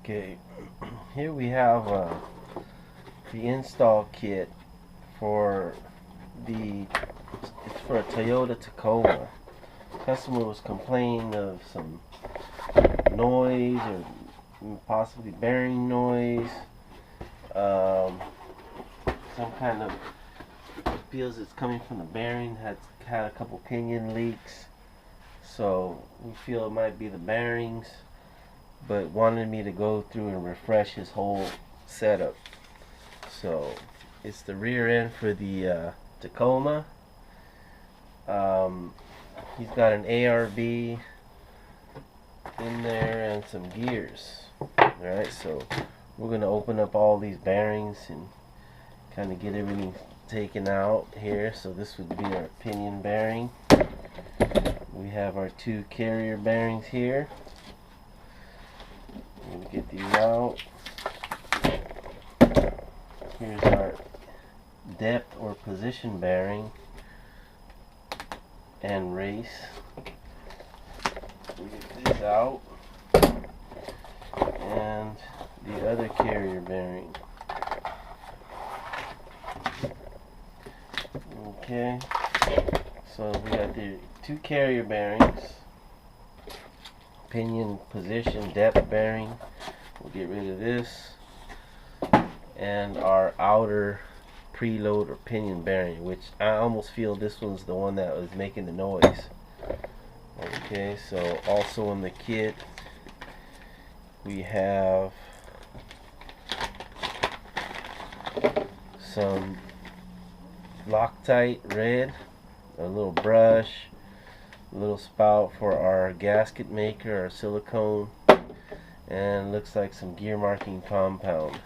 Okay, here we have the install kit for it's for a Toyota Tacoma. Customer was complaining of some noise or possibly bearing noise. Some kind of feels it's coming from the bearing. Had a couple pinion leaks, so we feel it might be the bearings, but wanted me to go through and refresh his whole setup. So it's the rear end for the Tacoma. He's got an ARB in there and some gears. Alright, so we're going to open up all these bearings and kind of get everything taken out here. So this would be our pinion bearing. We have our two carrier bearings here. We'll get these out. Here's our depth or position bearing and race. We get this out, and the other carrier bearing. Okay, so we got the two carrier bearings, pinion position, depth bearing. We'll get rid of this, and our outer preload or pinion bearing, which I almost feel this one's the one that was making the noise. Okay, so also in the kit we have some Loctite red, a little brush, a little spout for our gasket maker, our silicone, and looks like some gear marking compound.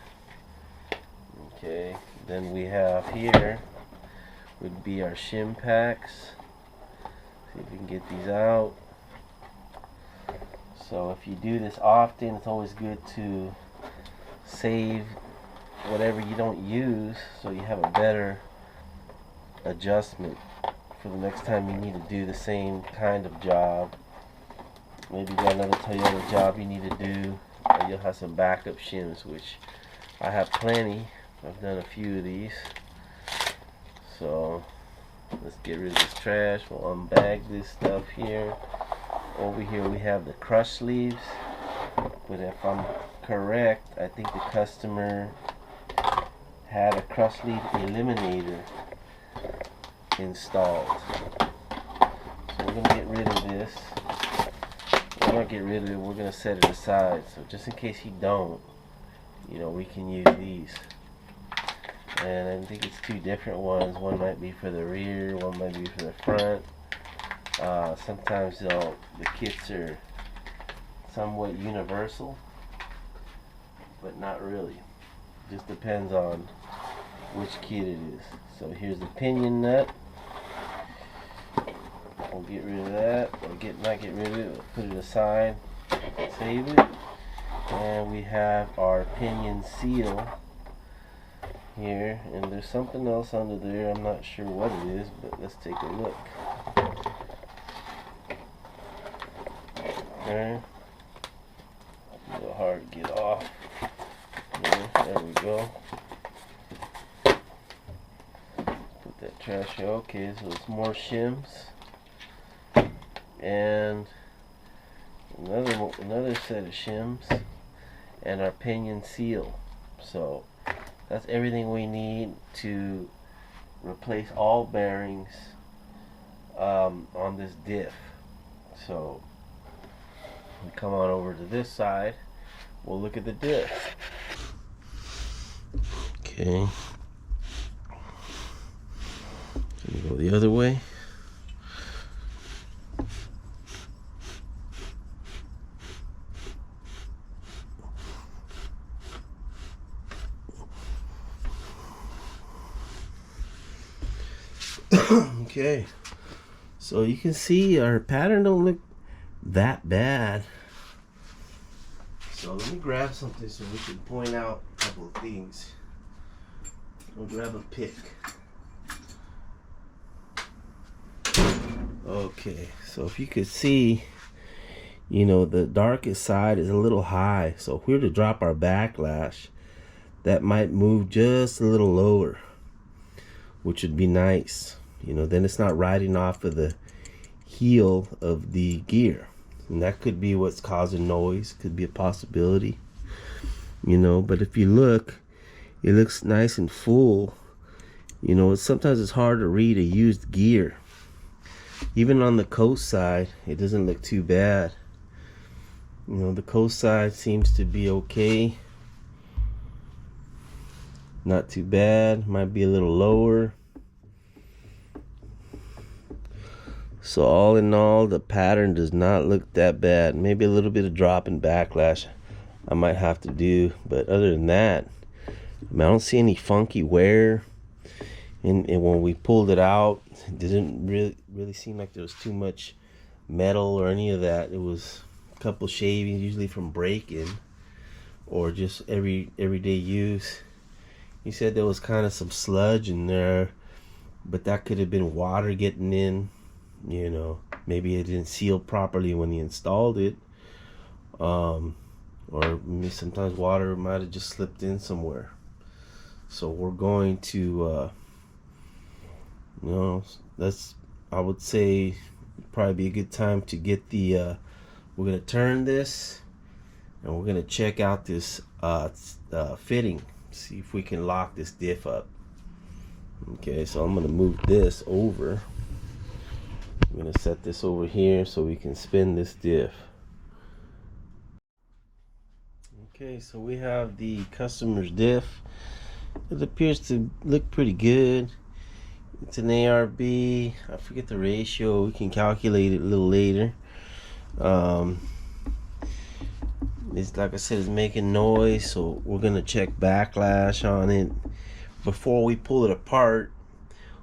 Okay, then we have here would be our shim packs. See if we can get these out. So if you do this often, it's always good to save whatever you don't use so you have a better adjustment for the next time you need to do the same kind of job. Maybe you got another Toyota job you need to do, and you'll have some backup shims, which I have plenty. I've done a few of these. So let's get rid of this trash. We'll unbag this stuff here. Over here we have the crush sleeves, but if I'm correct, I think the customer had a crush sleeve eliminator installed. So we're going to get rid of this. We're not get rid of it, we're going to set it aside. So just in case you don't, we can use these. And I think it's two different ones. One might be for the rear, one might be for the front. Sometimes the kits are somewhat universal, but not really. Just depends on which kit it is. So here's the pinion nut. We'll get rid of that. Not get rid of it. We'll put it aside. Save it. And we have our pinion seal here, and there's something else under there. I'm not sure what it is, but let's take a look. Okay. A little hard to get off. There we go. Put that trash here. Okay, so it's more shims and another set of shims and our pinion seal. So that's everything we need to replace all bearings on this diff. So we come on over to this side. We'll look at the diff. Okay. So we go the other way. Okay, so you can see our pattern don't look that bad. So let me grab something so we can point out a couple of things. I'll grab a pick. Okay, so if you could see, you know, the darkest side is a little high. So if we were to drop our backlash, that might move just a little lower, which would be nice. You know, then it's not riding off of the heel of the gear. And that could be what's causing noise, could be a possibility. You know, but if you look, it looks nice and full. You know, sometimes it's hard to read a used gear. Even on the coast side, it doesn't look too bad. You know, the coast side seems to be okay. Not too bad. Might be a little lower. So all in all, the pattern does not look that bad. Maybe a little bit of drop in backlash I might have to do. But other than that, I mean, I don't see any funky wear. And when we pulled it out, it didn't really seem like there was too much metal or any of that. It was a couple shavings, usually from break-in or just everyday use. He said there was kind of some sludge in there, but that could have been water getting in. You know, maybe it didn't seal properly when he installed it, or maybe sometimes water might have just slipped in somewhere. So we're going to you know, that's, I would say, probably be a good time to get the we're gonna turn this and we're gonna check out this fitting, see if we can lock this diff up. Okay, so I'm gonna move this over. I'm gonna set this over here so we can spin this diff. Okay, so we have the customer's diff. It appears to look pretty good. It's an ARB. I forget the ratio. We can calculate it a little later. It's, like I said, it's making noise, so we're gonna check backlash on it. Before we pull it apart,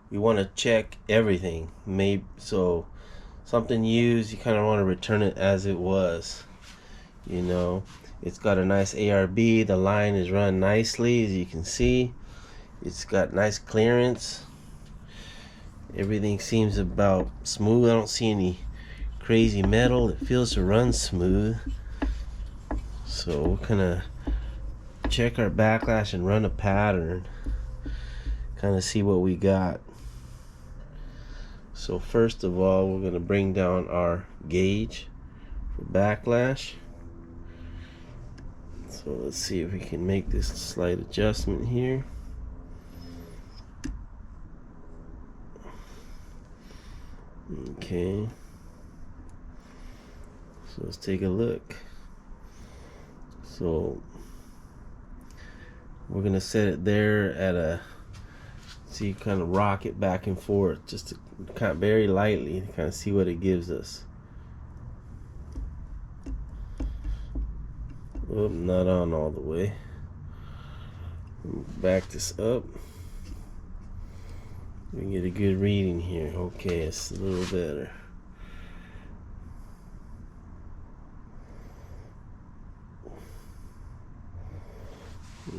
we want to check everything. Maybe so something used, you kind of want to return it as it was. You know, it's got a nice ARB. The line is run nicely, as you can see. It's got nice clearance. Everything seems about smooth. I don't see any crazy metal. It feels to run smooth. So we're gonna check our backlash and run a pattern, kind of see what we got. So first of all, we're gonna bring down our gauge for backlash. So let's see if we can make this slight adjustment here. Okay, so let's take a look. So we're gonna set it there at a, see, kind of rock it back and forth, just to kind of very lightly, to kind of see what it gives us. Oh, not on all the way. Back this up. We can get a good reading here. Okay, it's a little better.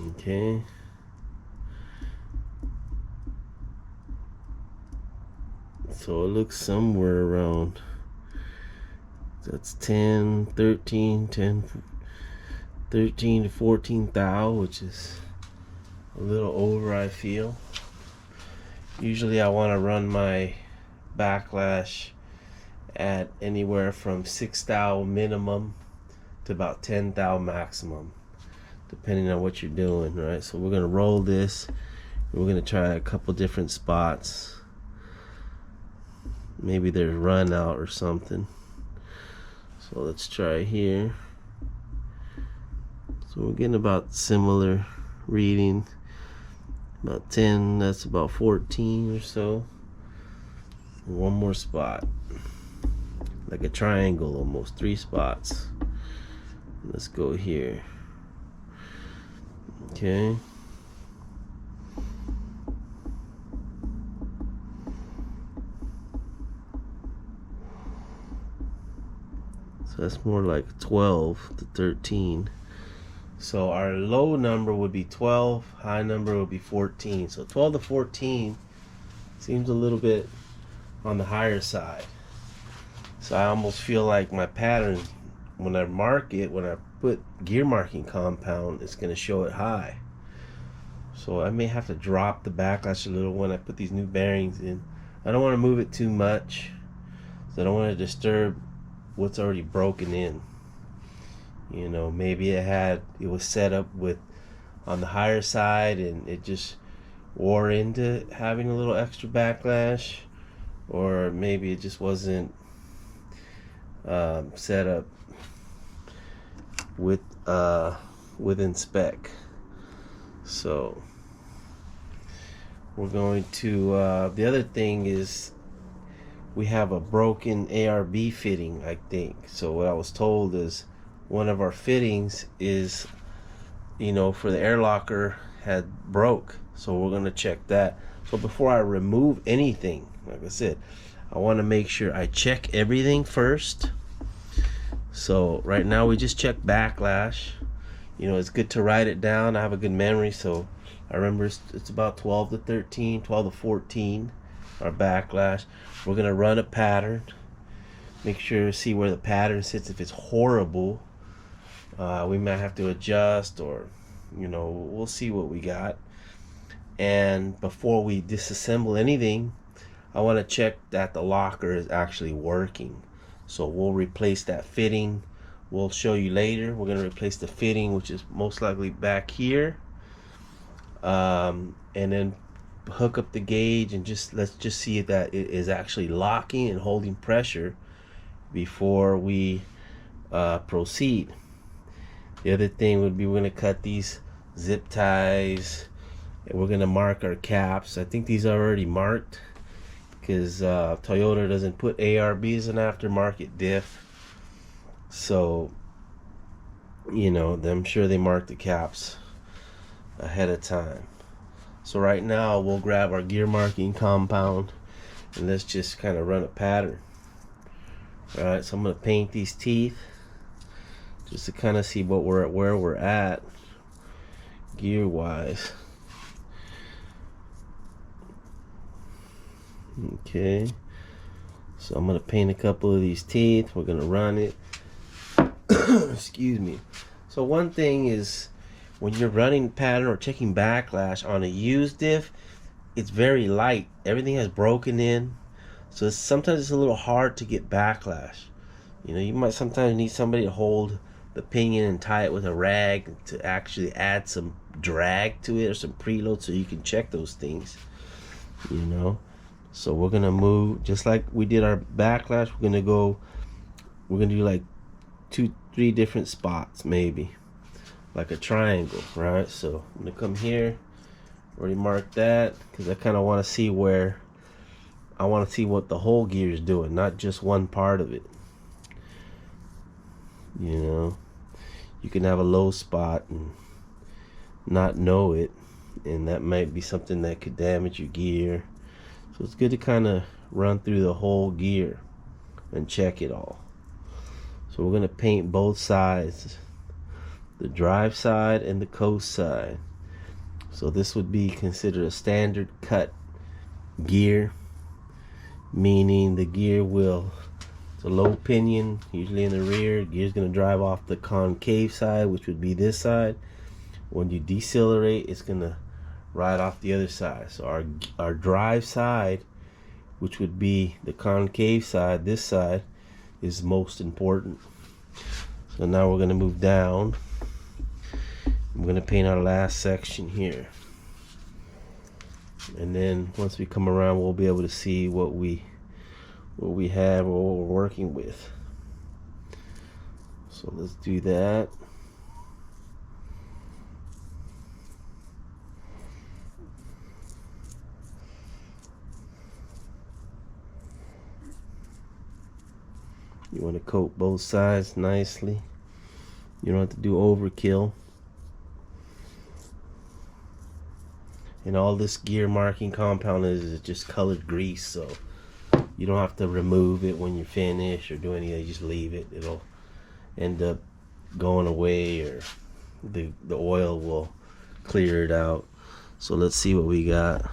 Okay. So it looks somewhere around, that's 10, 13, 10, 13 to 14 thou, which is a little over, I feel. Usually I want to run my backlash at anywhere from 6 thou minimum to about 10 thou maximum, depending on what you're doing, right? So we're going to roll this. We're going to try a couple different spots. Maybe there's run out or something. So let's try here. So we're getting about similar reading. About 10, that's about 14 or so. One more spot. Like a triangle almost, 3 spots. Let's go here. Okay. So that's more like 12 to 13. So our low number would be 12, high number would be 14. So 12 to 14 seems a little bit on the higher side. So I almost feel like my pattern when I mark it, when I put gear marking compound, it's going to show it high. So I may have to drop the backlash a little when I put these new bearings in. I don't want to move it too much, so I don't want to disturb what's already broken in. You know, maybe it was set up with on the higher side and it just wore into having a little extra backlash, or maybe it just wasn't set up within spec. So we're going to the other thing is we have a broken ARB fitting, I think. So what I was told is one of our fittings is, you know, for the air locker had broke, so we're going to check that. So before I remove anything, like I said, I want to make sure I check everything first. So right now we just check backlash. You know, it's good to write it down. I have a good memory, so I remember it's about 12 to 13, 12 to 14, our backlash. We're going to run a pattern. Make sure to see where the pattern sits. If it's horrible, we might have to adjust, or, you know, we'll see what we got. And before we disassemble anything, I want to check that the locker is actually working. So we'll replace that fitting. We'll show you later. We're going to replace the fitting, which is most likely back here, and then hook up the gauge and let's just see that it is actually locking and holding pressure before we proceed. The other thing would be we're going to cut these zip ties, and we're going to mark our caps. I think these are already marked because Toyota doesn't put ARB as an aftermarket diff. So, you know, I'm sure they mark the caps ahead of time. So right now we'll grab our gear marking compound and let's just kind of run a pattern. Alright, so I'm going to paint these teeth just to kind of see where we're at gear wise. Okay, so I'm going to paint a couple of these teeth. We're going to run it. Excuse me. So one thing is, when you're running pattern or checking backlash on a used diff, it's very light. Everything has broken in, so sometimes it's a little hard to get backlash. You know, you might sometimes need somebody to hold the pinion and tie it with a rag to actually add some drag to it or some preload so you can check those things. You know, so we're gonna move just like we did our backlash. We're gonna do like 2-3 different spots, maybe like a triangle, right? So I'm gonna come here, already marked that, because I kind of want to see where I want to see what the whole gear is doing, not just one part of it. You know, you can have a low spot and not know it, and that might be something that could damage your gear. So it's good to kind of run through the whole gear and check it all. So we're going to paint both sides, the drive side and the coast side. So this would be considered a standard cut gear, meaning the gear it's a low pinion, usually in the rear. Gear's going to drive off the concave side, which would be this side. When you decelerate, it's going to ride off the other side. So our drive side, which would be the concave side, this side, is most important. So now we're going to move down. I'm going to paint our last section here, and then once we come around, we'll be able to see what we have or what we're working with. So let's do that. You want to coat both sides nicely. You don't have to do overkill. And all this gear marking compound is just colored grease, so you don't have to remove it when you finish or do anything. You just leave it. It'll end up going away, or the oil will clear it out. So let's see what we got.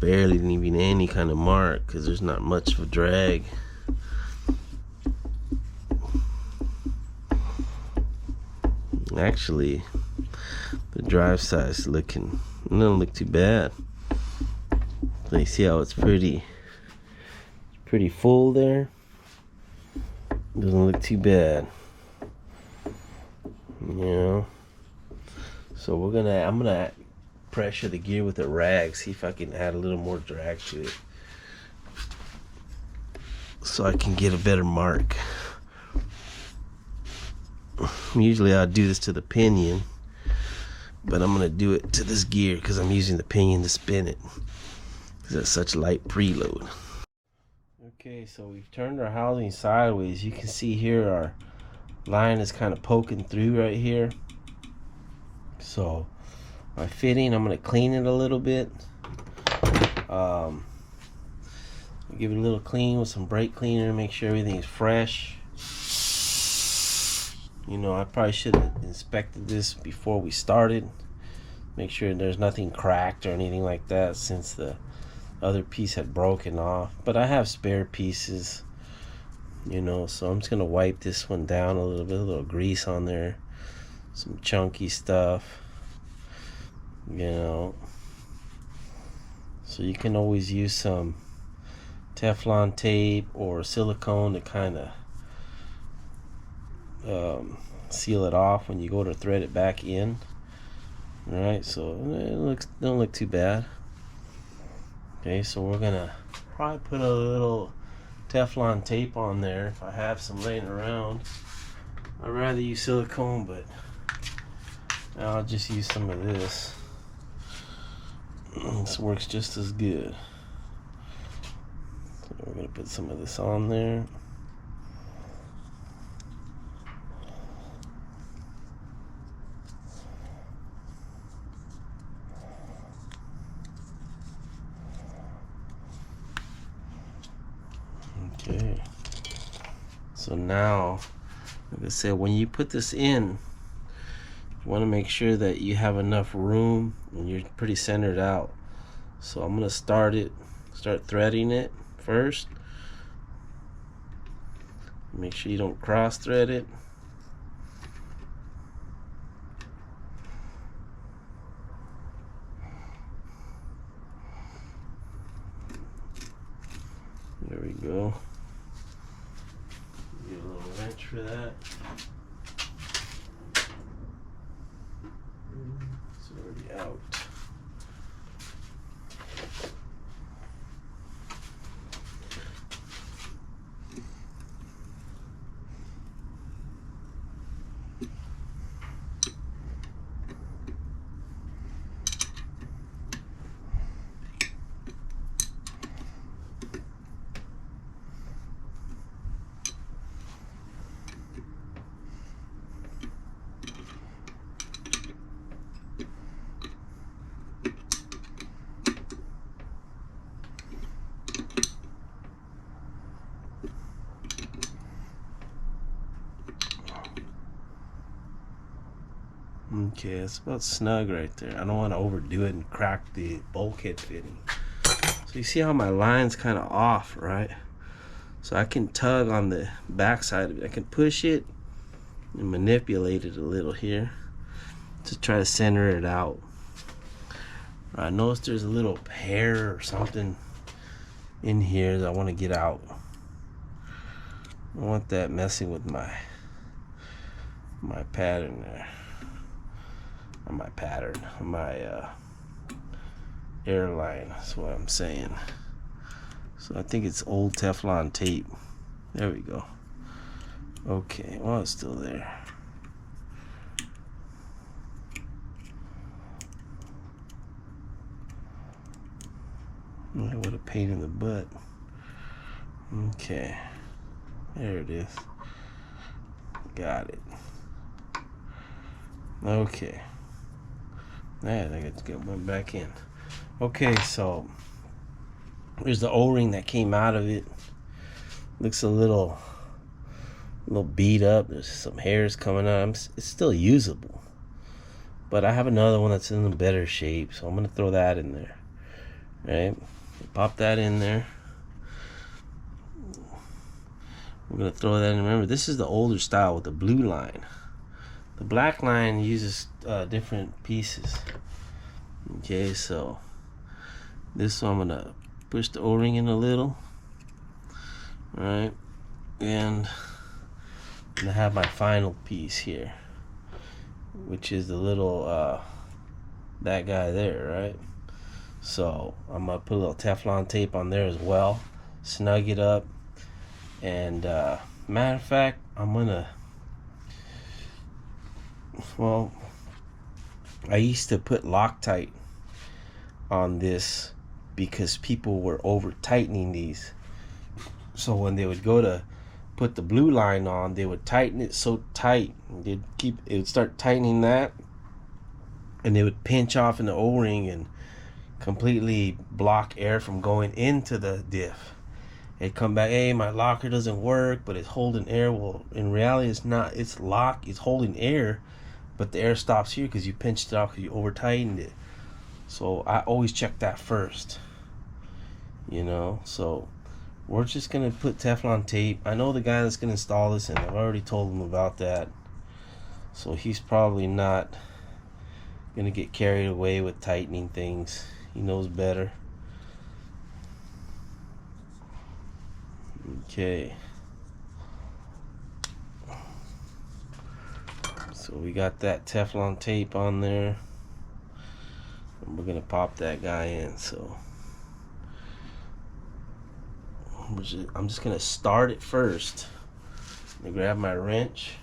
Barely even any kind of mark because there's not much of a drag. Actually, the drive side is looking, it doesn't look too bad. So you see how it's pretty full there? Doesn't look too bad. You know? So I'm gonna pressure the gear with a rag, see if I can add a little more drag to it, so I can get a better mark. Usually I'll do this to the pinion, but I'm gonna do it to this gear because I'm using the pinion to spin it, because it's such light preload. Okay, so we've turned our housing sideways. You can see here our line is kind of poking through right here. So my fitting, I'm gonna clean it a little bit. Give it a little clean with some brake cleaner, make sure everything is fresh. You know, I probably should have inspected this before we started. Make sure there's nothing cracked or anything like that, since the other piece had broken off. But I have spare pieces, you know, so I'm just gonna wipe this one down a little bit, a little grease on there, some chunky stuff, you know. So you can always use some Teflon tape or silicone to kind of seal it off when you go to thread it back in. Alright, so it don't look too bad. Okay, so we're gonna probably put a little Teflon tape on there if I have some laying around. I'd rather use silicone, but I'll just use some of this. This works just as good. So we're gonna put some of this on there. Okay, so now, like I said, when you put this in, you want to make sure that you have enough room and you're pretty centered out. So I'm going to start threading it first. Make sure you don't cross thread it. There we go. Get a little wrench for that. It's already out. Okay, it's about snug right there. I don't want to overdo it and crack the bulkhead fitting. So you see how my line's kind of off, right? So I can tug on the back side of it. I can push it and manipulate it a little here to try to center it out. I noticed there's a little hair or something in here that I want to get out. I don't want that messing with my pattern there. My airline, that's what I'm saying. So I think it's old Teflon tape. There we go. Okay, well, it's still there. What a pain in the butt. Okay, there it is. Got it. Okay. I think it's good. Went back in. Okay, so there's the O-ring that came out of it. Looks a little beat up. There's some hairs coming out. It's still usable, but I have another one that's in a better shape, so I'm gonna throw that in there. Right? Pop that in there. We're gonna throw that in. Remember, this is the older style with the blue line. The black line uses different pieces. Okay, so this one I'm gonna push the O-ring in a little. All right, and I'm gonna have my final piece here, which is the little that guy there, right? So I'm gonna put a little Teflon tape on there as well, snug it up, and matter of fact, I'm gonna, well, I used to put Loctite on this because people were over tightening these. So when they would go to put the blue line on, they would tighten it so tight. It would start tightening that, and they would pinch off in the O-ring and completely block air from going into the diff. It'd come back, hey, my locker doesn't work, but it's holding air. Well, in reality, it's not. It's holding air, but the air stops here because you pinched it off because you over tightened it. So I always check that first, you know. So we're just gonna put Teflon tape. I know the guy that's gonna install this, and I've already told him about that, so he's probably not gonna get carried away with tightening things. He knows better. Okay, so we got that Teflon tape on there, and we're gonna pop that guy in. So I'm just gonna start it first. I'm gonna grab my wrench.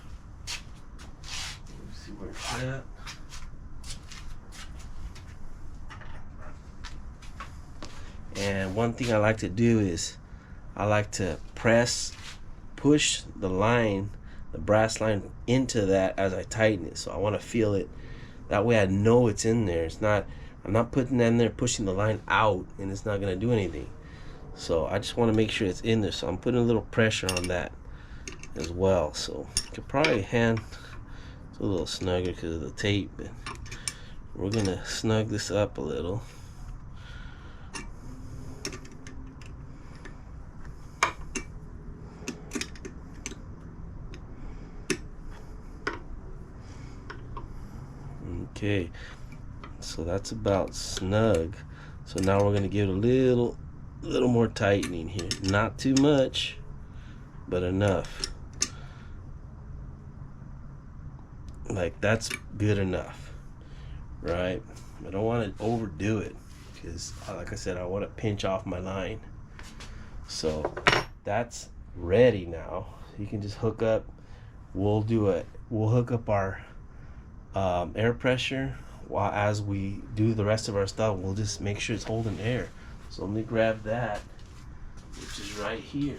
Let's see where it's at. And one thing I like to do is I like to push the line, the brass line, into that as I tighten it. So I want to feel it. That way I know it's in there. I'm not putting that in there, pushing the line out, and it's not gonna do anything. So I just want to make sure it's in there. So I'm putting a little pressure on that as well. So you could probably it's a little snugger because of the tape, but we're gonna snug this up a little. Okay, so that's about snug. So now we're gonna give it a little more tightening here. Not too much, but enough. Like, that's good enough, right? I don't want to overdo it because, like I said, I want to pinch off my line. So that's ready now. You can just hook up. We'll hook up our air pressure while as we do the rest of our stuff. We'll just make sure it's holding air. So let me grab that, which is right here.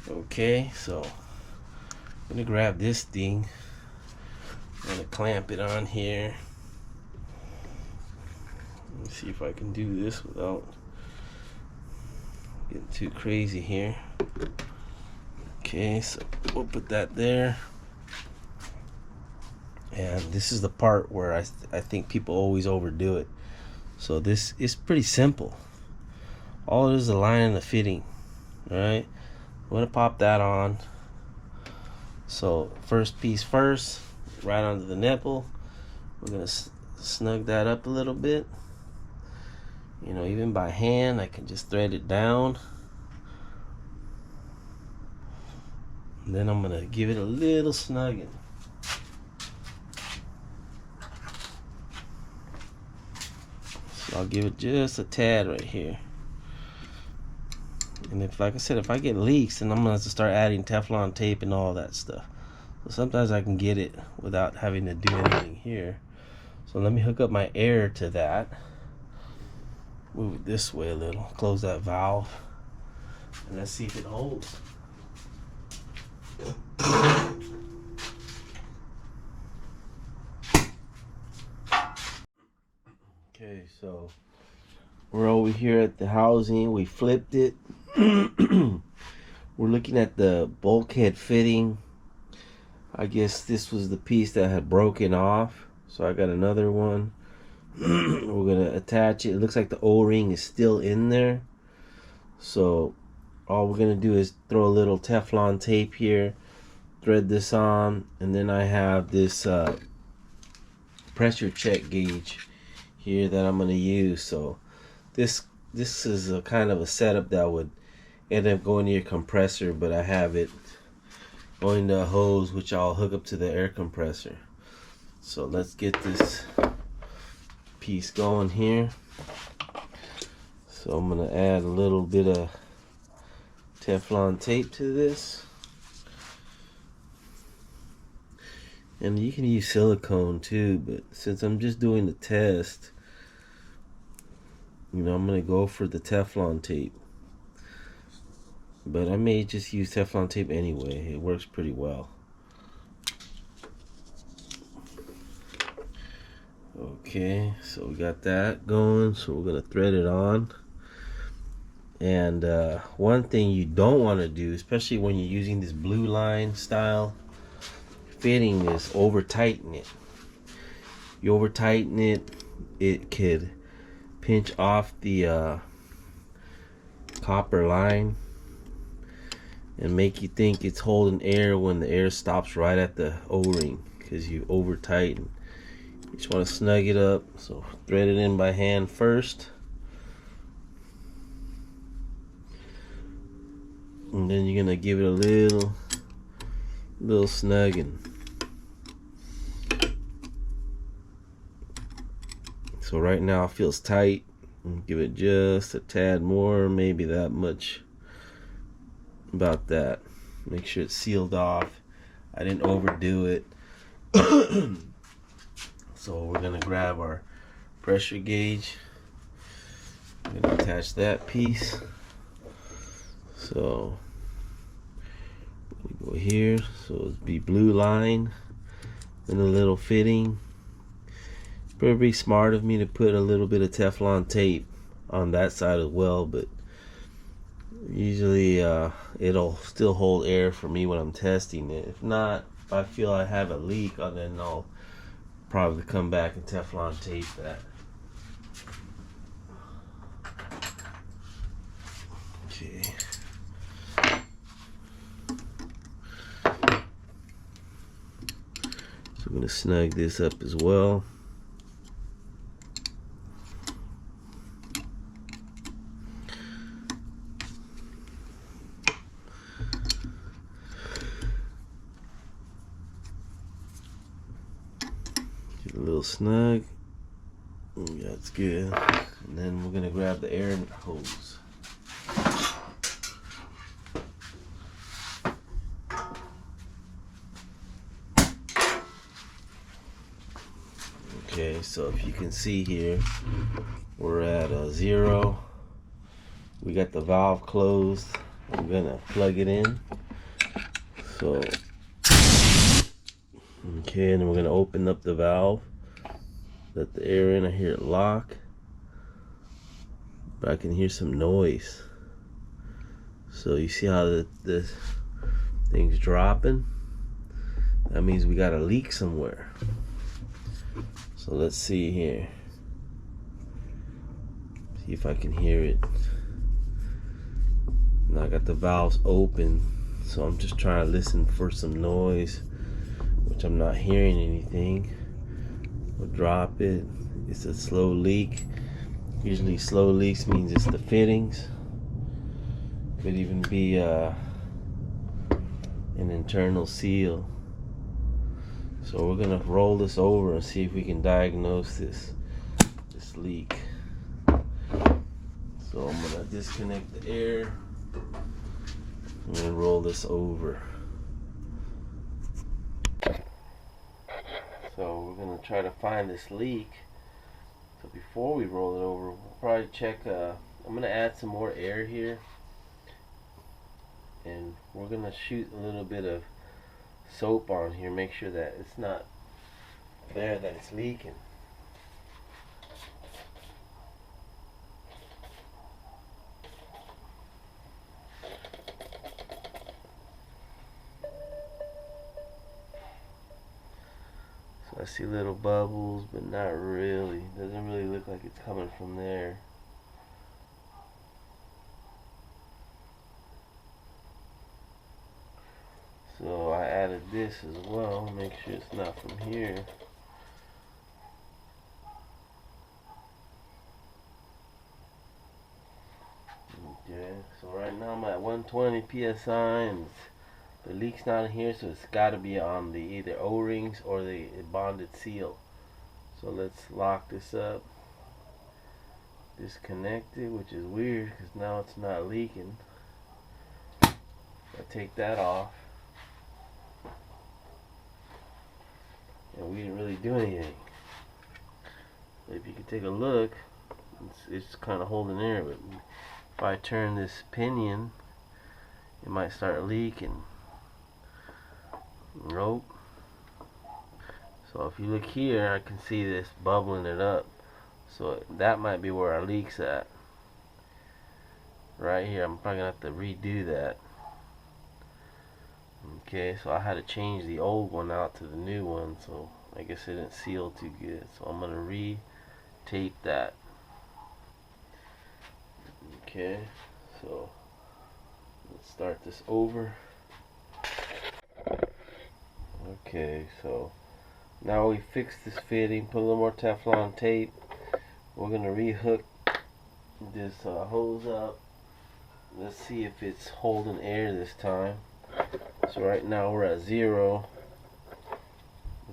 Okay, so I'm gonna grab this thing. I'm gonna clamp it on here. Let me see if I can do this without getting too crazy here. Okay, so we'll put that there. And this is the part where I think people always overdo it. So this is pretty simple. All it is a line and a fitting. Alright, I'm gonna pop that on. So first piece first, right onto the nipple. We're gonna snug that up a little bit. You know, even by hand I can just thread it down. And then I'm gonna give it a little snugging. So I'll give it just a tad right here. And if, like I said, if I get leaks, then I'm gonna have to start adding Teflon tape and all that stuff. So sometimes I can get it without having to do anything here. So let me hook up my air to that. Move it this way a little. Close that valve. And let's see if it holds. Okay, so we're over here at the housing. We flipped it. We're looking at the bulkhead fitting. I guess this was the piece that had broken off. So I got another one. We're gonna attach it. It looks like the O-ring is still in there. So all we're gonna do is throw a little Teflon tape here, thread this on, and then I have this pressure check gauge here that I'm going to use. So this is a kind of a setup that would end up going to your compressor, but I have it going to a hose which I'll hook up to the air compressor. So let's get this piece going here. So I'm going to add a little bit of Teflon tape to this. And you can use silicone too, but since I'm just doing the test, you know, I'm going to go for the Teflon tape. But I may just use Teflon tape anyway. It works pretty well. Okay, so we got that going. So we're going to thread it on. And one thing you don't want to do, especially when you're using this blue line style fitting, is over tighten it. You over tighten it, it could pinch off the copper line and make you think it's holding air when the air stops right at the O-ring because you over tighten. You just want to snug it up. So thread it in by hand first, and then you're gonna give it a little snugging. So right now it feels tight. Give it just a tad more, maybe that much. About that. Make sure it's sealed off. I didn't overdo it. So we're gonna grab our pressure gauge. I'm gonna attach that piece. So we go here. So it'll be blue line and a little fitting. Pretty smart of me to put a little bit of Teflon tape on that side as well, but usually it'll still hold air for me when I'm testing it. If not, if I feel I have a leak, then I'll probably come back and Teflon tape that. Okay. So I'm going to snug this up as well. A little snug. That's good. And then we're gonna grab the air hose. Okay, so if you can see here, we're at 0. We got the valve closed. I'm gonna plug it in. So okay, and then we're going to open up the valve, let the air in. I hear it lock, but I can hear some noise. So you see how the thing's dropping? That means we got a leak somewhere. So let's see here. See if I can hear it. Now I got the valves open, so I'm just trying to listen for some noise, which I'm not hearing anything. We'll drop it. It's a slow leak. Usually slow leaks means it's the fittings. Could even be an internal seal. So we're gonna roll this over and see if we can diagnose this leak. So I'm gonna disconnect the air and roll this over. So we're going to try to find this leak. So before we roll it over, we'll probably check, I'm going to add some more air here. And we're going to shoot a little bit of soap on here, make sure that it's not there, that it's leaking. I see little bubbles, but not really. Doesn't really look like it's coming from there. So I added this as well, make sure it's not from here. Okay, so right now I'm at 120 psi and the leak's not in here, so it's got to be on the either O-rings or the bonded seal. So let's lock this up, disconnect it, which is weird because now it's not leaking. I take that off, and we didn't really do anything. If you can take a look, it's kind of holding air, but if I turn this pinion, it might start leaking. Nope. So if you look here, I can see this bubbling it up. So that might be where our leak's at. Right here, I'm probably gonna have to redo that. Okay, so I had to change the old one out to the new one, so I guess it didn't seal too good. So I'm gonna re-tape that. Okay, so let's start this over. Okay, so now we fixed this fitting, put a little more Teflon tape. We're gonna re-hook this hose up. Let's see if it's holding air this time. So right now we're at 0.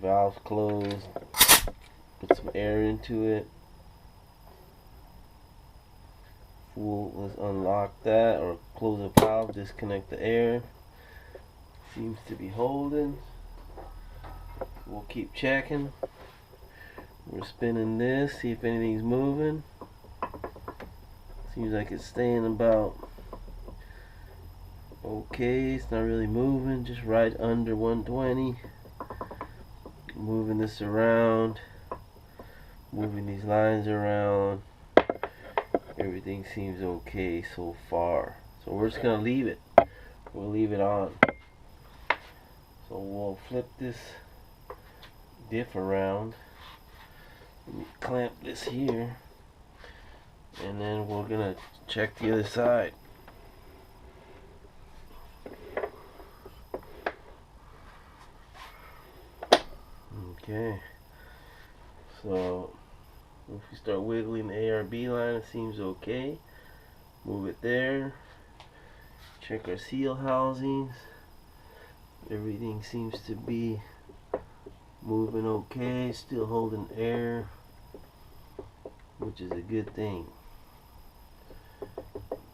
Valve's closed. Put some air into it. Let's unlock that or close the valve, disconnect the air. Seems to be holding. We'll keep checking. We're spinning this, see if anything's moving. Seems like it's staying about okay. It's not really moving, just right under 120. Moving this around, moving these lines around. Everything seems okay so far. So we're just gonna leave it. We'll leave it on. So we'll flip this diff around. Clamp this here, and then we're gonna check the other side. Okay, so if we start wiggling the ARB line, it seems okay. Move it there. Check our seal housings. Everything seems to be moving okay, still holding air, which is a good thing.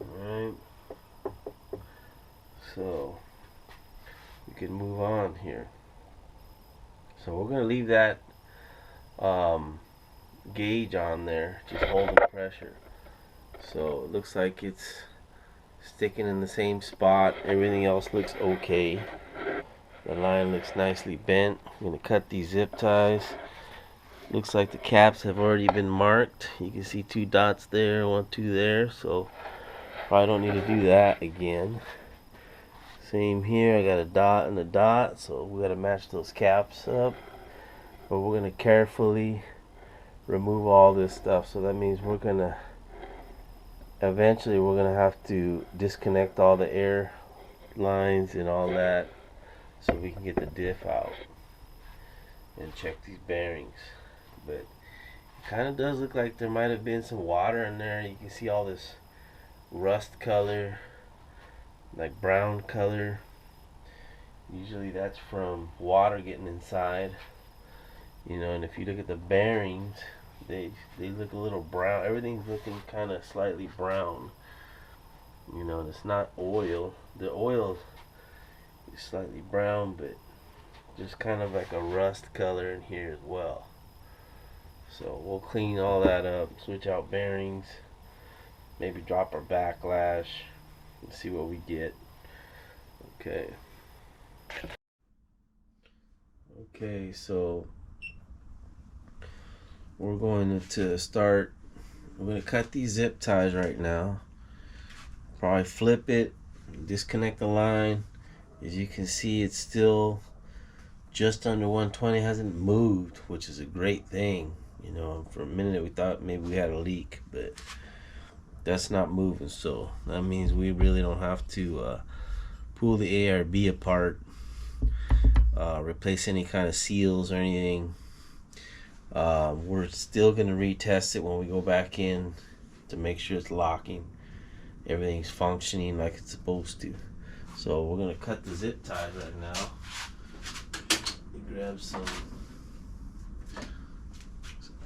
Alright, so we can move on here. So we're going to leave that gauge on there, just holding pressure. So it looks like it's sticking in the same spot. Everything else looks okay. The line looks nicely bent. I'm going to cut these zip ties. Looks like the caps have already been marked. You can see 2 dots there, 1, 2 there. So probably don't need to do that again. Same here. I got a dot and a dot, so we got to match those caps up. But we're going to carefully remove all this stuff. So that means we're going to eventually have to disconnect all the air lines and all that, so we can get the diff out and check these bearings. But it kind of does look like there might have been some water in there. You can see all this rust color, like brown color. Usually that's from water getting inside, you know. And if you look at the bearings, they look a little brown. Everything's looking kind of slightly brown, you know. And it's not oil. The oil is slightly brown, but just kind of like a rust color in here as well. So we'll clean all that up, switch out bearings, maybe drop our backlash and see what we get. Okay. Okay, so we're going to start. We're going to cut these zip ties right now. Probably flip it, disconnect the line. As you can see, it's still just under 120, hasn't moved, which is a great thing. You know, for a minute we thought maybe we had a leak, but that's not moving. So that means we really don't have to pull the ARB apart. replace any kind of seals or anything. We're still going to retest it when we go back in to make sure it's locking. Everything's functioning like it's supposed to. So we're going to cut the zip ties right now. Grab some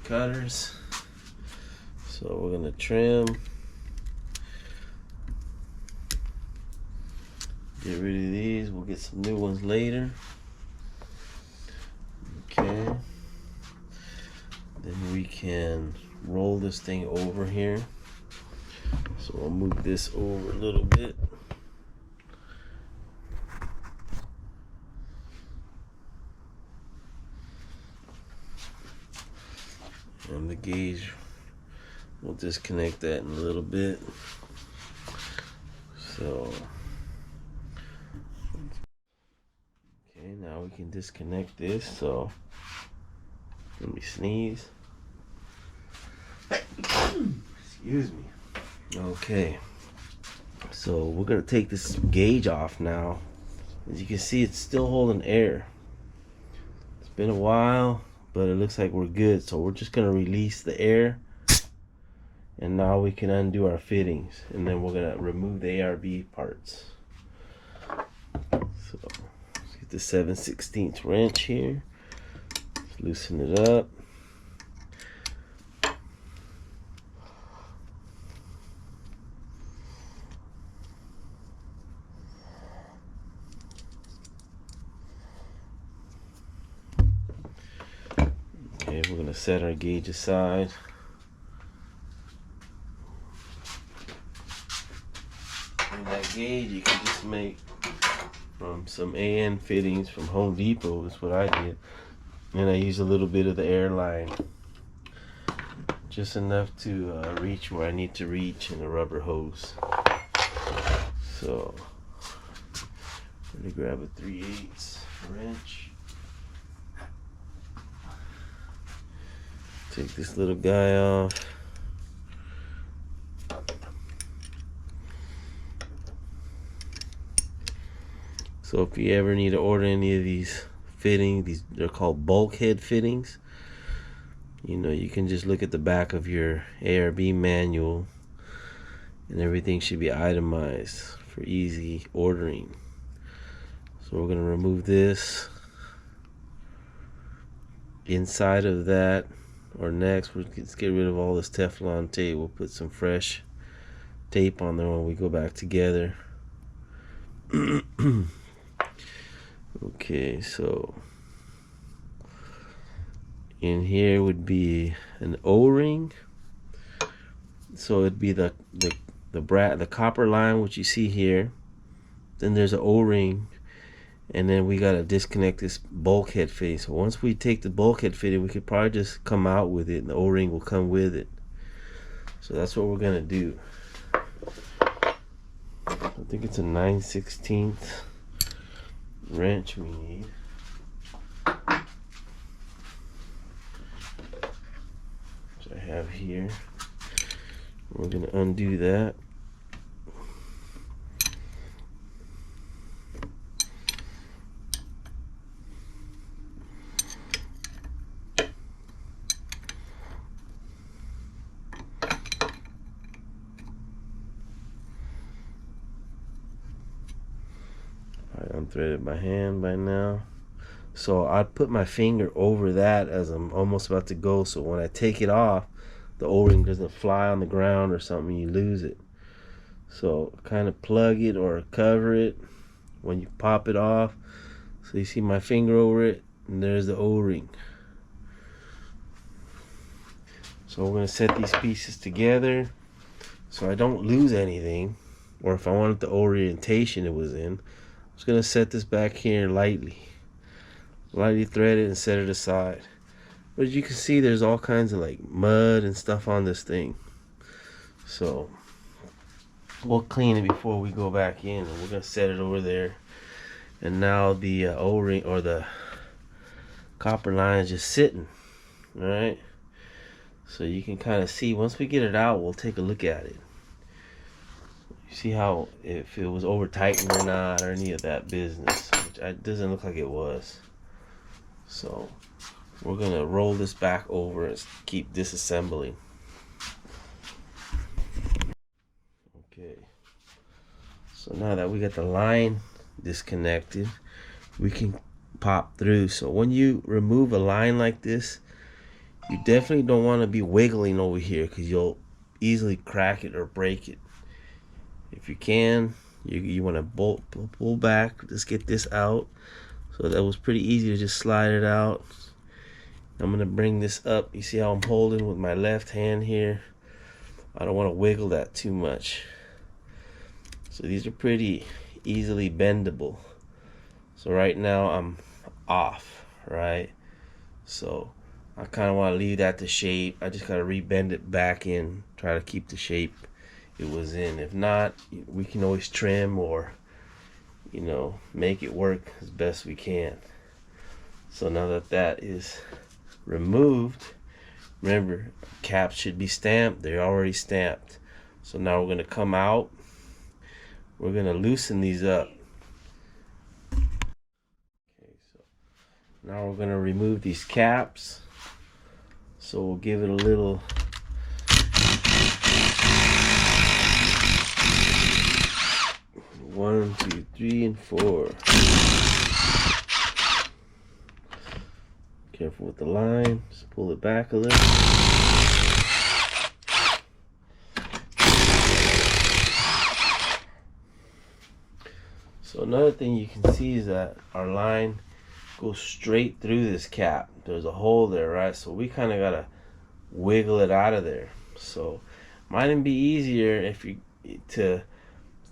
cutters. So we're going to trim. Get rid of these. We'll get some new ones later. Okay. Then we can roll this thing over here. So I'll move this over a little bit. And the gauge, we'll disconnect that in a little bit. So, okay, now we can disconnect this. So, let me sneeze. Excuse me. Okay, so we're gonna take this gauge off now. As you can see, it's still holding air. It's been a while, but it looks like we're good. So we're just gonna release the air, and now we can undo our fittings, and then we're gonna remove the ARB parts. So let's get the 7/16 wrench here. Let's loosen it up. Okay, we're gonna set our gauge aside. And that gauge you can just make from some AN fittings from Home Depot is what I did. And I use a little bit of the airline. Just enough to reach where I need to reach in the rubber hose. So, I'm gonna grab a 3/8 wrench. Take this little guy off. So if you ever need to order any of these fittings, they're called bulkhead fittings. You know, you can just look at the back of your ARB manual, and everything should be itemized for easy ordering. So we're gonna remove this. Inside of that, or next, let's get rid of all this Teflon tape. We'll put some fresh tape on there when we go back together. Okay, so in here would be an O-ring. So it'd be the copper line, which you see here. Then there's an O-ring, and then we gotta disconnect this bulkhead fitting. So once we take the bulkhead fitting, we could probably just come out with it, and the O-ring will come with it. So that's what we're gonna do. I think it's a 9/16 wrench we need. Which I have here. We're gonna undo that. I unthreaded my hand by now. So I put my finger over that as I'm almost about to go, so when I take it off, the O-ring doesn't fly on the ground or something, you lose it. So kind of plug it or cover it when you pop it off. So you see my finger over it, and there's the O-ring. So we're going to set these pieces together so I don't lose anything, or if I wanted the orientation it was in. I'm just going to set this back here lightly thread it and set it aside. But as you can see, there's all kinds of like mud and stuff on this thing, so we'll clean it before we go back in, and we're going to set it over there. And now the O-ring or the copper line is just sitting. All right, so you can kind of see, once we get it out, we'll take a look at it. You see how, if it was over tightened or not, or any of that business. which it doesn't look like it was. So we're gonna roll this back over and keep disassembling. Okay, so now that we got the line disconnected, we can pop through. So when you remove a line like this, you definitely don't want to be wiggling over here, because you'll easily crack it or break it. If you can, you want to pull back, just get this out. So that was pretty easy to just slide it out. I'm gonna bring this up. You see how I'm holding with my left hand here? I don't want to wiggle that too much. So these are pretty easily bendable. So right now I'm off, right? So I kind of want to leave that to shape. I just gotta rebend it back in, try to keep the shape it was in. If not, we can always trim or, you know, make it work as best we can. So now that that is removed, remember, caps should be stamped. They're already stamped. So now we're going to come out. We're going to loosen these up. Okay, so now we're going to remove these caps. So we'll give it a little one, two, three, and four. Careful with the line. Just pull it back a little. So another thing you can see is that our line goes straight through this cap. There's a hole there, right? So we kind of gotta wiggle it out of there. So might be easier if you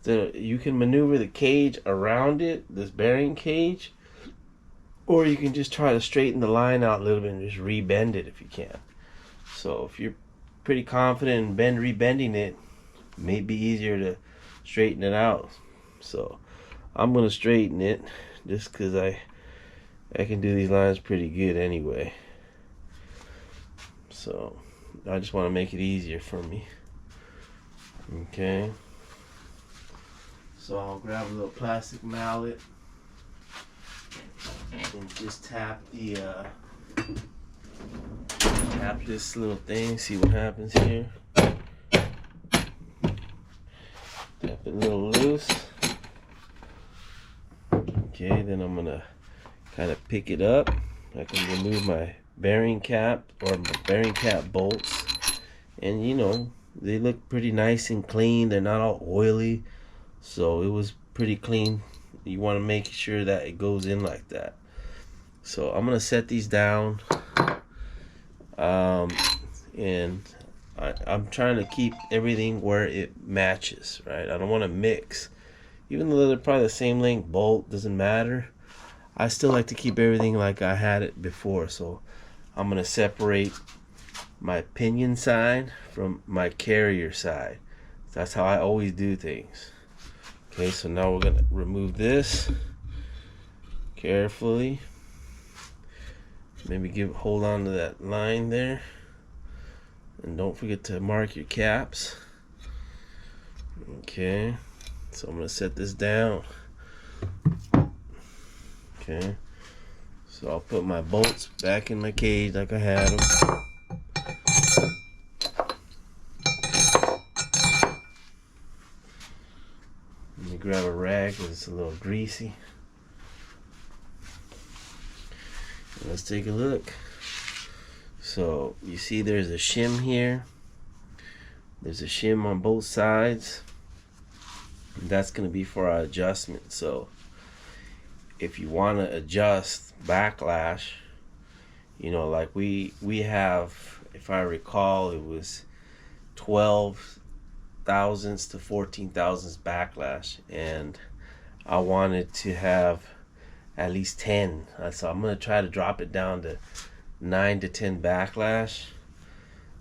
you can maneuver the cage around it, this bearing cage, or you can just try to straighten the line out a little bit and just rebend it if you can. So if you're pretty confident in rebending it, it may be easier to straighten it out. So I'm gonna straighten it just because I can do these lines pretty good anyway. So I just want to make it easier for me. Okay. So I'll grab a little plastic mallet and just tap this little thing, see what happens here. Tap it a little loose. Okay, then I'm gonna kind of pick it up. I can remove my bearing cap or my bearing cap bolts, and you know, they look pretty nice and clean. They're not all oily, so it was pretty clean. You want to make sure that it goes in like that. So I'm gonna set these down, and I'm trying to keep everything where it matches, right? I don't want to mix. Even though they're probably the same length bolt, doesn't matter. I still like to keep everything like I had it before. So I'm gonna separate my pinion side from my carrier side. That's how I always do things. Okay, so now we're gonna remove this carefully. Maybe hold on to that line there, and don't forget to mark your caps. Okay, so I'm gonna set this down. Okay, so I'll put my bolts back in my cage like I had them. Let me grab a rag because it's a little greasy. Let's take a look. So you see there's a shim here. There's a shim on both sides. And that's going to be for our adjustment. So if you want to adjust backlash, you know, like we have, if I recall, it was 12 thousandths to 14 thousandths backlash, and I wanted to have at least 10. So I'm going to try to drop it down to 9 to 10 backlash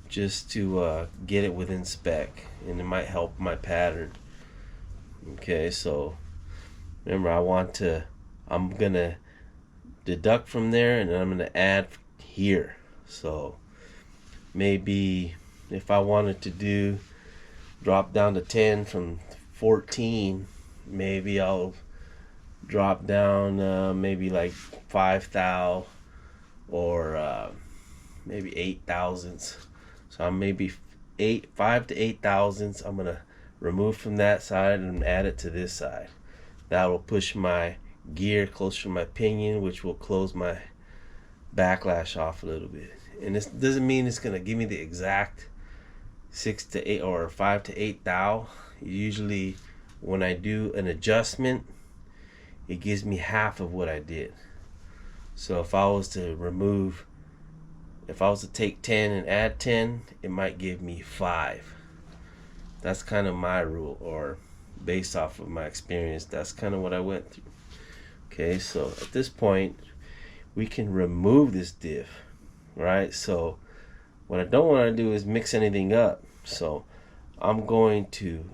just to get it within spec, and it might help my pattern. Okay, so remember, I'm going to deduct from there, and then I'm going to add here. So maybe if I wanted to drop down to 10 from 14, maybe I'll drop down maybe like 5 thou or maybe 8 thousandths. So I'm maybe 5 to 8 thousandths. I'm gonna remove from that side and add it to this side. That will push my gear closer to my pinion, which will close my backlash off a little bit. And this doesn't mean it's gonna give me the exact 6 to 8 or 5 to 8 thou. Usually when I do an adjustment, it gives me half of what I did. So if I was to take 10 and add 10, it might give me 5. That's kind of my rule, or based off of my experience, that's kind of what I went through. Okay, so at this point we can remove this diff, right? So what I don't want to do is mix anything up. So I'm going to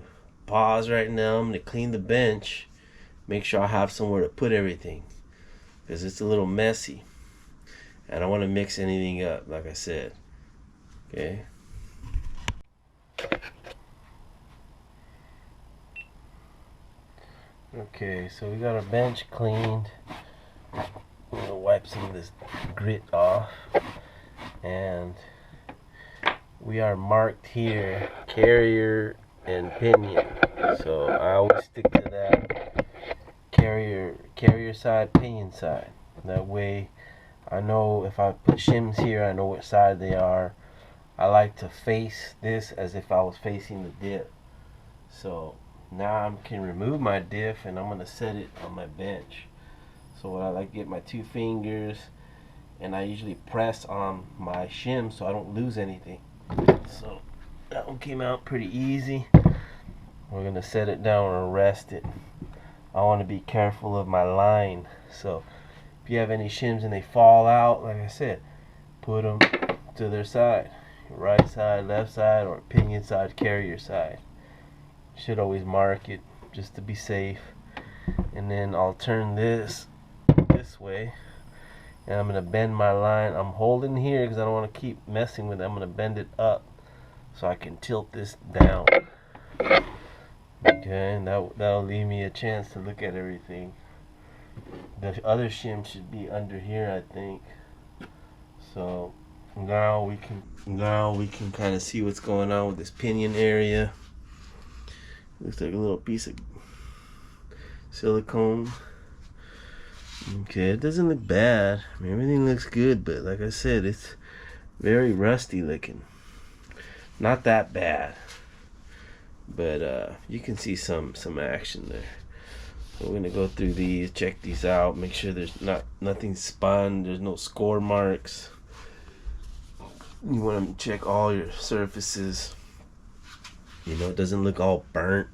pause right now. I'm going to clean the bench, make sure I have somewhere to put everything, because it's a little messy. I don't want to mix anything up, like I said. Okay. Okay, so we got our bench cleaned. I'm gonna wipe some of this grit off, and we are marked here carrier and pinion. So I always stick to that carrier side, pinion side. That way I know if I put shims here, I know which side they are. I like to face this as if I was facing the dip. So now I can remove my diff, and I'm going to set it on my bench. So what I like to get my 2 fingers, and I usually press on my shim so I don't lose anything. So that one came out pretty easy. We're going to set it down and rest it. I want to be careful of my line. So if you have any shims and they fall out, like I said, put them to their side. Right side, left side, or pinion side, carrier side. Should always mark it just to be safe. And then I'll turn this way, and I'm going to bend my line. I'm holding here because I don't want to keep messing with it. I'm going to bend it up so I can tilt this down. Okay, and that'll leave me a chance to look at everything. The other shim should be under here, I think. So now we can kind of see what's going on with this pinion area. Looks like a little piece of silicone. Okay, it doesn't look bad. I mean, everything looks good, but like I said, it's very rusty looking. Not that bad, but you can see some action there. So we're gonna go through these, check these out, make sure there's nothing spun, there's no score marks. You want to check all your surfaces. You know, it doesn't look all burnt.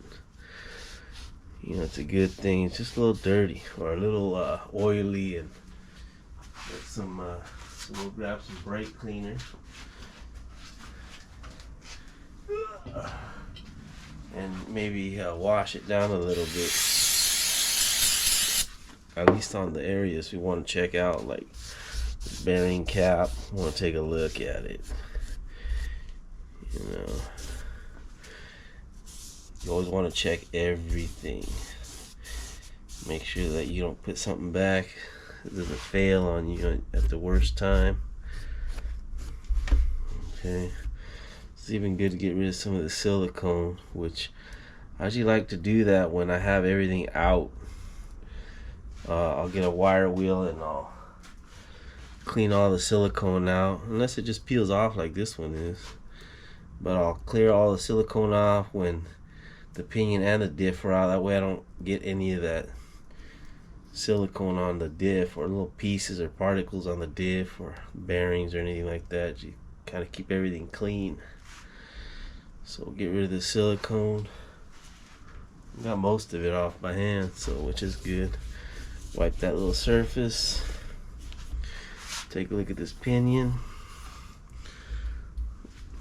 You know, it's a good thing. It's just a little dirty or a little oily, and so we'll grab some brake cleaner and maybe wash it down a little bit, at least on the areas we want to check out, like the bearing cap. We want to take a look at it. You know, you always want to check everything. Make sure that you don't put something back that doesn't fail on you at the worst time. Okay, it's even good to get rid of some of the silicone, which I usually like to do that when I have everything out. I'll get a wire wheel and I'll clean all the silicone out, unless it just peels off like this one is. But I'll clear all the silicone off when the pinion and the diff are out. That way I don't get any of that silicone on the diff, or little pieces or particles on the diff or bearings or anything like that. You kind of keep everything clean. So we'll get rid of the silicone. Got most of it off by hand, so which is good. Wipe that little surface. Take a look at this pinion.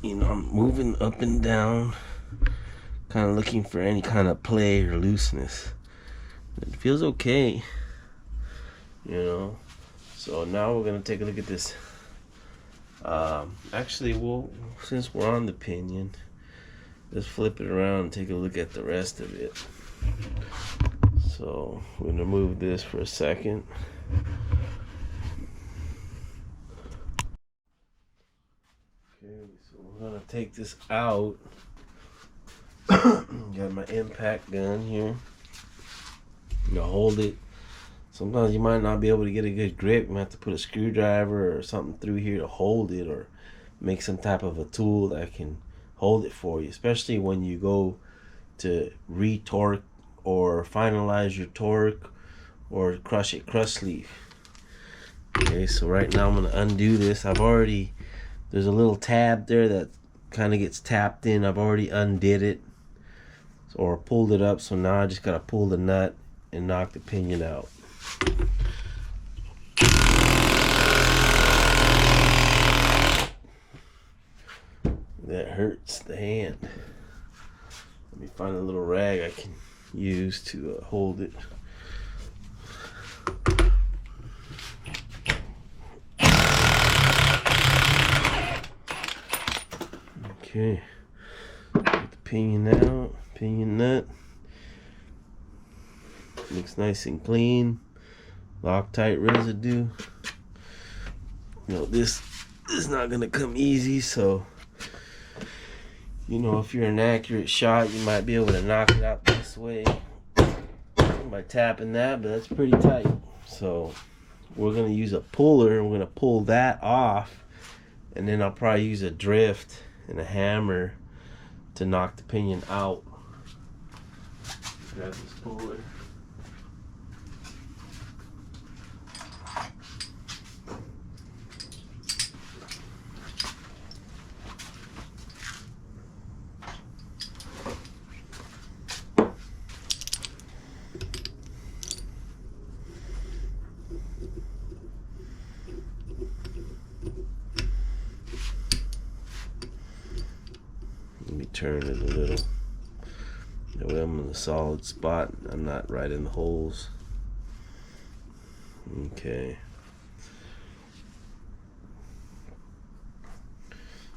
You know, I'm moving up and down, kind of looking for any kind of play or looseness. It feels okay, you know. So now we're gonna take a look at this. Actually, since we're on the pinion, let's flip it around and take a look at the rest of it. So So we're gonna remove this for a second. Okay, so we're gonna take this out. Got my impact gun here. You hold it. Sometimes you might not be able to get a good grip. You might have to put a screwdriver or something through here to hold it, or make some type of a tool that can hold it for you, especially when you go to re-torque or finalize your torque or crush sleeve. Okay, so right now I'm gonna undo this. There's a little tab there that kind of gets tapped in. I've already undid it or pulled it up, so now I just gotta pull the nut and knock the pinion out. That hurts the hand. Let me find a little rag I can use to hold it. Okay, get the pinion out, pinion nut. Looks nice and clean. Loctite residue. You know, this is not gonna come easy, so you know, if you're an accurate shot, you might be able to knock it out this way by tapping that, but that's pretty tight. So we're gonna use a puller and we're gonna pull that off, and then I'll probably use a drift and a hammer to knock the pinion out. Grab this puller. Let me turn it a little. That way I'm in a solid spot. I'm not right in the holes. Okay.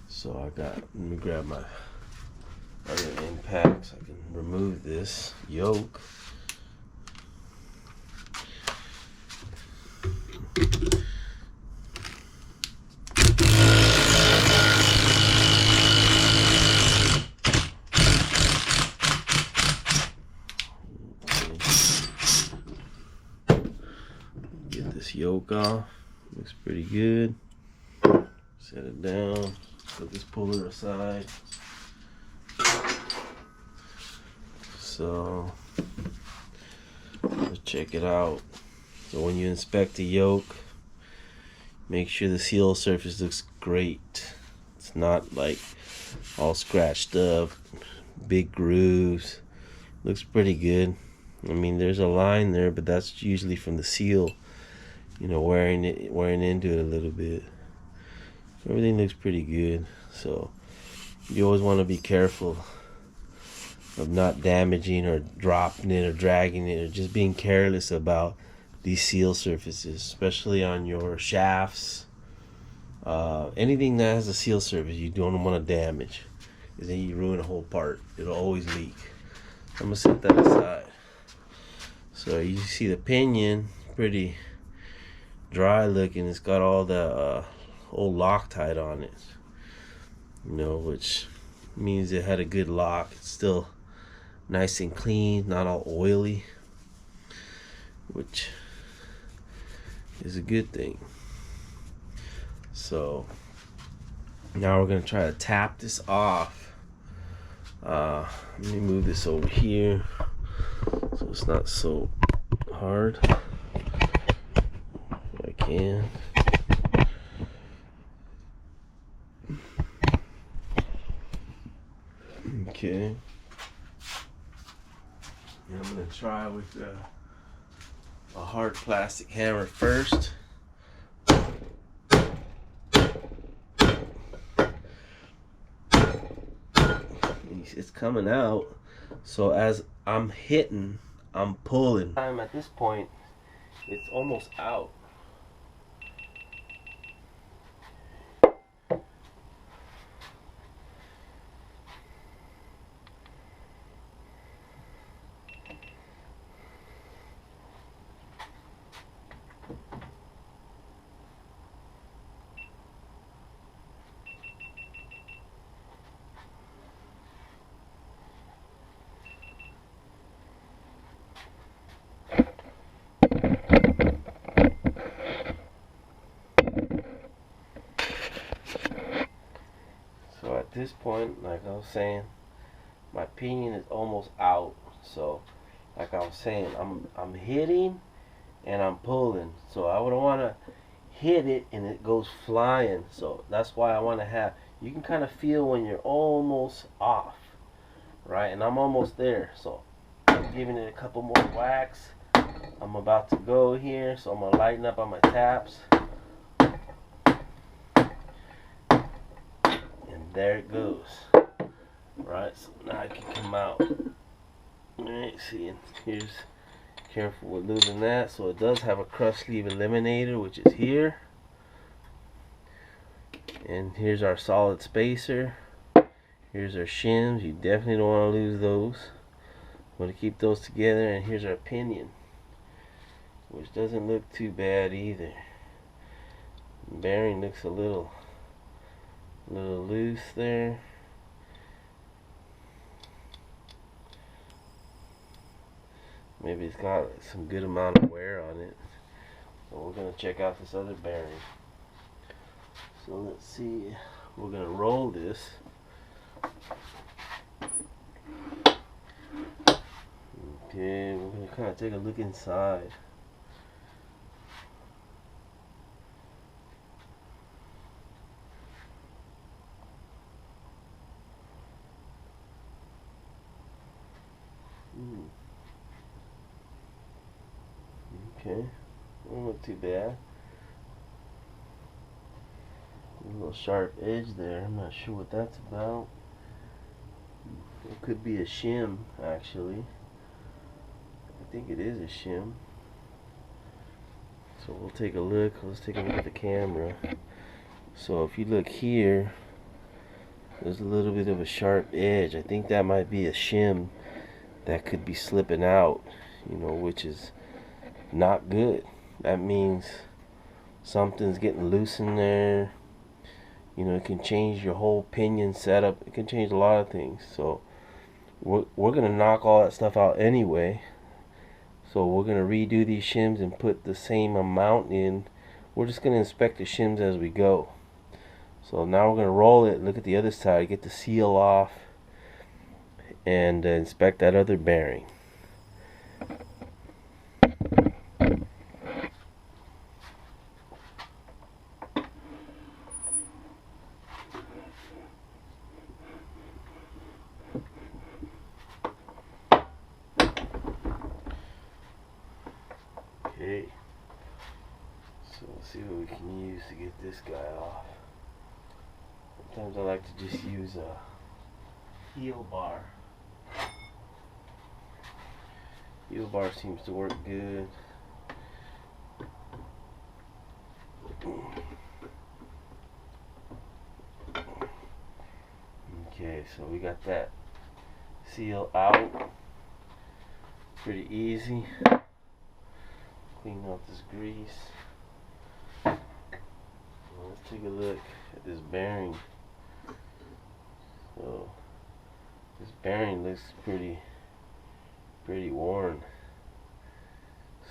So let me grab my other impact so I can remove this yoke. Get this yoke off. Looks pretty good. Set it down. Put this puller aside. So let's check it out. So when you inspect the yoke, make sure the seal surface looks great. It's not like all scratched up, big grooves. Looks pretty good. I mean, there's a line there, but that's usually from the seal, you know, wearing into it a little bit. Everything looks pretty good. So you always want to be careful of not damaging or dropping it or dragging it or just being careless about these seal surfaces, especially on your shafts. Anything that has a seal surface you don't want to damage, because then you ruin a whole part. It'll always leak. I'm gonna set that aside. So you see the pinion, pretty dry looking. It's got all the old Loctite on it, you know, which means it had a good lock. It's still nice and clean, not all oily, which is a good thing. So now we're gonna try to tap this off. Let me move this over here so it's not so hard. If I can. Okay. And I'm gonna try with a hard plastic hammer first. It's coming out, so as I'm hitting, I'm pulling. At this point, it's almost out. this point, like I was saying, my pinion is almost out. So like I was saying, I'm hitting and I'm pulling. So I would want to hit it and it goes flying. So that's why I want to have, you can kind of feel when you're almost off, right? And I'm almost there. So I'm giving it a couple more whacks. I'm about to go here, so I'm gonna lighten up on my taps. And there it goes. Right, so now I can come out. Alright, see, and here's, careful with losing that. So it does have a crush sleeve eliminator, which is here. And here's our solid spacer. Here's our shims. You definitely don't want to lose those. Want to keep those together. And here's our pinion, which doesn't look too bad either. Bearing looks a little loose there. Maybe it's got some good amount of wear on it. So we're gonna check out this other bearing. So let's see. We're gonna roll this. Okay, we're gonna kind of take a look inside. Okay, don't look too bad. A little sharp edge there. I'm not sure what that's about. It could be a shim, actually. I think it is a shim. So we'll take a look. Let's take a look at the camera. So if you look here, there's a little bit of a sharp edge. I think that might be a shim that could be slipping out, you know, which is not good. That means something's getting loose in there. You know, it can change your whole pinion setup. It can change a lot of things. So we're gonna knock all that stuff out anyway. So we're gonna redo these shims and put the same amount in. We're just gonna inspect the shims as we go. So now we're gonna roll it, look at the other side, get the seal off, and inspect that other bearing. Okay, so let's see what we can use to get this guy off. Sometimes I like to just use a heel bar. Heel bar seems to work good. Okay, so we got that seal out. Pretty easy. Clean out this grease. Let's take a look at this bearing. So this bearing looks pretty worn.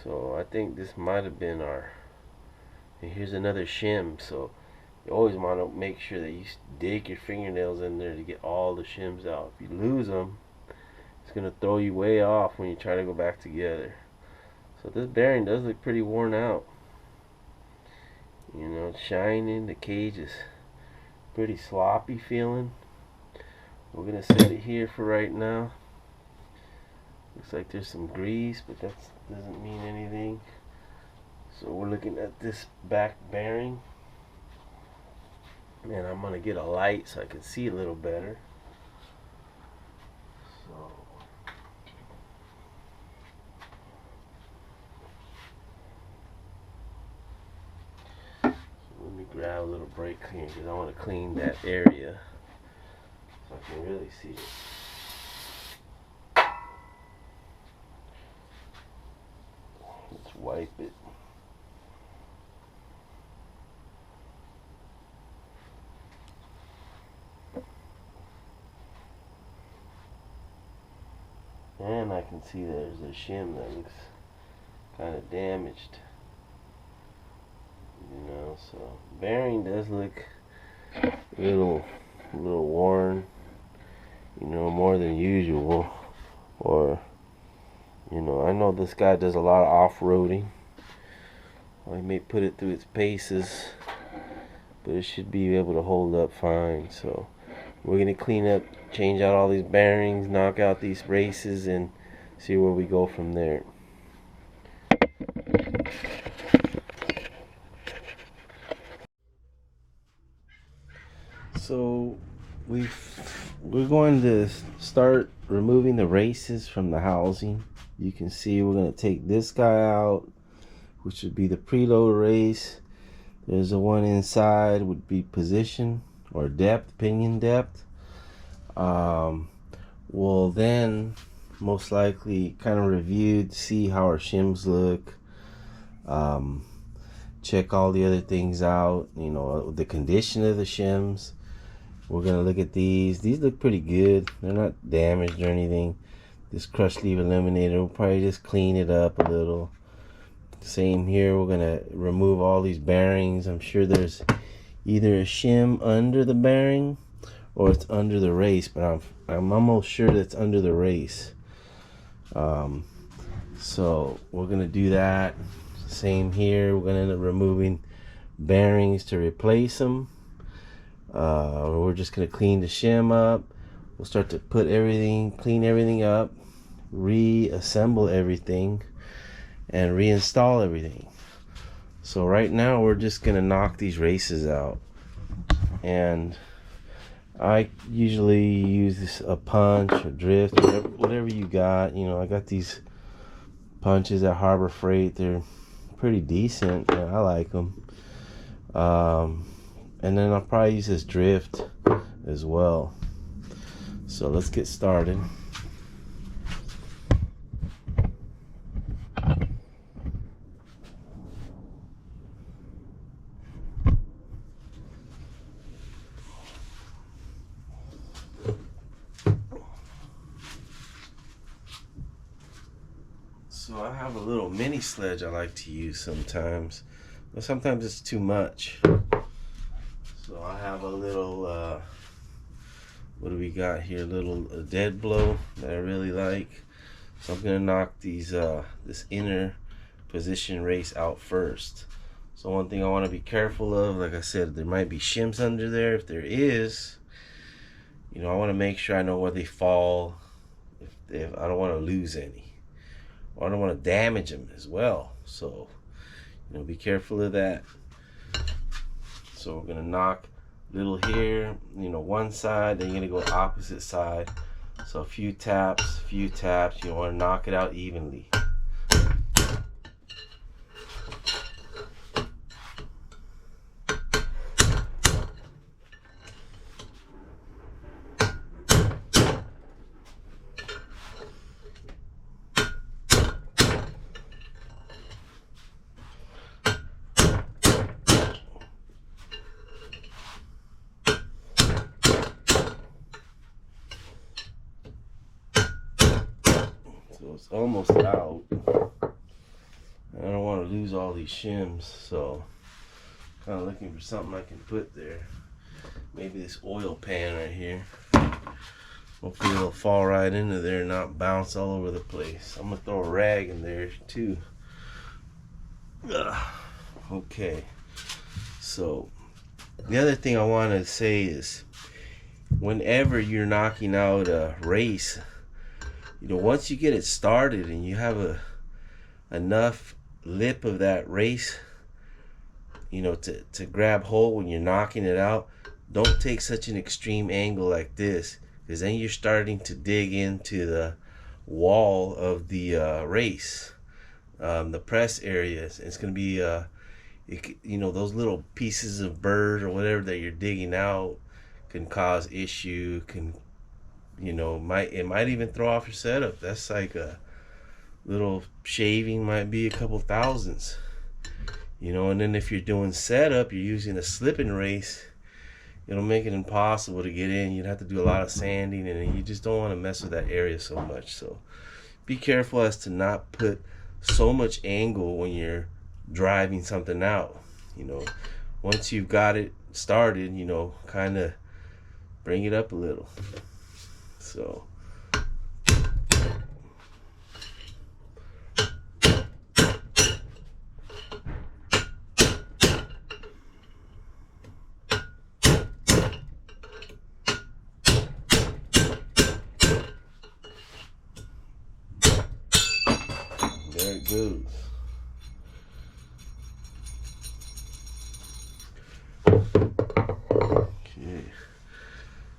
So I think this might have been our, and here's another shim. So you always want to make sure that you dig your fingernails in there to get all the shims out. If you lose them, it's gonna throw you way off when you try to go back together. So this bearing does look pretty worn out. You know, it's shining. The cage is pretty sloppy feeling. We're gonna set it here for right now. Looks like there's some grease, but that doesn't mean anything. So we're looking at this back bearing, and I'm gonna get a light so I can see a little better. So let me grab a little brake cleaner because I want to clean that area so I can really see it. Let's wipe it. And I can see there's a shim that looks kind of damaged. You know, so bearing does look a little a little worn, you know, more than usual. Or, you know, I know this guy does a lot of off-roading. I may put it through its paces, but it should be able to hold up fine. So we're gonna clean up, change out all these bearings, knock out these races, and see where we go from there. So we're going to start removing the races from the housing. You can see we're going to take this guy out, which would be the preload race. There's the one inside would be position or depth, pinion depth. We'll then most likely kind of review to see how our shims look. Check all the other things out, you know, the condition of the shims. We're gonna look at these. These look pretty good. They're not damaged or anything. This crush leaf eliminator, we'll probably just clean it up a little. Same here, we're gonna remove all these bearings. I'm sure there's either a shim under the bearing or it's under the race, but I'm almost sure that's under the race. So we're gonna do that. Same here, we're gonna end up removing bearings to replace them. We're just gonna clean the shim up. We'll start to put everything, clean everything up, reassemble everything, and reinstall everything. So right now we're just gonna knock these races out, and I usually use a punch or drift, whatever you got. You know, I got these punches at Harbor Freight. They're pretty decent. Yeah, I like them. And then I'll probably use this drift as well. So let's get started. So I have a little mini sledge I like to use sometimes, but sometimes it's too much. So I have a little, what do we got here? A little dead blow that I really like. So I'm gonna knock these, this inner position race out first. So one thing I want to be careful of, like I said, there might be shims under there. If there is, you know, I want to make sure I know where they fall. If I don't want to lose any, or I don't want to damage them as well. So, you know, be careful of that. So we're gonna knock little here, you know, one side, then you're gonna go opposite side. So a few taps, you want to knock it out evenly. So it's almost out. I don't want to lose all these shims, so kind of looking for something I can put there. Maybe this oil pan right here. Hopefully it'll fall right into there and not bounce all over the place. I'm gonna throw a rag in there too. Okay, so the other thing I want to say is, whenever you're knocking out a race, you know, once you get it started and you have enough lip of that race, you know, to grab hold when you're knocking it out, don't take such an extreme angle like this, because then you're starting to dig into the wall of the race, the press areas. It's going to be, you know, those little pieces of bird or whatever that you're digging out can cause issue, you know, it might even throw off your setup. That's like a little shaving, might be a couple thousandths, you know. And then if you're doing setup, you're using a slipping race, it'll make it impossible to get in. You'd have to do a lot of sanding, and you just don't want to mess with that area so much. So be careful as to not put so much angle when you're driving something out. You know, once you've got it started, you know, kind of bring it up a little. So there it goes. Okay,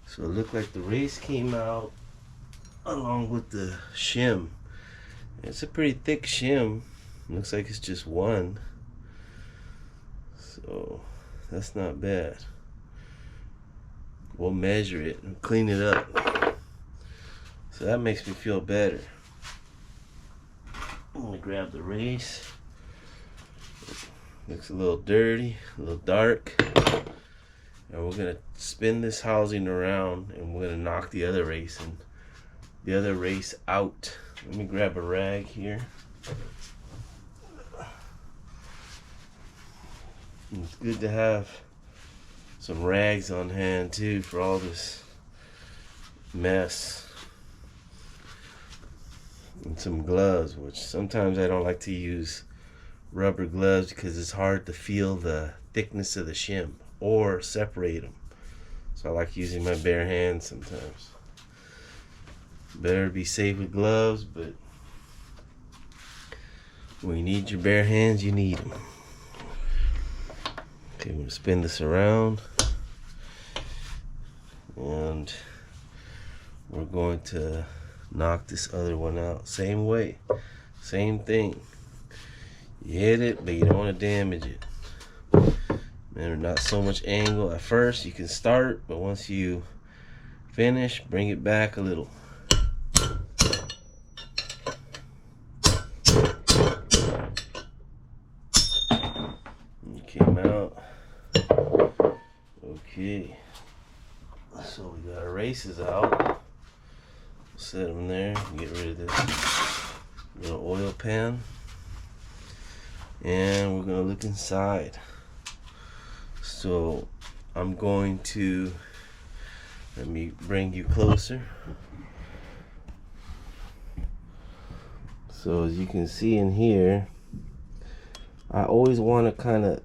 so it looked like the race came out along with the shim. It's a pretty thick shim. Looks like it's just one, so that's not bad. We'll measure it and clean it up, so that makes me feel better. I'm gonna grab the race. Looks a little dirty, a little dark, and we're gonna spin this housing around, and we're gonna knock the other race out. Let me grab a rag here. It's good to have some rags on hand too for all this mess. And some gloves, which sometimes I don't like to use rubber gloves because it's hard to feel the thickness of the shim or separate them. So I like using my bare hands sometimes. Better be safe with gloves, but when you need your bare hands, you need them. Okay, I'm gonna spin this around, and we're going to knock this other one out. Same way, same thing. You hit it, but you don't want to damage it. Remember, not so much angle at first. You can start, but once you finish, bring it back a little. It came out. Okay, so we got our races out. Set them there. Get rid of this little oil pan, and we're gonna look inside. So I'm going to, let me bring you closer. So as you can see in here, I always want to kind of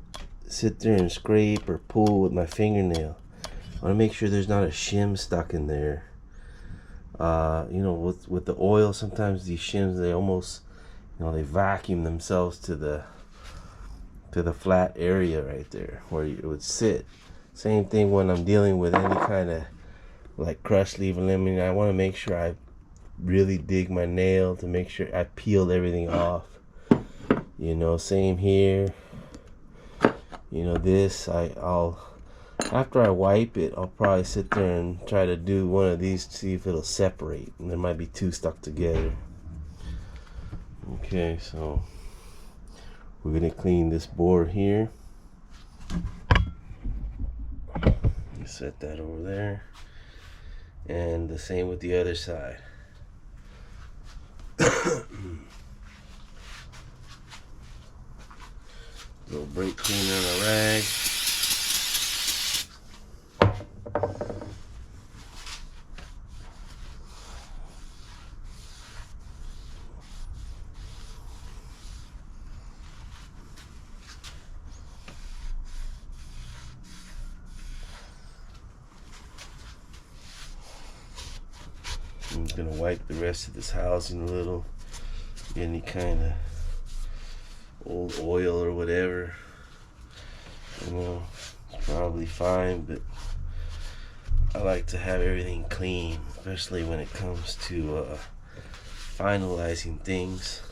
sit there and scrape or pull with my fingernail. I want to make sure there's not a shim stuck in there. You know, with the oil, sometimes these shims, they almost, you know, they vacuum themselves to the flat area right there where it would sit. Same thing when I'm dealing with any kind of like crushed leaf lemon. I want to make sure I really dig my nail to make sure I peeled everything off. You know, same here. You know, this I'll after I wipe it, I'll probably sit there and try to do one of these to see if it'll separate. And there might be two stuck together. Okay, so we're gonna clean this board here. Set that over there, and the same with the other side. Little brake cleaner and a rag. I'm gonna wipe the rest of this housing a little. Any kind of old oil or whatever, you know, it's probably fine, but I like to have everything clean, especially when it comes to finalizing things.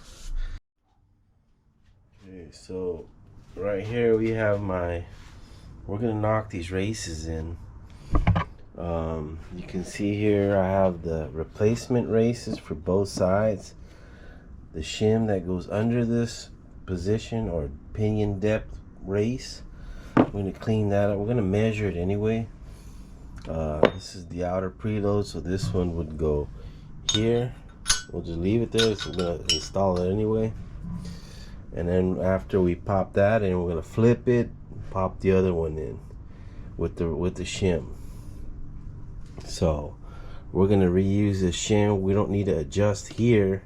Okay, so right here we have we're gonna knock these races in. You can see here I have the replacement races for both sides. The shim that goes under this position or pinion depth race, we're going to clean that up. We're going to measure it anyway. This is the outer preload, so this one would go here. We'll just leave it there, so we're going to install it anyway. And then after we pop that in, we're going to flip it, pop the other one in with the shim. So we're gonna reuse this shim. We don't need to adjust here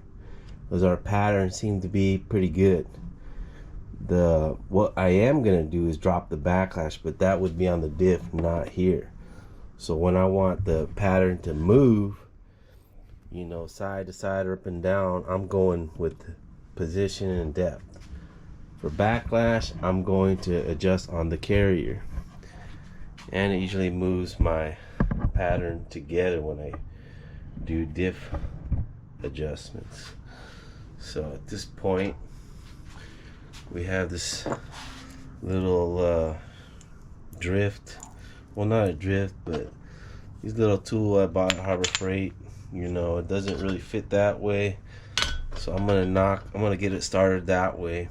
because our pattern seemed to be pretty good. What I am gonna do is drop the backlash, but that would be on the diff, not here. So when I want the pattern to move, you know, side to side or up and down, I'm going with position and depth. For backlash, I'm going to adjust on the carrier, and it usually moves my pattern together when I do diff adjustments. So at this point, we have this little drift. Well, not a drift, but these little tool I bought at Harbor Freight. You know, it doesn't really fit that way, so I'm gonna get it started that way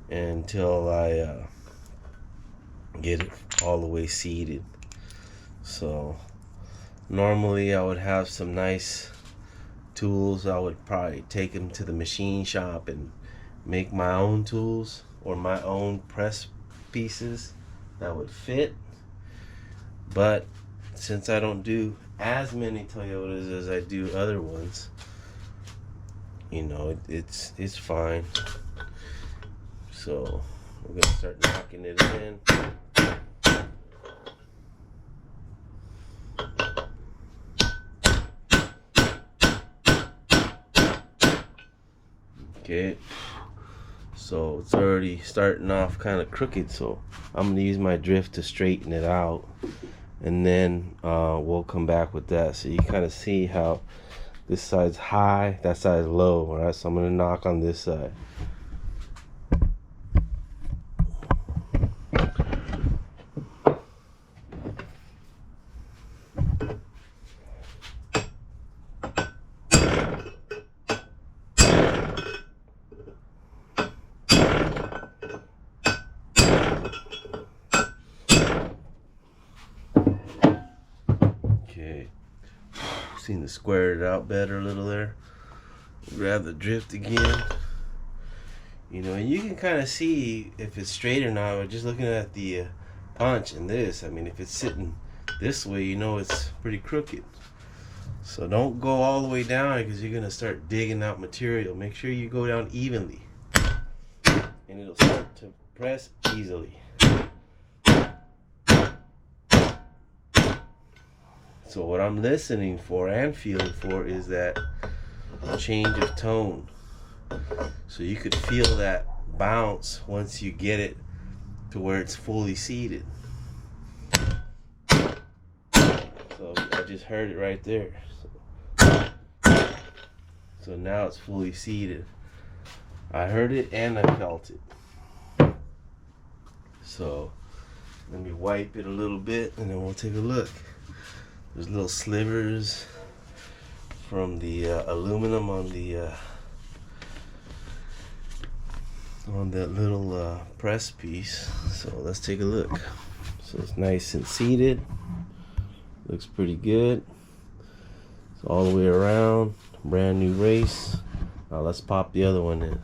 until I get it all the way seated. So normally I would have some nice tools. I would probably take them to the machine shop and make my own tools or my own press pieces that would fit. But since I don't do as many Toyotas as I do other ones, you know, it's fine. So we're gonna start knocking it in. Okay, so it's already starting off kind of crooked, so I'm gonna use my drift to straighten it out, and then we'll come back with that. So you kind of see how this side's high, that side's low. All right, so I'm gonna knock on this side. Okay, seem to square it out better a little there. Grab the drift again. You know, and you can kind of see if it's straight or not by just looking at the punch in this. I mean, if it's sitting this way, you know it's pretty crooked. So don't go all the way down because you're gonna start digging out material. Make sure you go down evenly, and it'll start to press easily. So what I'm listening for and feeling for is that change of tone. So you could feel that bounce once you get it to where it's fully seated. So I just heard it right there. So now it's fully seated. I heard it and I felt it. So let me wipe it a little bit and then we'll take a look. There's little slivers from the aluminum on that little press piece. So let's take a look. So it's nice and seated. Looks pretty good. It's all the way around. Brand new race. Now let's pop the other one in.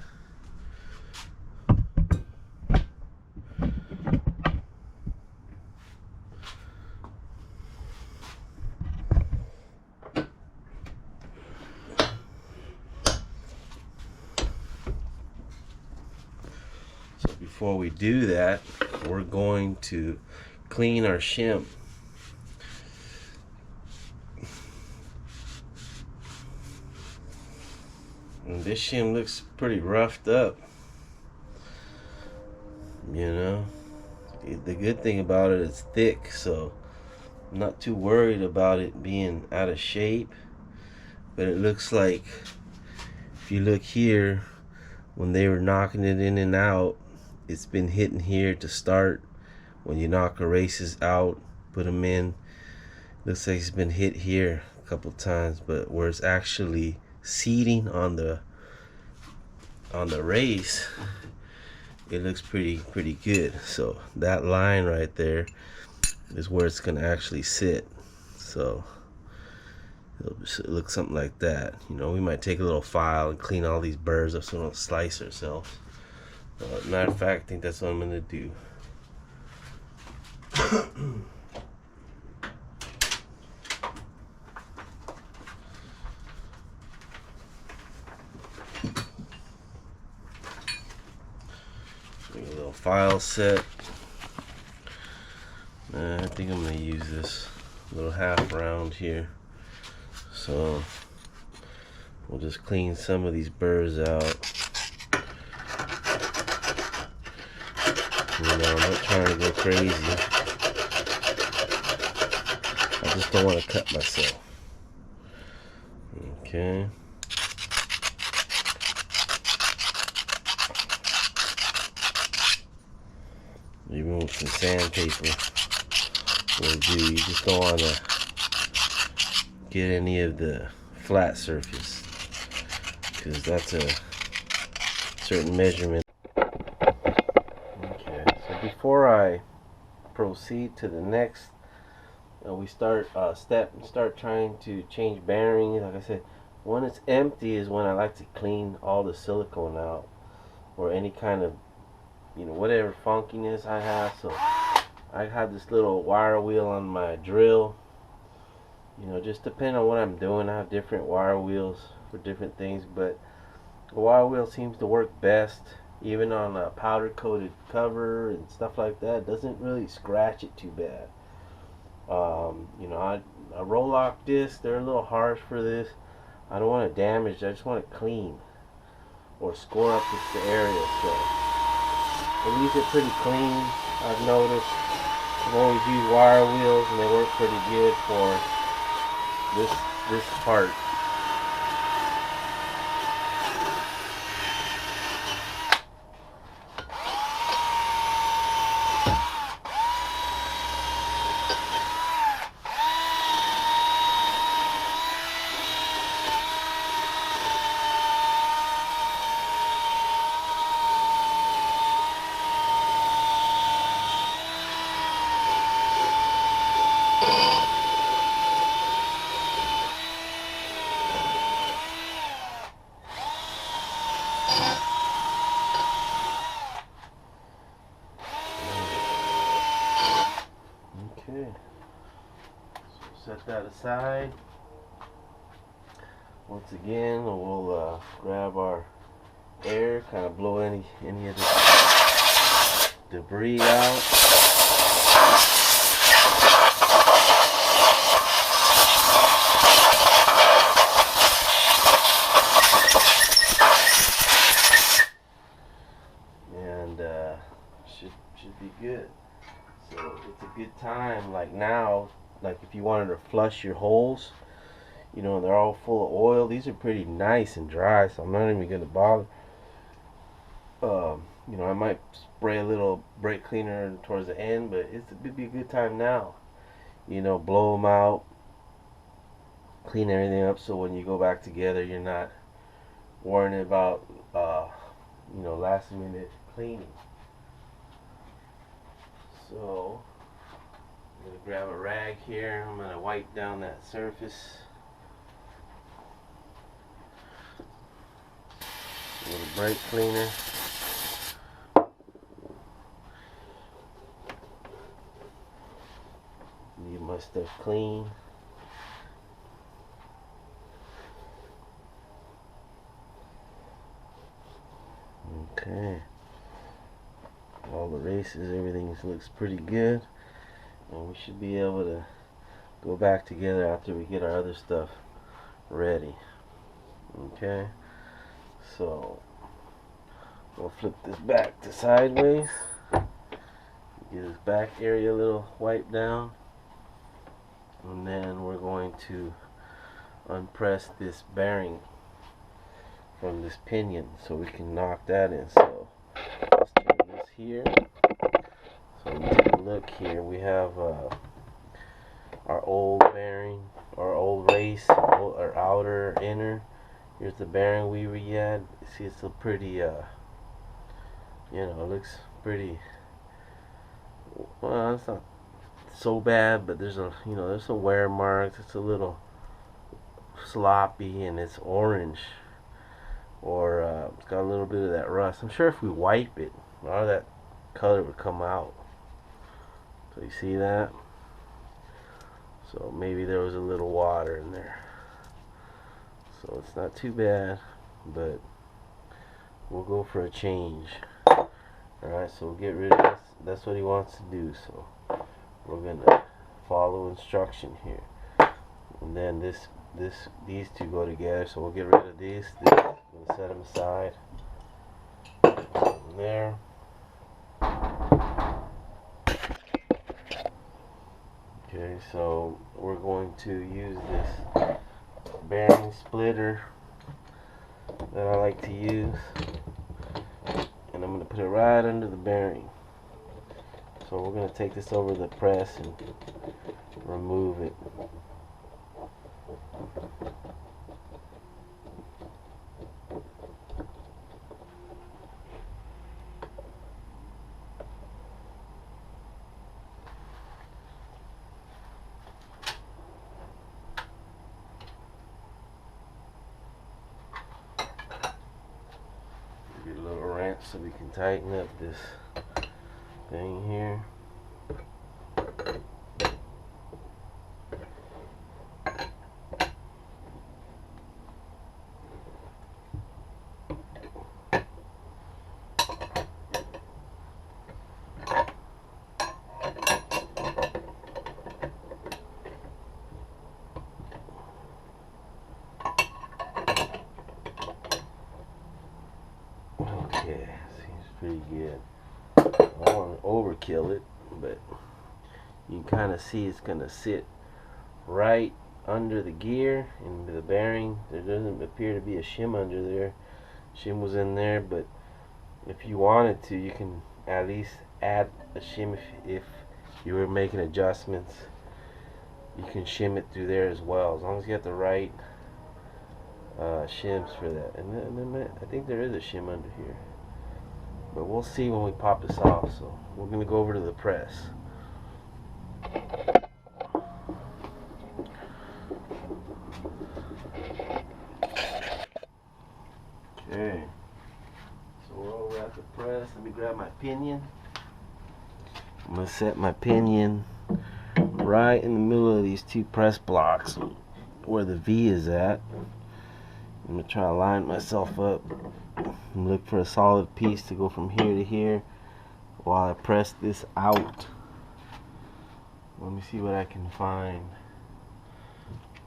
So before we do that, we're going to clean our shim. And this shim looks pretty roughed up. You know, the good thing about it is thick, so I'm not too worried about it being out of shape. But it looks like, if you look here, when they were knocking it in and out, it's been hitting here to start. When you knock erases out, put them in, looks like it's been hit here a couple times. But where it's actually seating on the race, it looks pretty good. So that line right there is where it's gonna actually sit. So it'll look something like that. You know, we might take a little file and clean all these burrs up so we don't slice ourselves. Matter of fact, I think that's what I'm gonna do. file set. I think I'm going to use this little half round here. So we'll just clean some of these burrs out. You know, I'm not trying to go crazy. I just don't want to cut myself. Okay. Even with some sandpaper will do. You just don't want to get any of the flat surface, because that's a certain measurement. Okay, so before I proceed to the next, we start trying to change bearings. Like I said, when it's empty is when I like to clean all the silicone out, or any kind of, you know, whatever funkiness I have. So I have this little wire wheel on my drill. You know, just depending on what I'm doing, I have different wire wheels for different things, but the wire wheel seems to work best, even on a powder coated cover and stuff like that. It doesn't really scratch it too bad. You know, a Rolock disc, they're a little harsh for this. I don't want to damage, I just want to clean or score up the area. So it leaves it pretty clean. I've noticed I've always used wire wheels and they work pretty good for this part. Okay, so set that aside. Once again, we'll grab our air, kind of blow any of the debris out. And should be good. So it's a good time, like now, like if you wanted to flush your holes, you know, they're all full of oil. These are pretty nice and dry, so I'm not even going to bother. You know, I might spray a little brake cleaner towards the end, but it'd be a good time now. You know, blow them out, clean everything up, so when you go back together, you're not worrying about, you know, last minute cleaning. So I'm going to grab a rag here. I'm going to wipe down that surface. A little brake cleaner. Leave my stuff clean. Okay. All the races, everything looks pretty good. And we should be able to go back together after we get our other stuff ready. Okay. So we'll flip this back to sideways. Get this back area a little wiped down. And then we're going to unpress this bearing from this pinion so we can knock that in. So let's turn this here. So we take a look here. We have our old bearing, our old race, our outer, inner. Here's the bearing we had. See, it's a pretty, you know, it looks pretty. Well, it's not so bad, but there's a, you know, there's some wear marks. It's a little sloppy and it's orange, or it's got a little bit of that rust. I'm sure if we wipe it, a lot of that color would come out. So you see that? So maybe there was a little water in there. So it's not too bad, but we'll go for a change. Alright, so we'll get rid of this. That's what he wants to do, so we're gonna follow instruction here. And then these two go together, so we'll get rid of these. I'm gonna set them aside. There. Okay, so we're going to use this bearing splitter that I like to use, and I'm going to put it right under the bearing. So we're going to take this over the press and remove it. Get a little wrench so we can tighten up this thing here. Okay, seems pretty good. I don't want to overkill it, but you can kind of see it's going to sit right under the gear and the bearing. There doesn't appear to be a shim under there. Shim was in there, but if you wanted to, you can at least add a shim if you were making adjustments. You can shim it through there as well, as long as you get the right shims for that. And then I think there is a shim under here, but we'll see when we pop this off. So we're going to go over to the press. Okay, so we're over at the press. Let me grab my pinion. I'm going to set my pinion right in the middle of these two press blocks where the V is at. I'm going to try to line myself up and look for a solid piece to go from here to here while I press this out. Let me see what I can find.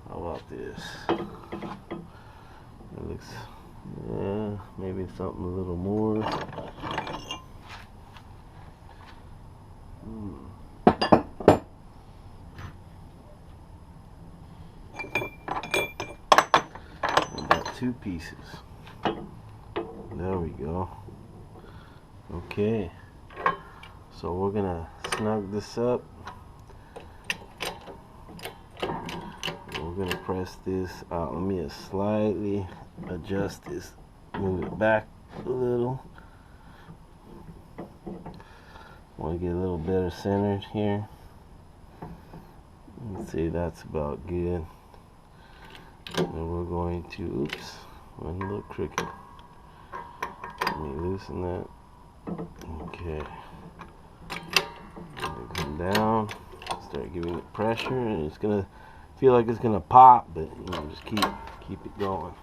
How about this? It looks, yeah, maybe something a little more. About 2 pieces. There we go. Okay, so we're gonna snug this up. We're gonna press this out. Let me slightly adjust this, move it back a little. Want to get a little better centered here. Let's see, that's about good. And we're going to, oops, went a little crooked. Let me loosen that. Okay. Come down, start giving it pressure, and it's gonna feel like it's gonna pop, but you know, just keep it going.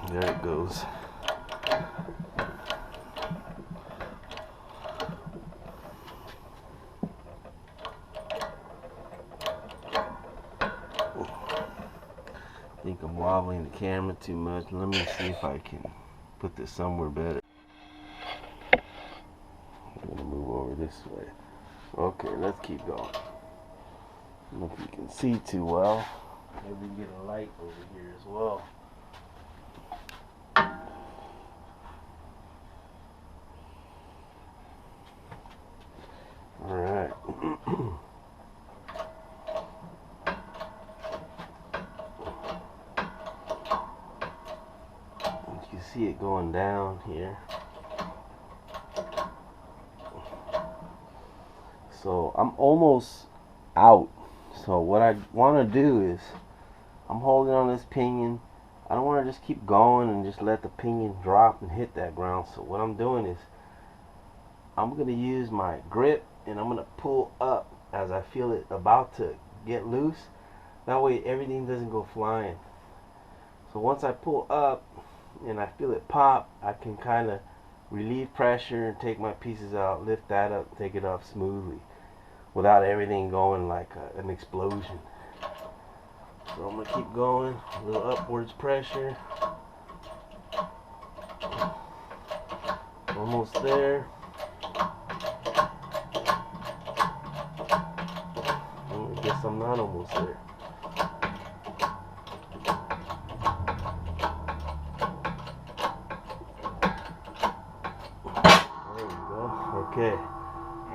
There it goes. I think I'm wobbling the camera too much. Let me see if I can put this somewhere better. I'm gonna move over this way. Okay, let's keep going. I don't know if you can see too well. Maybe we can get a light over here as well. Alright. You can see it going down here. So I'm almost out. So what I want to do is, I'm holding on this pinion. I don't want to just keep going and just let the pinion drop and hit that ground. So what I'm doing is, I'm going to use my grip and I'm going to pull up as I feel it about to get loose. That way everything doesn't go flying. So once I pull up and I feel it pop, I can kind of relieve pressure, take my pieces out, lift that up, take it off smoothly without everything going like an explosion. So I'm going to keep going, a little upwards pressure. Almost there. I guess I'm not almost there. There we go. Okay.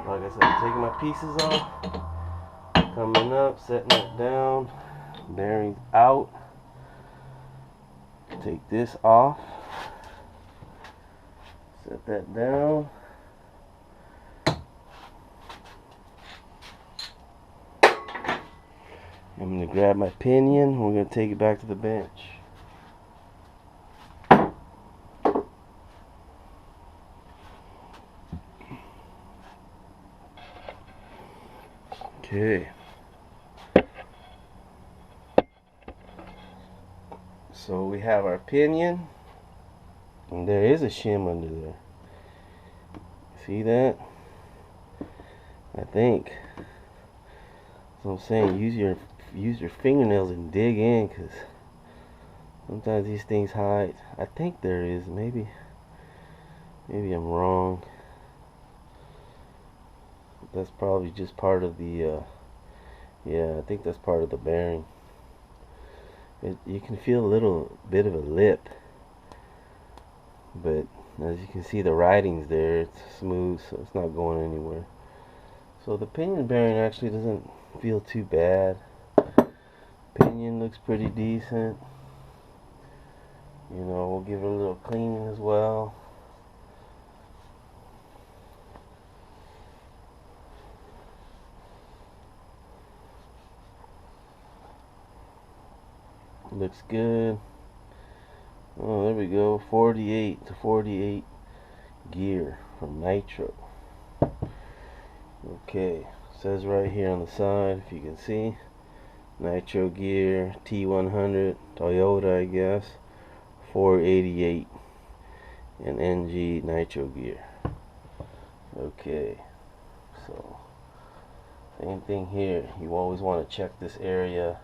Like I said, I'm taking my pieces off. Coming up, setting it down. Bearings out. Take this off. Set that down. I'm going to grab my pinion. We're going to take it back to the bench. Okay. So we have our pinion. And there is a shim under there. See that? I think. So I'm saying use your fingernails and dig in, because sometimes these things hide. I think there is. Maybe I'm wrong. That's probably just part of the yeah, I think that's part of the bearing. You can feel a little bit of a lip, but as you can see, the writing's there. It's smooth, so it's not going anywhere. So the pinion bearing actually doesn't feel too bad. Pinion looks pretty decent. You know, we'll give it a little cleaning as well. Looks good. Oh, there we go. 48 to 48 gear from Nitro. Okay, says right here on the side, if you can see, Nitro gear, T100, Toyota, I guess, 488, and NG Nitro gear. Okay, so same thing here. You always want to check this area.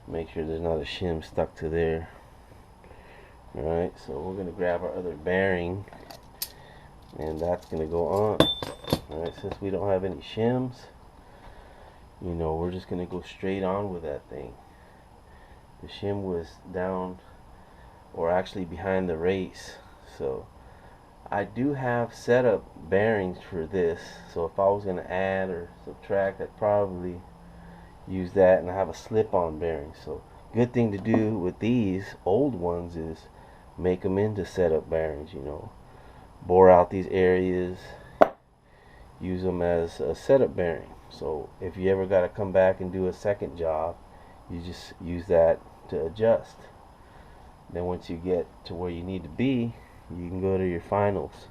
Make sure there's not a shim stuck to there. Alright, so we're going to grab our other bearing, and that's going to go on. Alright, since we don't have any shims, you know, we're just going to go straight on with that thing. The shim was down, or actually behind the race. So I do have setup bearings for this, so if I was going to add or subtract, I'd probably use that, and I have a slip-on bearing. So good thing to do with these old ones is make them into setup bearings, you know, bore out these areas, use them as a setup bearing. So if you ever got to come back and do a second job, you just use that to adjust. Then once you get to where you need to be, you can go to your finals.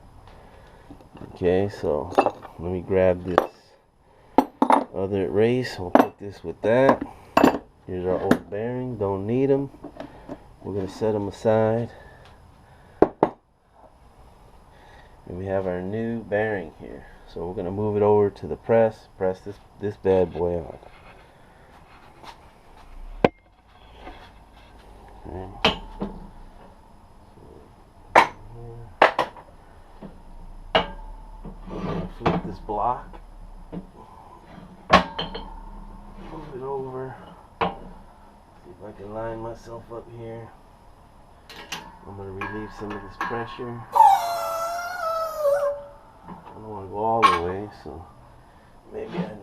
Okay, so let me grab this other race. We'll put this with that. Here's our old bearings. Don't need them. We're going to set them aside. And we have our new bearing here. So we're going to move it over to the press. Press this bad boy on. Okay. Flip this block. Move it over. See if I can line myself up here. I'm going to relieve some of this pressure. I don't want to go all the way, so maybe I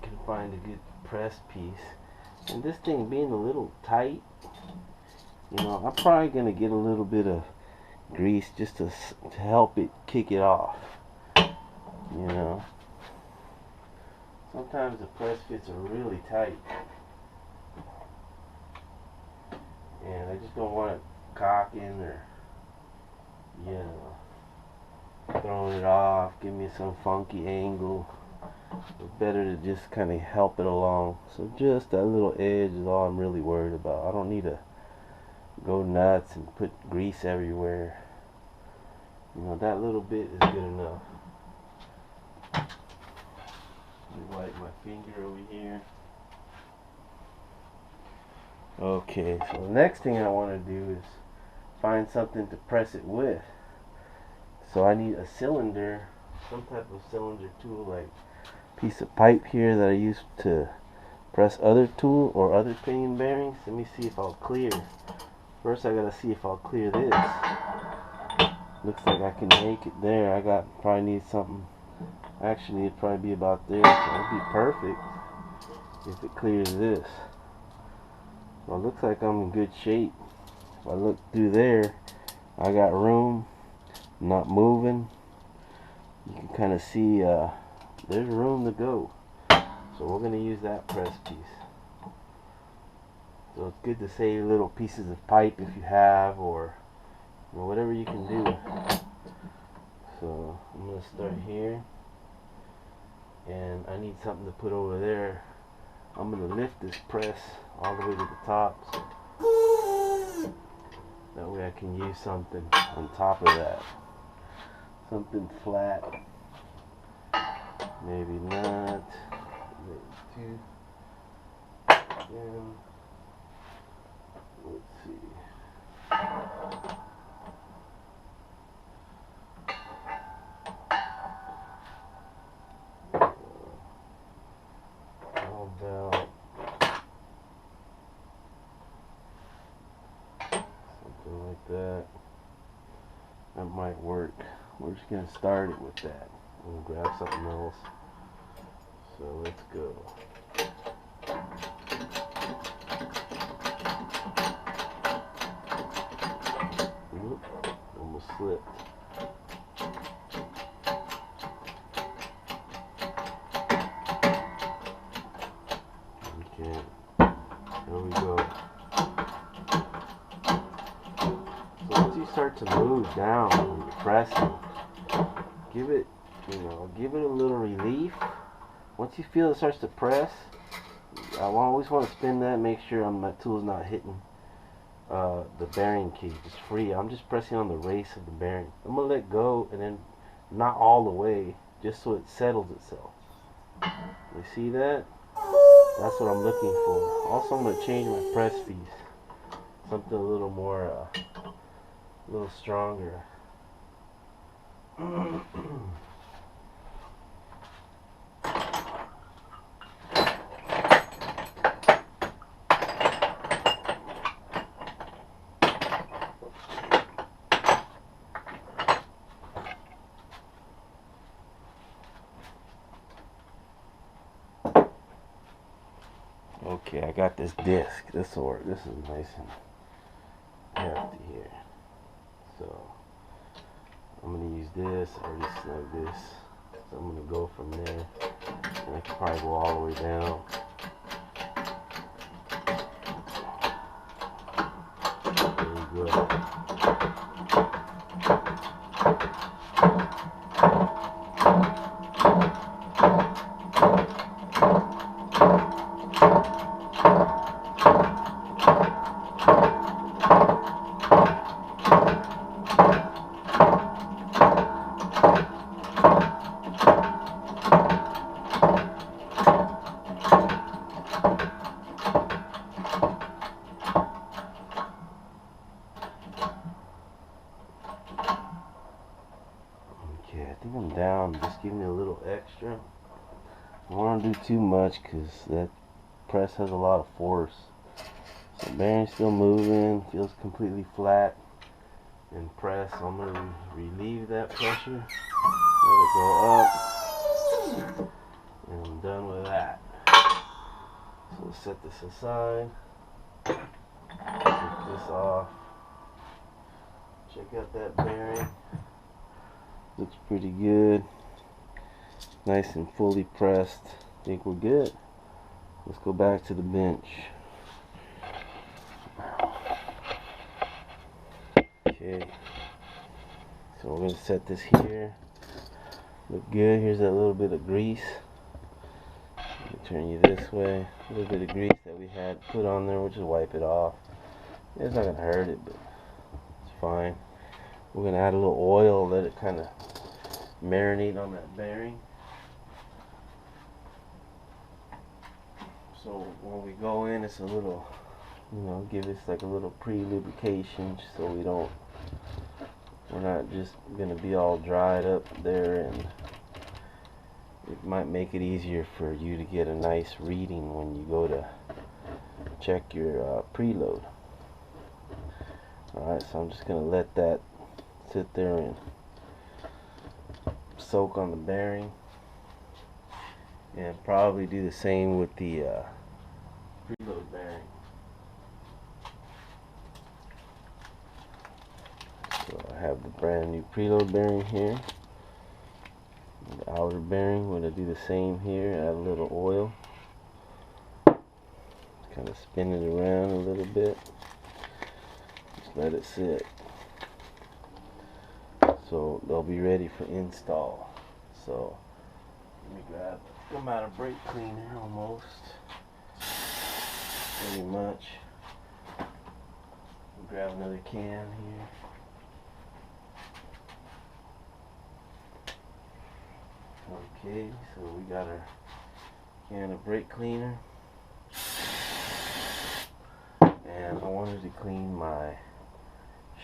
can find a good press piece. And this thing being a little tight, you know, I'm probably going to get a little bit of grease just to help it kick it off. You know, sometimes the press fits are really tight, and I just don't want it cocking or, you know, throwing it off, give me some funky angle. It's better to just kind of help it along. So just that little edge is all I'm really worried about. I don't need a go nuts and put grease everywhere. You know, that little bit is good enough. Let me wipe my finger over here. Okay, so the next thing I want to do is find something to press it with. So I need a cylinder, some type of cylinder tool, like a piece of pipe here that I use to press other tool or other pinion bearings. Let me see if I'll clear. First I gotta see if I'll clear this. Looks like I can make it there. Probably need something. Actually, it'd probably be about there, so it'd be perfect if it clears this. Well, it looks like I'm in good shape. If I look through there, I got room, I'm not moving. You can kind of see there's room to go. So we're going to use that press piece. So it's good to save little pieces of pipe if you have, or whatever you can do. So I'm going to start here, and I need something to put over there. I'm going to lift this press all the way to the top, so that way I can use something on top of that. Something flat. Maybe not. Maybe two. Again. Let's see. How about something like that? That might work. We're just going to start it with that. I'm going to grab something else. So let's go. Oop, almost slipped. Okay, there we go. So once you start to move down when you're pressing, give it a little relief. Once you feel it starts to press, I always want to spin that, make sure my tool's not hitting the bearing cage. It's free. I'm just pressing on the race of the bearing. I'm going to let go, and then not all the way, just so it settles itself. You see that? That's what I'm looking for. Also, I'm going to change my press piece. Something a little more, a little stronger. Okay, I got this disc. This will work. This is nice and hefty here. So I'm gonna use this. I already snug this. So I'm gonna go from there, and I can probably go all the way down. There we go. Okay, I think I'm down. Just give me a little extra. I don't want to do too much because that press has a lot of force. So bearing's still moving, feels completely flat and press. So I'm going to relieve that pressure, let it go up, and I'm done with that. So we'll set this aside, take this off, check out that bearing. Looks pretty good. Nice and fully pressed. I think we're good. Let's go back to the bench. Okay. So we're going to set this here. Look good. Here's that little bit of grease. Let me turn you this way. A little bit of grease that we had put on there. We'll just wipe it off. It's not gonna hurt it, but it's fine. We're gonna add a little oil, let it kind of marinate on that bearing. So when we go in, it's a little, give us like a little pre-lubrication so we're not just gonna be all dried up there, and it might make it easier for you to get a nice reading when you go to check your preload. Alright, so I'm just gonna let that sit there and soak on the bearing, and probably do the same with the preload bearing. So I have the brand new preload bearing here, the outer bearing. We're going to do the same here. Add a little oil, kind of spin it around a little bit, just let it sit, so they'll be ready for install. So let me grab, I'm out of brake cleaner almost, pretty much. Grab another can here. Okay, so we got our can of brake cleaner, and I wanted to clean my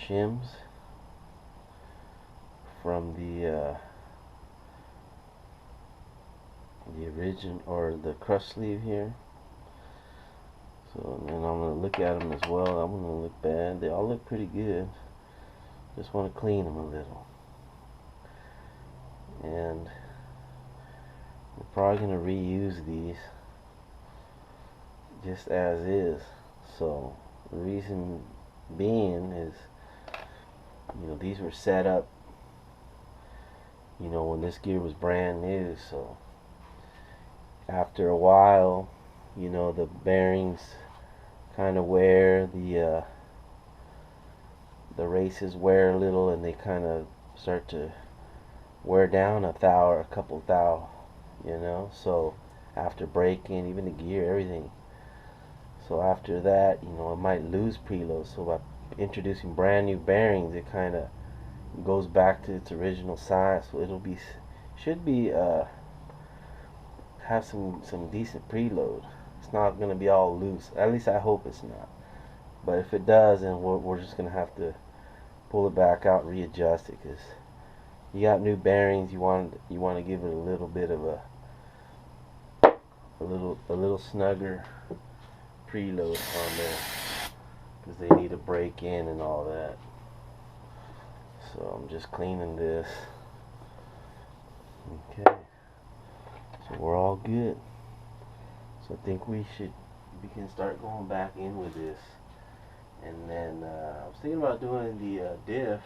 shims from the origin, or the crush sleeve here. So then I'm going to look at them as well. I'm going to look bad. They all look pretty good. Just want to clean them a little. And we're probably going to reuse these just as is. So the reason being is, these were set up, when this gear was brand new. So after a while, the bearings kind of wear, the races wear a little, and they kind of start to wear down a thou or a couple thou, so after braking, even the gear, everything. So after that, it might lose preload. So by introducing brand new bearings, it kind of goes back to its original size. So should be have some decent preload. It's not going to be all loose. At least I hope it's not. But if it does, then we're just going to have to pull it back out and readjust it, because you got new bearings. You want to give it a little bit of a little snugger preload on there, because they need to break in and all that. So I'm just cleaning this. Okay, so we're all good. So I think we can start going back in with this. And then I was thinking about doing the diff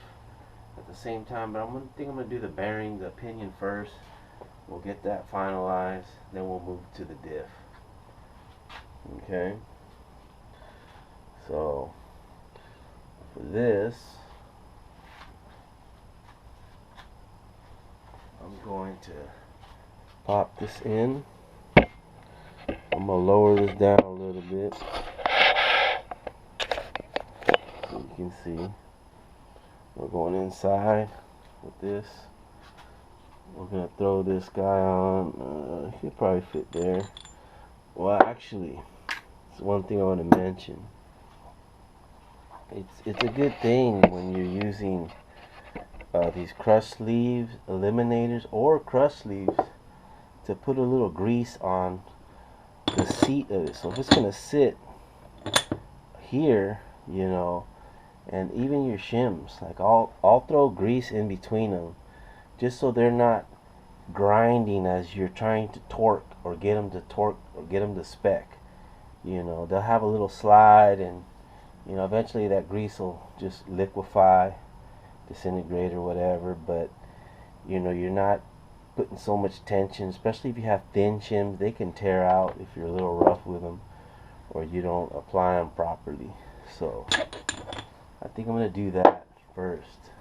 at the same time, but I'm gonna do the bearing, the pinion first. We'll get that finalized, then we'll move to the diff. Okay. So for this, I'm going to pop this in. I'm gonna lower this down a little bit so you can see. We're going inside with this. We're gonna throw this guy on. He could probably fit there. Well, actually, it's one thing I want to mention. It's a good thing when you're using these crush sleeves, eliminators, or crush sleeves, to put a little grease on the seat of it. So if it's gonna sit here, and even your shims, like I'll throw grease in between them, just so they're not grinding as you're trying to torque or get them to spec. They'll have a little slide, and eventually that grease will just liquefy, disintegrate, or whatever. But you're not putting so much tension, especially if you have thin shims. They can tear out if you're a little rough with them, or you don't apply them properly. So I think I'm going to do that first.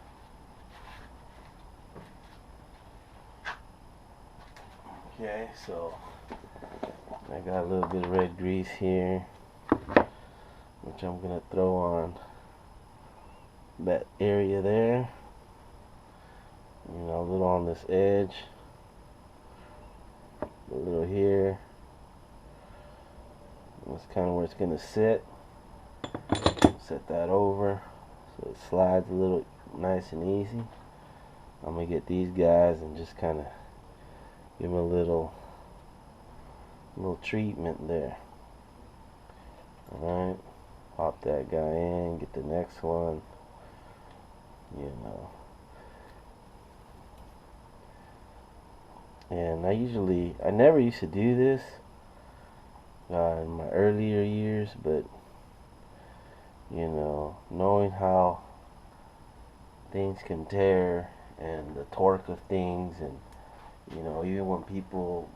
Okay, so I got a little bit of red grease here. which I'm gonna throw on that area there, you know, a little on this edge, a little here. That's kind of where it's gonna sit. Set that over so it slides a little nice and easy. I'm gonna get these guys and just kind of give them a little treatment there. Alright, pop that guy in, get the next one, you know. And I never used to do this in my earlier years, but you know, knowing how things can tear and the torque of things, and you know, even when people,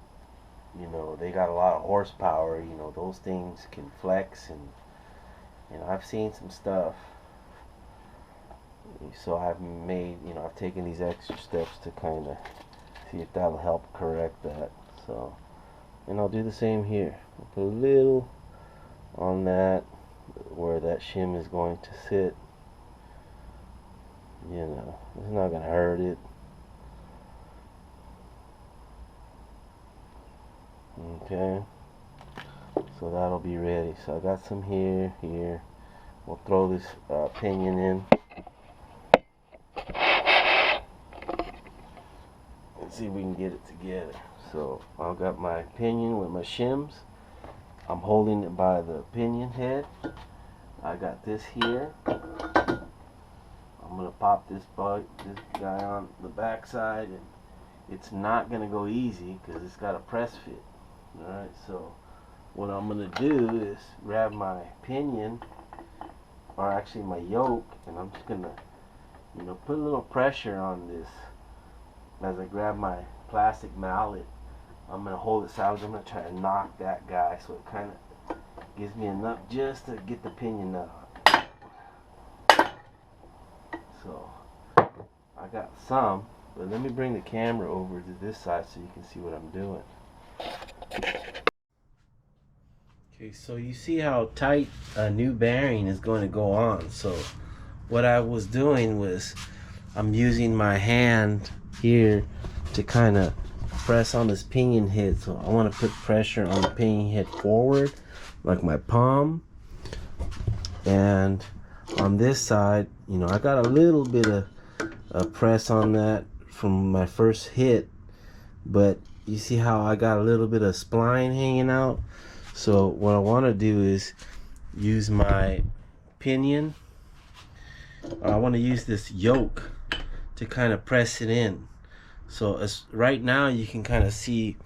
you know, they got a lot of horsepower, you know, those things can flex, and you know, I've seen some stuff. So I've made, you know, I've taken these extra steps to kind of see if that'll help correct that. So, and I'll do the same here. I'll put a little on that where that shim is going to sit. You know, it's not gonna hurt it. Okay, so that'll be ready. So I got some here. We'll throw this pinion in. Let's see if we can get it together. So I've got my pinion with my shims. I'm holding it by the pinion head. I got this here. I'm gonna pop this guy on the back side, and it's not gonna go easy because it's got a press fit. Alright, so what I'm gonna do is grab my pinion, or actually my yoke, and I'm just gonna, you know, put a little pressure on this as I grab my plastic mallet. I'm gonna hold it sideways. I'm gonna try to knock that guy so it kind of gives me enough just to get the pinion out. So I got some, but let me bring the camera over to this side so you can see what I'm doing. Okay, so you see how tight a new bearing is going to go on. So what I was doing was I'm using my hand here to kind of press on this pinion head. So I want to put pressure on the pinion head forward, like my palm. And on this side, you know, I got a little bit of press on that from my first hit, but you see how I got a little bit of spline hanging out. So what I want to do is use my pinion. I want to use this yoke to kind of press it in. So as right now you can kind of see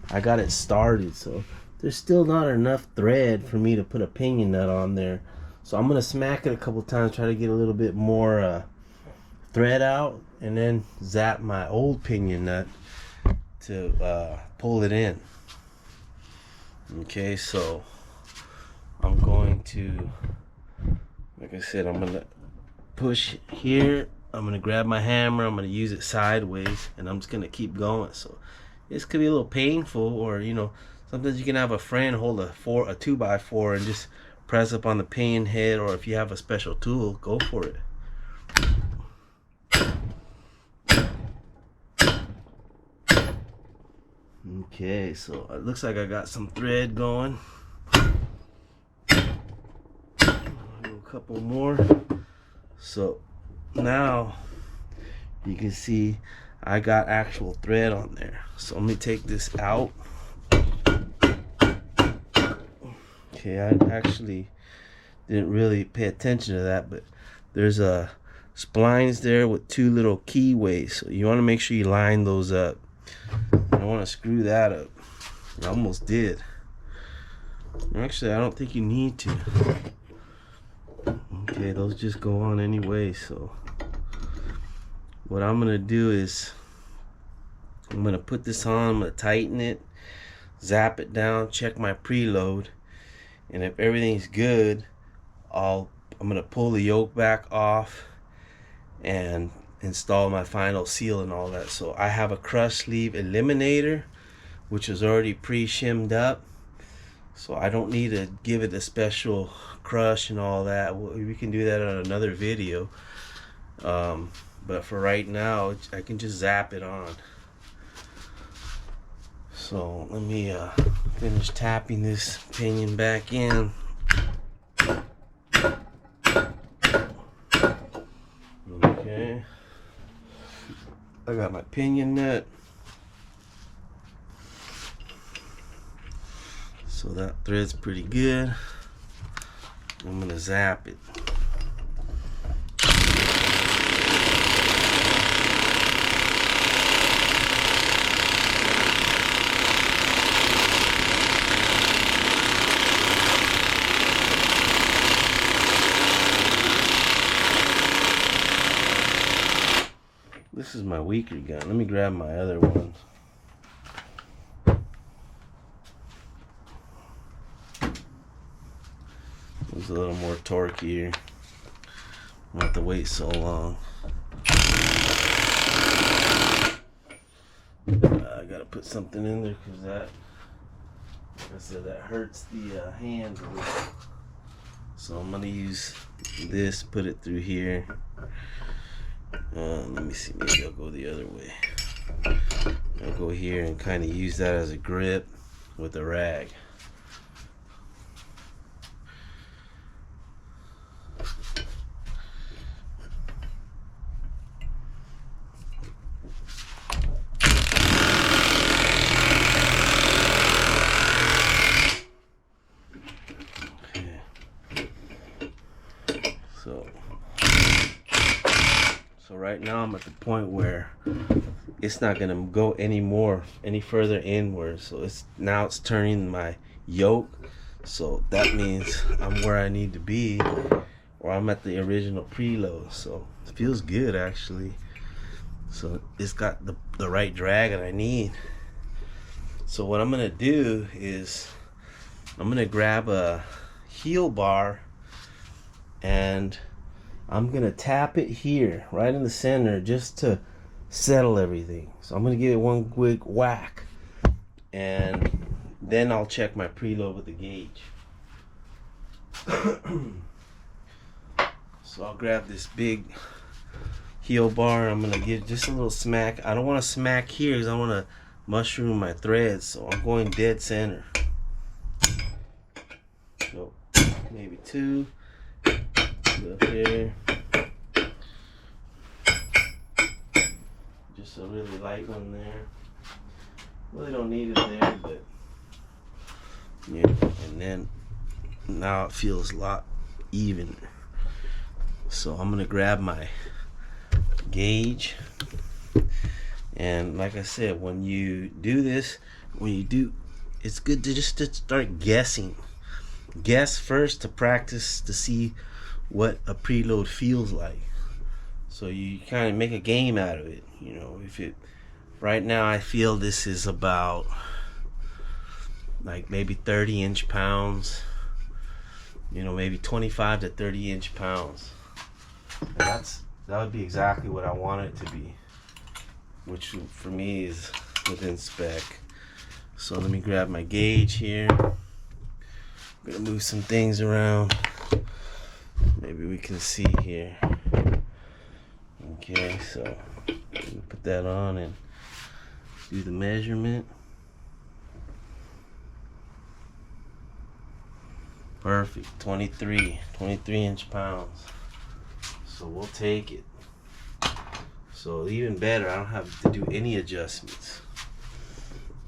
I got it started. So there's still not enough thread for me to put a pinion nut on there. So I'm gonna smack it a couple times, try to get a little bit more thread out, and then zap my old pinion nut to pull it in. Okay, so I'm going to, like I said, I'm gonna push here. I'm gonna grab my hammer. I'm gonna use it sideways, and I'm just gonna keep going. So this could be a little painful, or you know, sometimes you can have a friend hold a 2x4 and just press up on the pinion head, or if you have a special tool, go for it. Okay, so it looks like I got some thread going. A couple more. So now you can see I got actual thread on there. So let me take this out. Okay, I actually didn't really pay attention to that, but there's splines there with two little keyways. So you want to make sure you line those up. I don't want to screw that up. I almost did. Actually, I don't think you need to. Okay, those just go on anyway. So what I'm gonna do is I'm gonna put this on. I'm gonna tighten it, zap it down, check my preload, and if everything's good, I'm gonna pull the yoke back off and install my final seal and all that. So I have a crush sleeve eliminator, which is already pre-shimmed up, so I don't need to give it a special crush and all that. We can do that on another video. But for right now, I can just zap it on. So let me finish tapping this pinion back in. Okay, I got my pinion nut. So that thread's pretty good. I'm gonna zap it. This is my weaker gun. Let me grab my other one. It's a little more torquey. Not have to wait so long. I gotta put something in there because that, like I said, that hurts the hand a little. So I'm gonna use this, put it through here. Let me see, maybe I'll go the other way. I'll go here and kind of use that as a grip with a rag. So right now I'm at the point where it's not gonna go any further inward. So it's turning my yoke. So that means I'm where I need to be, or I'm at the original preload. So it feels good actually. So it's got the right drag that I need. So what I'm gonna do is I'm gonna grab a heel bar and I'm gonna tap it here right in the center just to settle everything. So I'm gonna give it one quick whack and then I'll check my preload with the gauge. So I'll grab this big heel bar. I'm gonna give just a little smack. I don't want to smack here because I want to mushroom my threads, so I'm going dead center. So maybe two. Up here. Just a really light one there. Really don't need it there, but yeah. And then now it feels a lot evener. So I'm gonna grab my gauge, and like I said, when you do this, it's good to just start guessing. Guess first to practice to see what a preload feels like. So you kind of make a game out of it. You know, right now I feel this is about like maybe 30 inch-pounds, you know, maybe 25 to 30 inch-pounds. That would be exactly what I want it to be, which for me is within spec. So let me grab my gauge here. I'm gonna move some things around. Maybe we can see here. Okay, so put that on and do the measurement. Perfect, 23 inch-pounds. So we'll take it. So even better, I don't have to do any adjustments.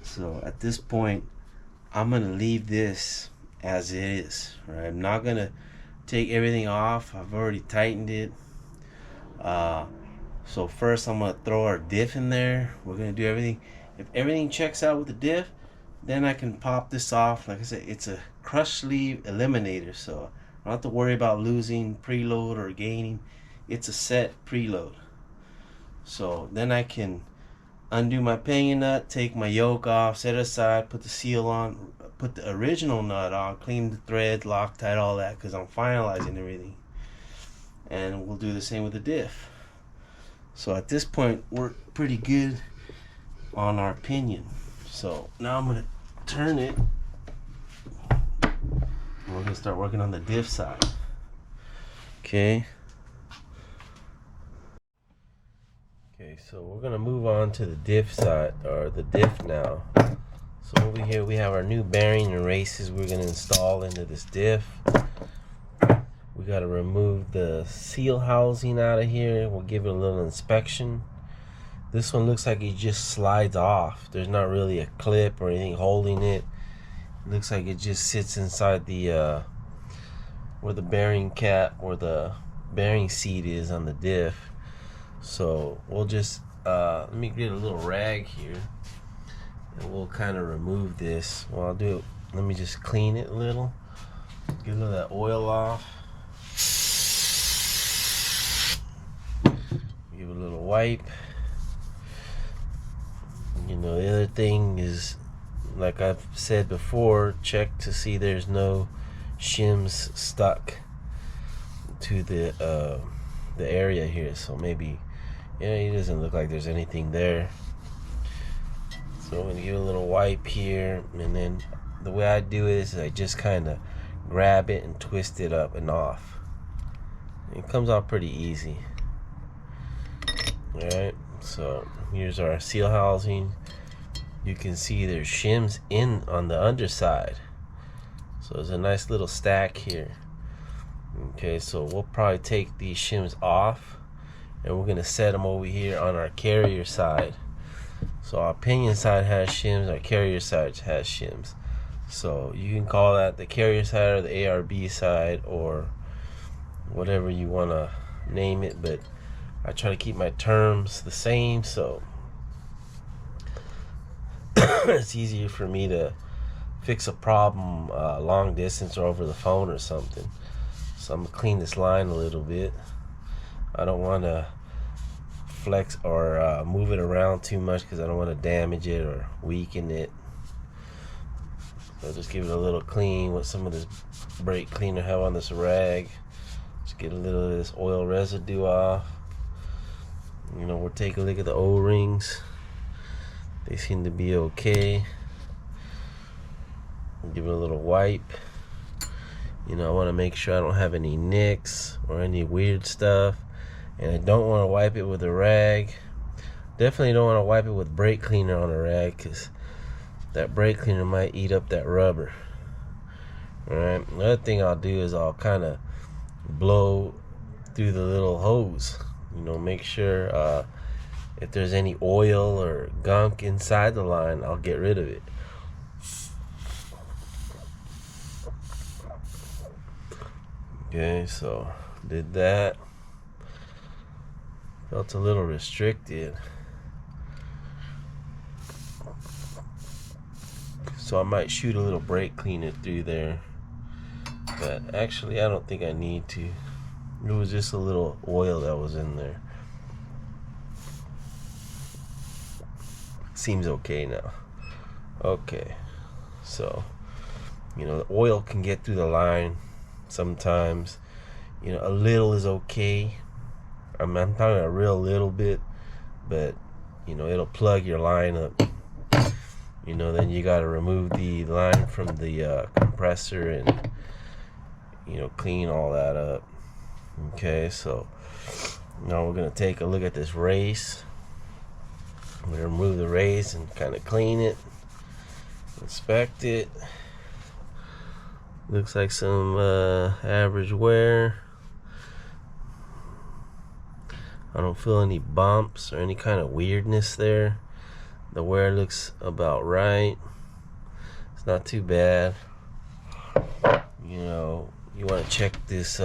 So at this point, I'm gonna leave this as it is, right? I'm not gonna take everything off. I've already tightened it. So first I'm gonna throw our diff in there. We're gonna do everything. If everything checks out with the diff, then I can pop this off. Like I said, it's a crush sleeve eliminator, so I don't have to worry about losing preload or gaining. It's a set preload. So then I can undo my pinion nut, take my yoke off, set it aside, put the seal on, put the original nut on, clean the thread, Loctite, all that, because I'm finalizing everything. And we'll do the same with the diff. So at this point, we're pretty good on our pinion. So now I'm gonna turn it. we're gonna start working on the diff side. Okay. Okay, so we're gonna move on to the diff side, or the diff now. So over here we have our new bearing and races we're gonna install into this diff. We gotta remove the seal housing out of here. We'll give it a little inspection. This one looks like it just slides off. There's not really a clip or anything holding it. It looks like it just sits inside the where the bearing cap or the bearing seat is on the diff. So we'll just let me get a little rag here and we'll kind of remove this. Well, I'll do it. Let me just clean it a little, get a little of that oil off, give it a little wipe. You know, the other thing is, like I've said before, check to see there's no shims stuck to the area here. So maybe, yeah, it doesn't look like there's anything there. So I'm gonna give it a little wipe here, and then the way I do it is I just kind of grab it and twist it up and off. It comes out pretty easy. Alright, so here's our seal housing. You can see there's shims in on the underside. So there's a nice little stack here. Okay, so we'll probably take these shims off and we're gonna set them over here on our carrier side. So our pinion side has shims, our carrier side has shims. So you can call that the carrier side or the ARB side or whatever you wanna name it, but I try to keep my terms the same, so it's easier for me to fix a problem long distance or over the phone or something. So I'm gonna clean this line a little bit. I don't want to flex or move it around too much because I don't want to damage it or weaken it. So just give it a little clean with some of this brake cleaner I have on this rag. Just get a little of this oil residue off. You know, we'll take a look at the O-rings. They seem to be okay. Give it a little wipe. You know, I want to make sure I don't have any nicks or any weird stuff. And I don't want to wipe it with a rag. Definitely don't want to wipe it with brake cleaner on a rag, because that brake cleaner might eat up that rubber. Alright, another thing I'll do is I'll kind of blow through the little hose. You know, make sure if there's any oil or gunk inside the line, I'll get rid of it. Okay, so did that. Felt a little restricted. So I might shoot a little brake cleaner through there. But actually I don't think I need to. It was just a little oil that was in there. Seems okay now. Okay, so you know, the oil can get through the line sometimes. You know, a little is okay. I'm talking a real little bit, but you know, it'll plug your line up. You know, then you got to remove the line from the compressor and, you know, clean all that up. Okay, so now we're gonna take a look at this race. I'm gonna remove the race and kind of clean it, inspect it. Looks like some average wear. I don't feel any bumps or any kind of weirdness there. The wear looks about right. It's not too bad. You know, you want to check this.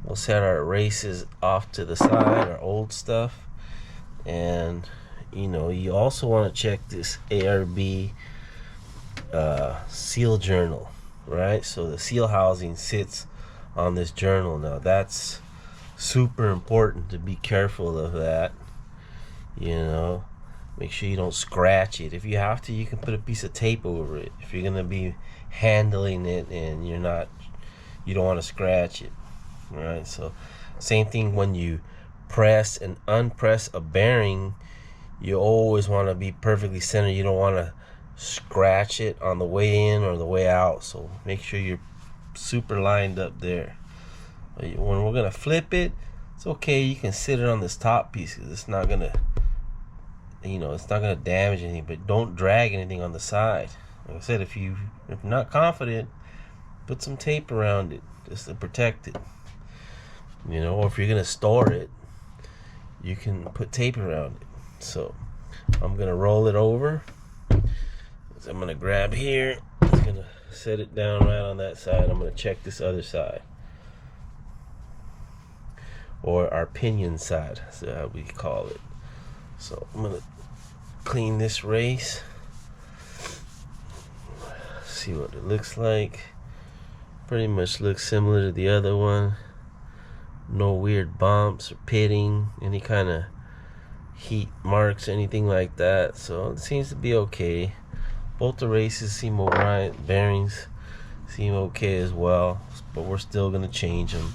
We'll set our races off to the side, our old stuff, and you know, you also want to check this ARB seal journal, right? So the seal housing sits on this journal. Now that's super important to be careful of that. You know, make sure you don't scratch it. If you have to, you can put a piece of tape over it if you're gonna be handling it and you don't want to scratch it. All right, so same thing when you press and unpress a bearing, you always want to be perfectly centered. You don't want to scratch it on the way in or the way out. So make sure you're super lined up there. When we're gonna flip it, it's okay, you can sit it on this top piece because it's not gonna, it's not gonna damage anything, but don't drag anything on the side. Like I said, if you're not confident, put some tape around it just to protect it. Or if you're gonna store it, you can put tape around it. So I'm gonna roll it over. So I'm gonna grab here. I'm gonna set it down right on that side. I'm gonna check this other side, or our pinion side, that's how we call it. So I'm gonna clean this race, see what it looks like. Pretty much looks similar to the other one. No weird bumps or pitting, any kind of heat marks, anything like that. So it seems to be okay. Both the races seem alright. Bearings seem okay as well, but we're still gonna change them.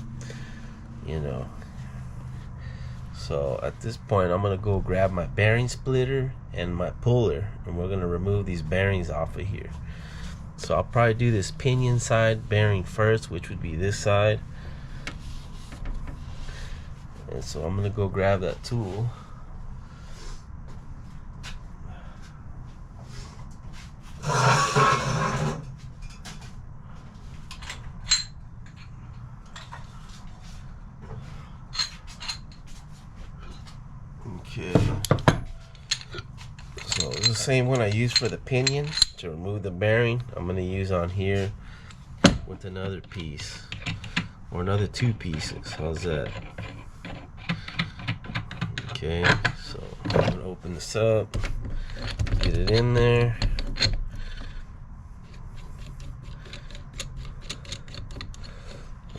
So at this point, I'm gonna go grab my bearing splitter and my puller, and we're gonna remove these bearings off of here. So I'll probably do this pinion side bearing first, which would be this side. And so I'm gonna go grab that tool. Okay. So it's the same one I used for the pinion to remove the bearing. I'm gonna use on here with another piece, or another 2 pieces. How's that? Okay, so I'm gonna open this up, get it in there.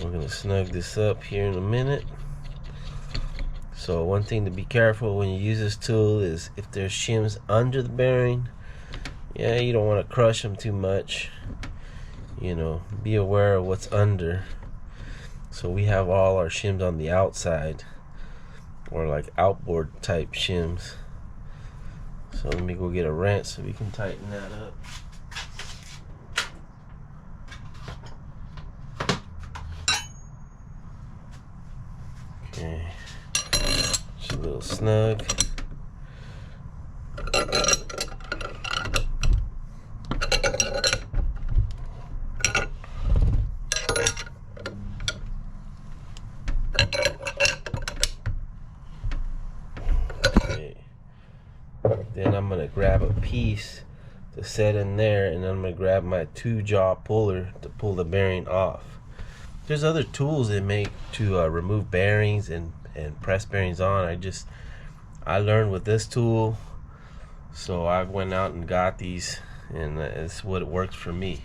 We're gonna snug this up here in a minute. So one thing to be careful when you use this tool is if there's shims under the bearing, you don't want to crush them too much. Be aware of what's under. So we have all our shims on the outside, or like outboard type shims. So let me go get a wrench so we can tighten that up. Okay, just a little snug. Then I'm gonna grab a piece to set in there, and then I'm gonna grab my 2-jaw puller to pull the bearing off. There's other tools they make to remove bearings and press bearings on. I learned with this tool, so I went out and got these, and it's what works for me.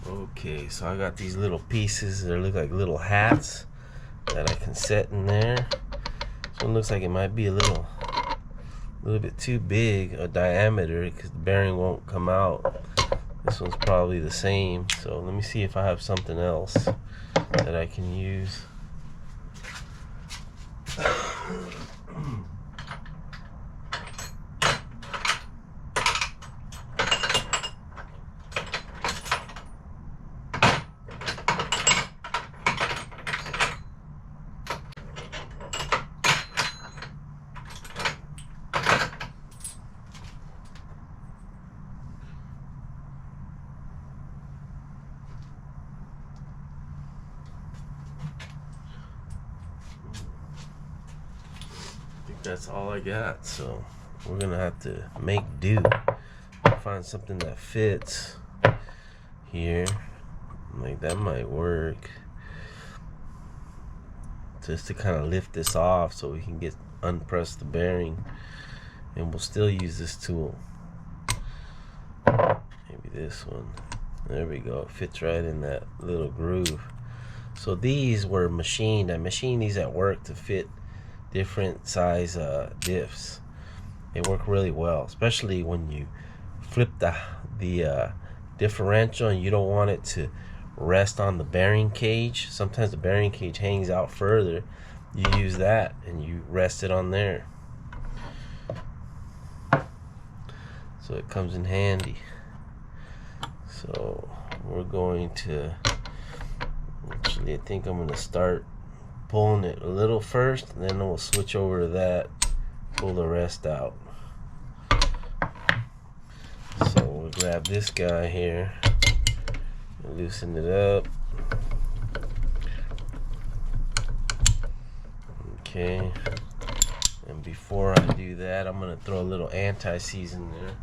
Okay, so I got these little pieces that look like little hats that I can set in there. This one looks like it might be a little bit too big a diameter because the bearing won't come out. This one's probably the same. So let me see if I have something else that I can use. That's all I got, so we're gonna have to make do, find something that fits here. Like that might work, just to kind of lift this off so we can unpress the bearing, and we'll still use this tool. Maybe this one. There we go, it fits right in that little groove. So these were machined. I machined these at work to fit different size diffs. They work really well, especially when you flip the differential and you don't want it to rest on the bearing cage. Sometimes the bearing cage hangs out further you use that and you rest it on there. So it comes in handy. So we're going to, actually I think I'm going to start pulling it a little first, and then we'll switch over to that, pull the rest out. So we'll grab this guy here and loosen it up. Okay, and before I do that, I'm going to throw a little anti-seize in there.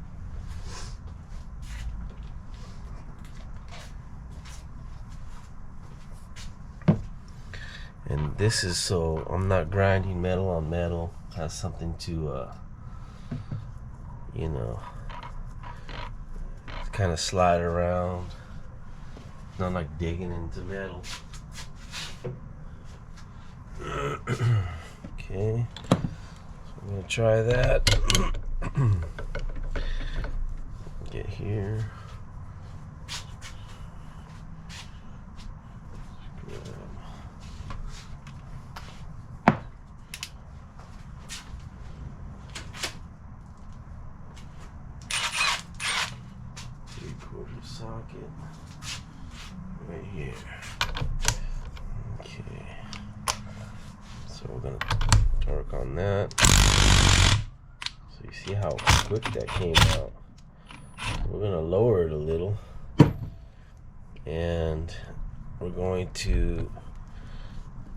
And this is so I'm not grinding metal on metal. It has something to, you know, kind of slide around. Not like digging into metal. Okay, so I'm gonna try that. Get here. Socket right here. Okay, so we're gonna torque on that. So you see how quick that came out. We're gonna lower it a little, and we're going to,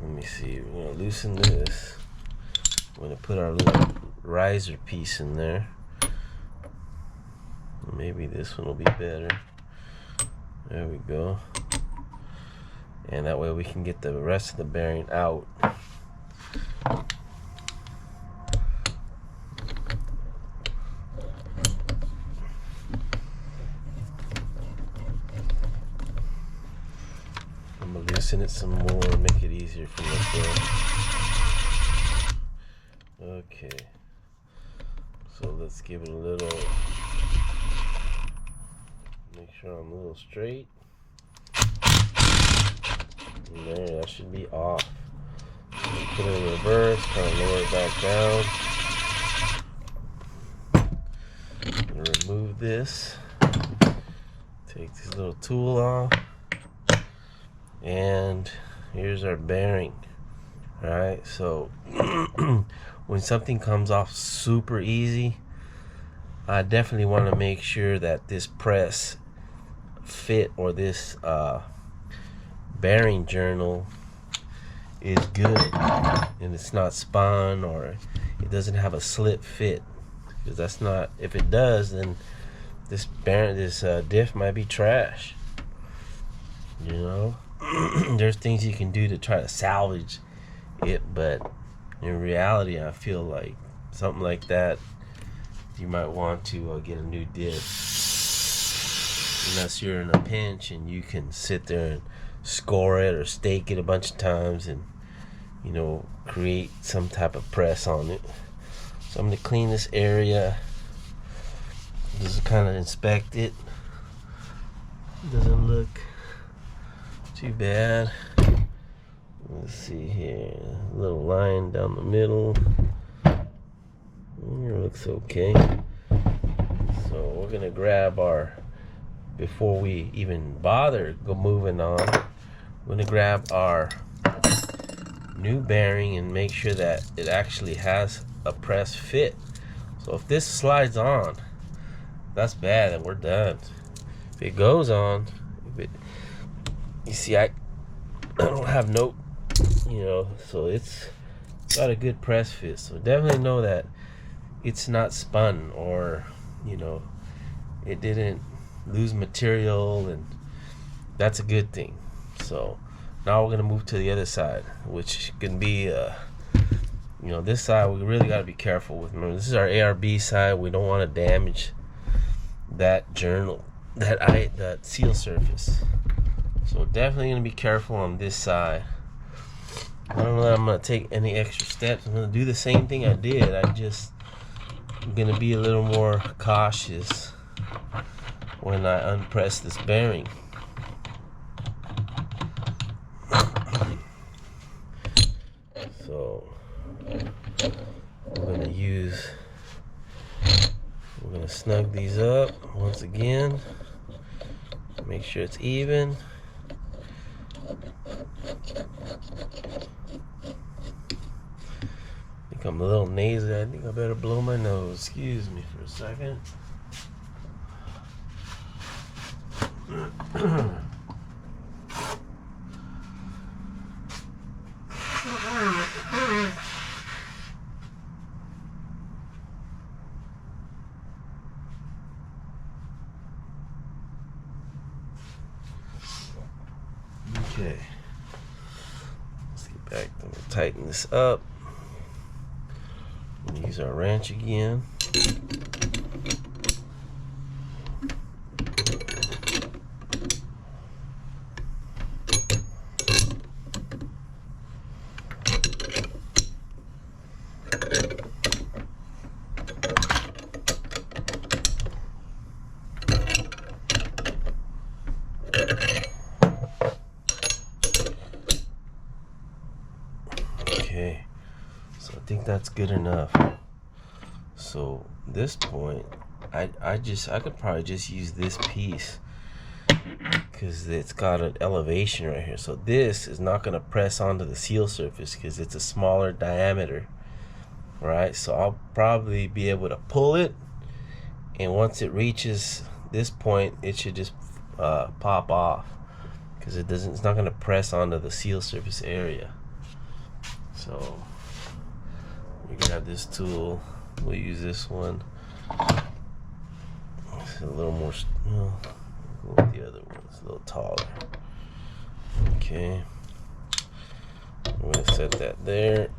let me see, we're gonna loosen this. We're gonna put our little riser piece in there. Maybe this one will be better. There we go. And that way we can get the rest of the bearing out. I'm gonna loosen it some more and make it easier for myself. Okay. So let's give it a little, make sure I'm a little straight. And there, that should be off. Put it in reverse, kind of lower it back down. Remove this. Take this little tool off. And here's our bearing. Alright, so when something comes off super easy, I definitely want to make sure that this press fit, or this bearing journal is good and it's not spun, or it doesn't have a slip fit, because that's not, if it does, then this bearing, this diff might be trash, you know. There's things you can do to try to salvage it, but in reality I feel like something like that, you might want to get a new diff, unless you're in a pinch and you can sit there and score it or stake it a bunch of times and, you know, create some type of press on it. So I'm going to clean this area, just kind of inspect it. Doesn't look too bad. Let's see here, a little line down the middle. It looks okay. So we're gonna grab our, before we even bother moving on, we're gonna grab our new bearing and make sure that it actually has a press fit. So if this slides on, that's bad and we're done. If it goes on, you see I don't have no, you know, so it's got a good press fit. So definitely know that it's not spun, or, you know, it didn't lose material, and that's a good thing. So now we're gonna move to the other side, which can be you know, this side we really got to be careful with. Remember, this is our ARB side. We don't want to damage that journal, that seal surface. So definitely gonna be careful on this side. I don't know that I'm gonna take any extra steps. I'm gonna do the same thing I did. I'm gonna be a little more cautious when I unpress this bearing. So snug these up once again. Make sure it's even. I think I'm a little nasally. I think I better blow my nose. Excuse me for a second. Okay, let's get back. I'm gonna tighten this up. Use our wrench again. Okay, so I think that's good enough. So this point, I could probably just use this piece because it's got an elevation right here. So this is not going to press onto the seal surface because it's a smaller diameter, right? So I'll probably be able to pull it, and once it reaches this point, it should just pop off because it's not going to press onto the seal surface area. So we grab this tool. We'll use this one. It's a little more. Well, go with the other one. It's a little taller. Okay. I'm gonna set that there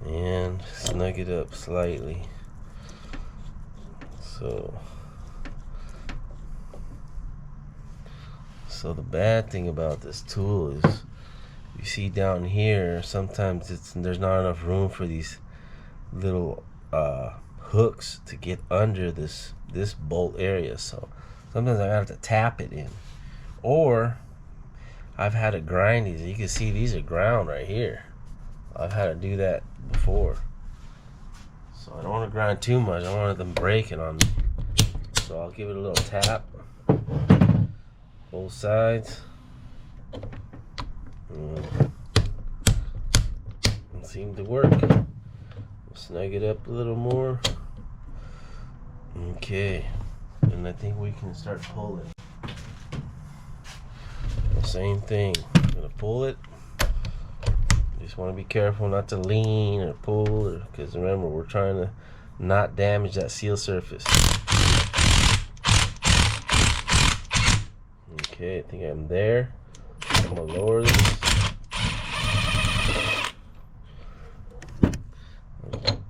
and snug it up slightly. So the bad thing about this tool is, you see down here, sometimes there's not enough room for these little hooks to get under this bolt area. So sometimes I have to tap it in, or I've had to grind these. You can see these are ground right here. I've had to do that before. So I don't want to grind too much. I don't want them breaking on me. So I'll give it a little tap, both sides. It seemed to work. Snug it up a little more. Okay, and I think we can start pulling. The same thing. I'm gonna pull it. Just want to be careful not to lean or pull, because remember, we're trying to not damage that seal surface. Okay, I think I'm there. I'm gonna lower this.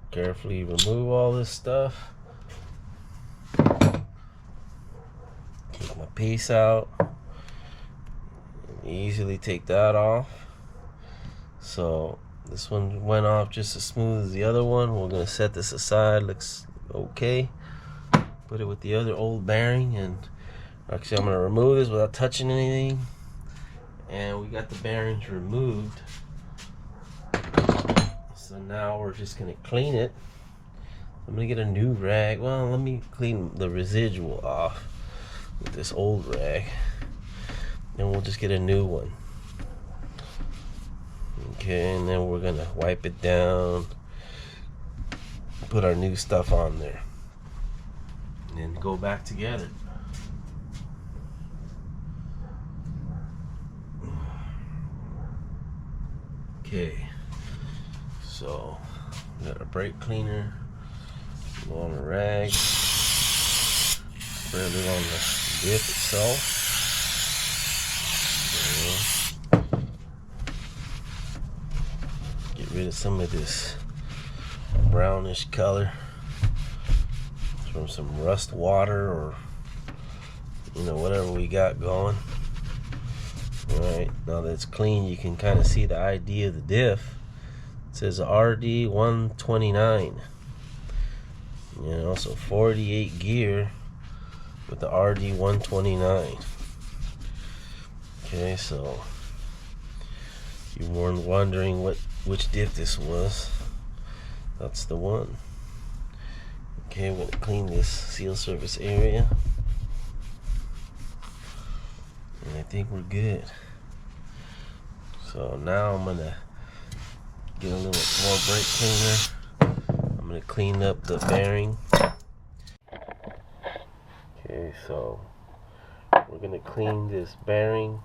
Carefully remove all this stuff. Take my piece out. Easily take that off. So this one went off just as smooth as the other one. We're gonna set this aside. Looks okay. Put it with the other old bearing, and actually I'm gonna remove this without touching anything. And we got the bearings removed. So now we're just gonna clean it. I'm gonna get a new rag. Well, let me clean the residual off with this old rag, and we'll just get a new one. Okay, and then we're gonna wipe it down, put our new stuff on there, and then go back together. Okay. So, we got a brake cleaner, go on a rag, spread it on the diff itself. Get rid of some of this brownish color from some rust water, or whatever we got going. Alright, now that it's clean, you can kind of see the idea of the diff. It says RD 129, so 48 gear with the RD 129. Okay, so you weren't wondering which diff this was. That's the one. Okay, we're going to clean this seal surface area. And I think we're good. So now I'm going to get a little more brake cleaner. I'm going to clean up the bearing. Okay, so we're going to clean this bearing.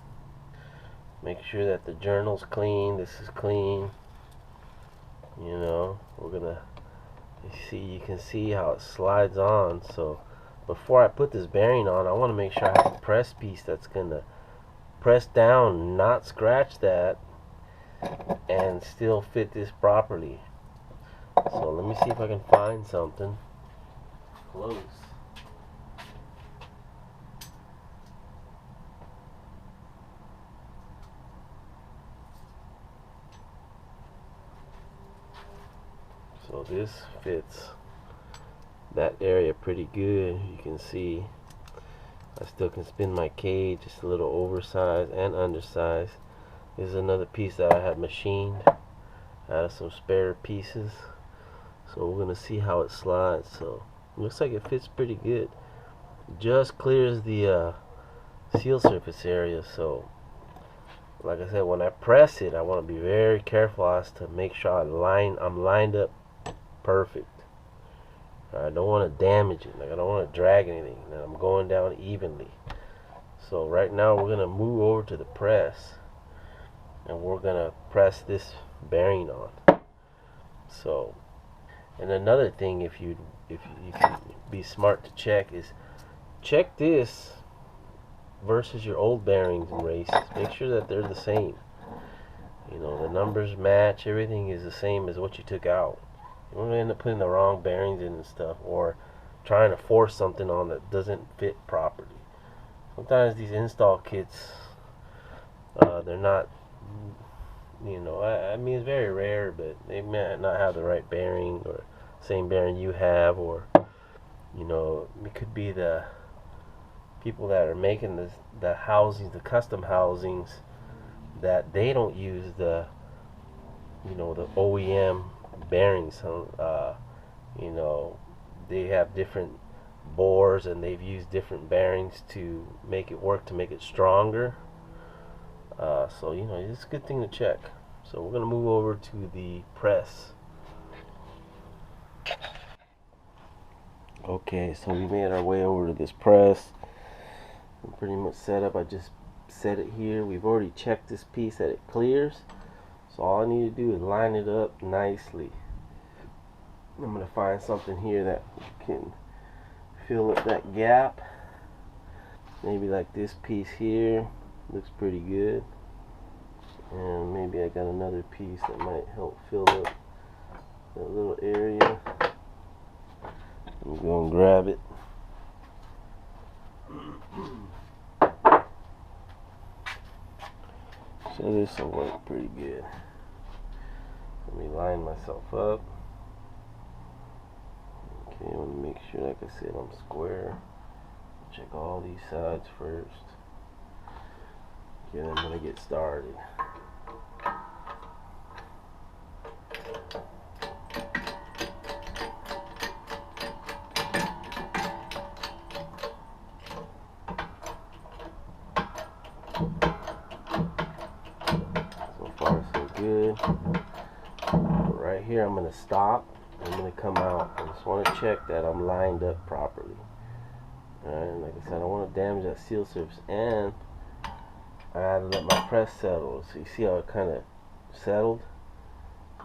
Make sure that the journal's clean. This is clean. You know, we're going to you can see how it slides on. So before I put this bearing on, I want to make sure I have a press piece that's going to press down, not scratch that, and still fit this properly. So let me see if I can find something close. So this fits that area pretty good. You can see I still can spin my cage, just a little oversized and undersized. This is another piece that I had machined out of some spare pieces. So we're gonna see how it slides. So it looks like it fits pretty good. Just clears the seal surface area. So like I said, when I press it, I want to be very careful as to make sure I'm lined up perfect. I don't want to damage it. Like, I don't want to drag anything. And I'm going down evenly. So right now we're gonna move over to the press, and we're gonna press this bearing on. So, and another thing, if you can be smart to check, is check this versus your old bearings and races. Make sure that they're the same. You know, the numbers match. Everything is the same as what you took out. You don't end up putting the wrong bearings in and stuff, or trying to force something on that doesn't fit properly. Sometimes these install kits, they're not, you know, I mean, it's very rare, but they might not have the right bearing or same bearing you have, or, you know, it could be the people that are making the housings, the custom housings, that they don't use the, you know, the OEM bearings. You know, they have different bores, and they've used different bearings to make it work, to make it stronger. So, you know, it's a good thing to check. So we're gonna move over to the press. Okay, so we made our way over to this press. I'm pretty much set up. I just set it here. We've already checked this piece that it clears. So all I need to do is line it up nicely. I'm going to find something here that can fill up that gap. Maybe like this piece here. Looks pretty good. And maybe I got another piece that might help fill up that little area. I'm going to grab it. So this will work pretty good. Let me line myself up. Okay, I want to make sure, like I said, I'm square. Check all these sides first. Okay, I'm going to get started. So far so good. But right here I'm going to stop. I'm going to come out. I just want to check that I'm lined up properly. Alright, like I said, I don't want to damage that seal surface, and I had to let my press settle. So you see how it kind of settled?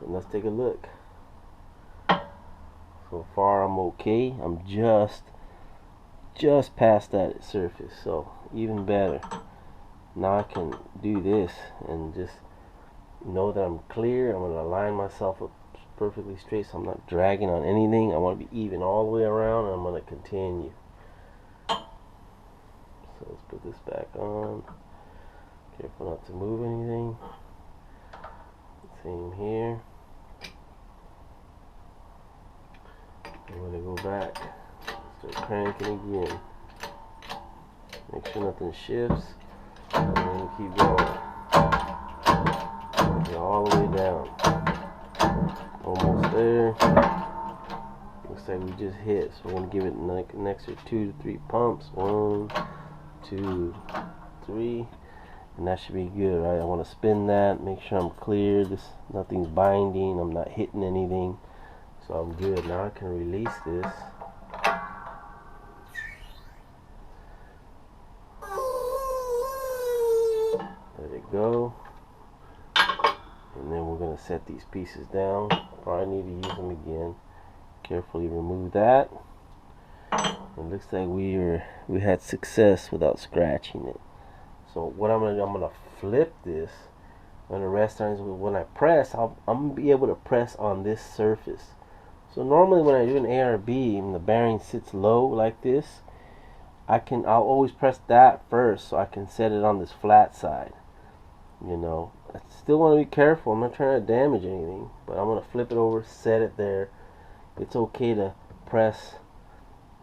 And let's take a look. So far I'm okay. I'm just past that surface, so even better. Now I can do this and just know that I'm clear. I'm going to line myself up perfectly straight, so I'm not dragging on anything. I want to be even all the way around, and I'm going to continue. So let's put this back on. Careful not to move anything. Same here. I'm going to go back. Start cranking again. Make sure nothing shifts. And then keep going. Get all the way down. Almost there. Looks looks like we just hit, so we're going to give it an extra 2 to 3 pumps. 1, 2, 3, and that should be good, right? I want to spin that, make sure I'm clear, nothing's binding, I'm not hitting anything, so I'm good. Now I can release this. Let it go, and then we're going to set these pieces down. Probably need to use them again. Carefully remove that. It looks like we had success without scratching it. So what I'm gonna flip this. I'm gonna rest on this. When I press, I'm gonna be able to press on this surface. So normally when I do an ARB and the bearing sits low like this, I'll always press that first so I can set it on this flat side. You know, I still want to be careful. I'm not trying to damage anything, but I'm gonna flip it over, set it there. It's okay to press,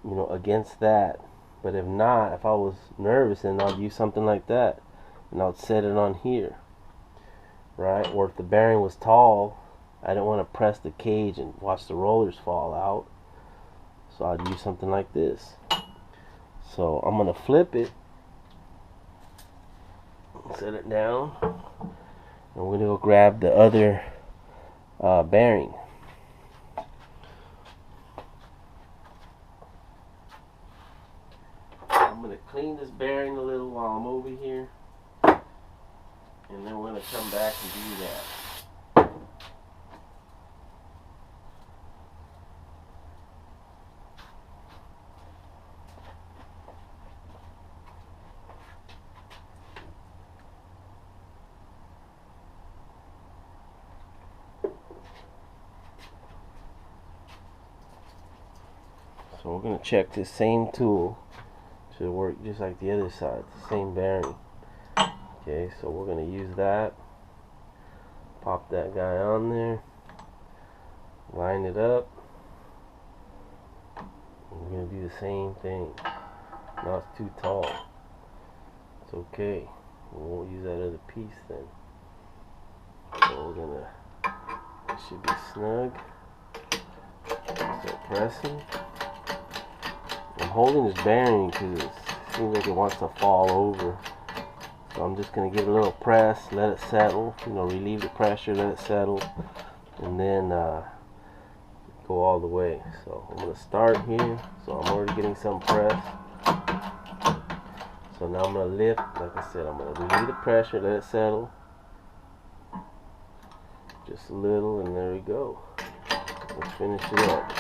you know, against that, but if not, if I was nervous, then I'd use something like that, and I'd set it on here, right? Or if the bearing was tall, I didn't want to press the cage and watch the rollers fall out, so I'd use something like this. So I'm gonna flip it, set it down, and we're gonna go grab the other bearing. I'm going to clean this bearing a little while I'm over here, and then we're going to come back and do that. So we're going to check this same tool to work just like the other side, the same bearing. Okay, so we're going to use that. Pop that guy on there. Line it up. And we're going to do the same thing. Now it's too tall. It's okay. We won't use that other piece then. So we're going to, it should be snug. Start pressing. I'm holding this bearing because it seems like it wants to fall over. So I'm just going to give it a little press, let it settle, you know, relieve the pressure, let it settle, and then go all the way. So I'm going to start here. So I'm already getting some press. So now I'm going to lift, like I said, I'm going to relieve the pressure, let it settle. Just a little, and there we go. Let's finish it up.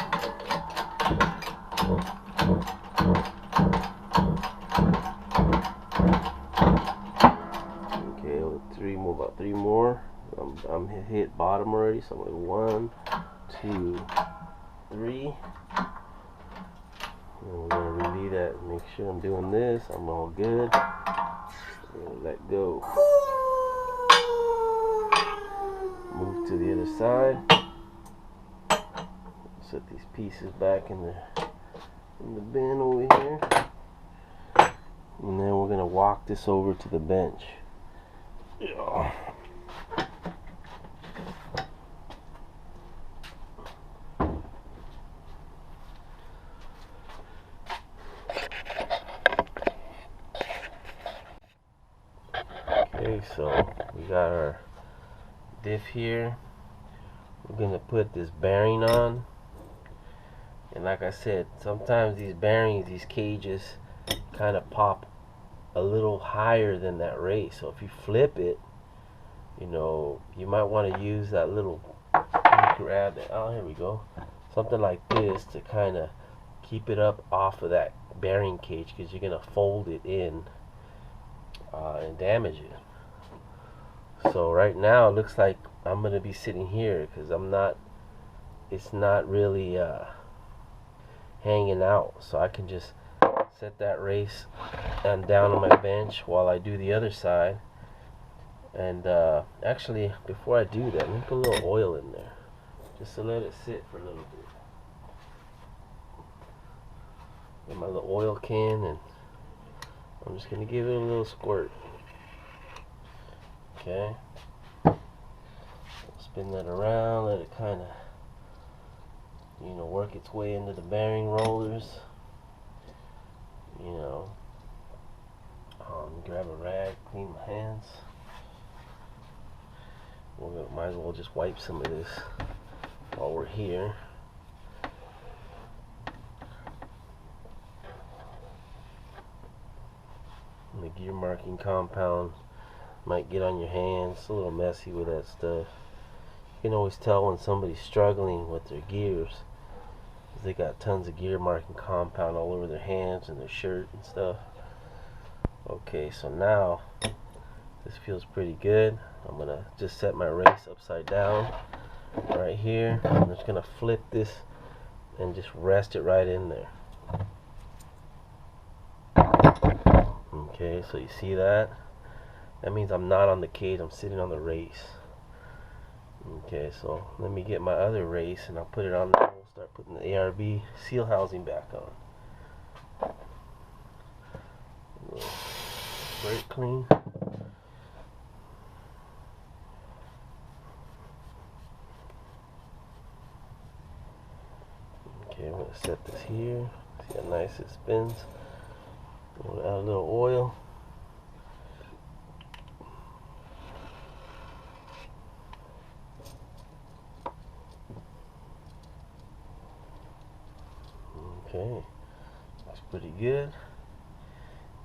Okay, about three more. I'm hit bottom already, so I'm going 1, 2, 3. And we're gonna relieve that. Make sure I'm doing this. I'm all good. I'm gonna let go. Move to the other side. Set these pieces back in the bin over here, and then we're gonna walk this over to the bench. Yeah. Okay, so we got our diff here. We're gonna put this bearing on. And like I said, sometimes these bearings, these cages, kind of pop a little higher than that race. So if you flip it, you know, you might want to use that little, grab it, oh, here we go, something like this to kind of keep it up off of that bearing cage, because you're going to fold it in and damage it. So right now it looks like I'm going to be sitting here because it's not really hanging out, so I can just set that race and down on my bench while I do the other side. And actually, before I do that, let me put a little oil in there just to let it sit for a little bit. Get my little oil can, and I'm just gonna give it a little squirt. Okay, spin that around, let it kind of work its way into the bearing rollers. Grab a rag, clean my hands. Might as well just wipe some of this while we're here. And the gear marking compound might get on your hands. It's a little messy with that stuff. You can always tell when somebody's struggling with their gears, because they got tons of gear marking compound all over their hands and their shirt and stuff. Okay, so now this feels pretty good. I'm gonna just set my race upside down right here. I'm just gonna flip this and just rest it right in there. Okay, so you see that? That means I'm not on the cage, I'm sitting on the race. Okay, so let me get my other race and I'll put it on there. We'll start putting the ARB seal housing back on. Brake clean. Okay, I'm going to set this here. See how nice it spins. I'm going to add a little oil. Okay, looks pretty good.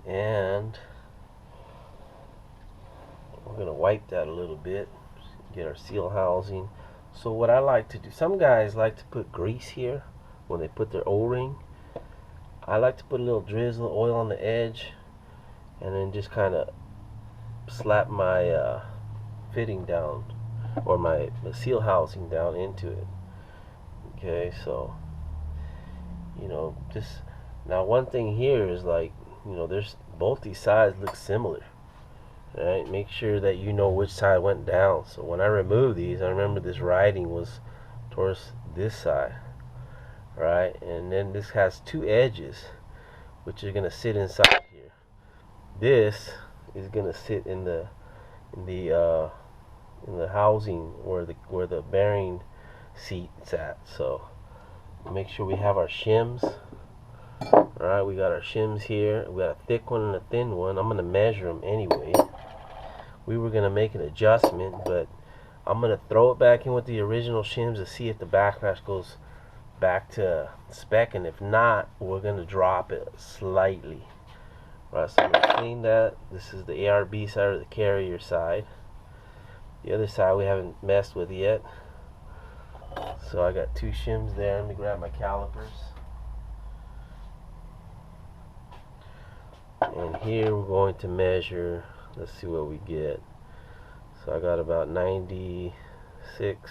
And we're going to wipe that a little bit, get our seal housing. So what I like to do, some guys like to put grease here when they put their O-ring. I like to put a little drizzle of oil on the edge and then just kind of slap my fitting down, or my seal housing down into it. Okay, so just now one thing here is, like, there's both these sides look similar. Alright, make sure that you know which side went down. So when I remove these, I remember this writing was towards this side, right? And then this has two edges which are gonna sit inside here. This is gonna sit in the housing where the bearing seat's at. So make sure we have our shims. Alright, we got our shims here. We got a thick one and a thin one. I'm gonna measure them anyway. We were gonna make an adjustment, but I'm gonna throw it back in with the original shims to see if the backlash goes back to spec, and if not, we're gonna drop it slightly. Right, so I'm gonna clean that. This is the ARB side, or the carrier side. The other side we haven't messed with yet. So I got two shims there. Let me grab my calipers. And here we're going to measure. Let's see what we get. So I got about 96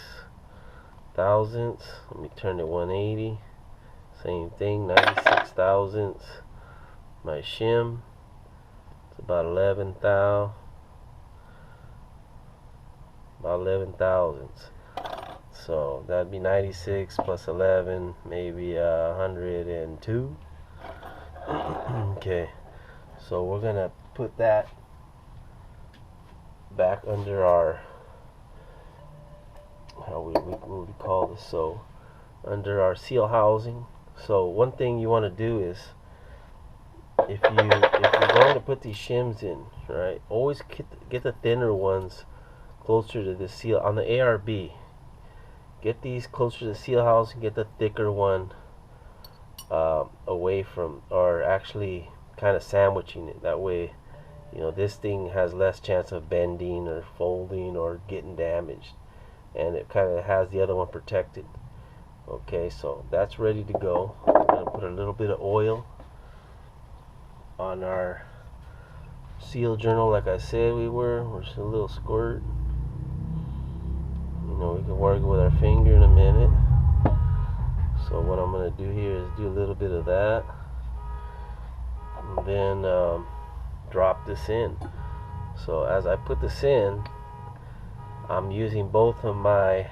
thousandths. Let me turn it 180. Same thing, 96 thousandths. My shim, it's about 11 thousandths. So that'd be 96 plus 11, maybe 102. Okay, so we're gonna put that back under our, what would we call this? So under our seal housing. So one thing you want to do is, if you're going to put these shims in, right, always get the thinner ones closer to the seal on the ARB. Get these closer to the seal housing. Get the thicker one away from, or actually kind of sandwiching it. That way, this thing has less chance of bending or folding or getting damaged, and it kind of has the other one protected. Okay, so that's ready to go. I'm going to put a little bit of oil on our seal journal, like I said we were. We're just a little squirt. We can work with our finger in a minute. So what I'm going to do here is do a little bit of that, and then drop this in. So as I put this in, I'm using both of my,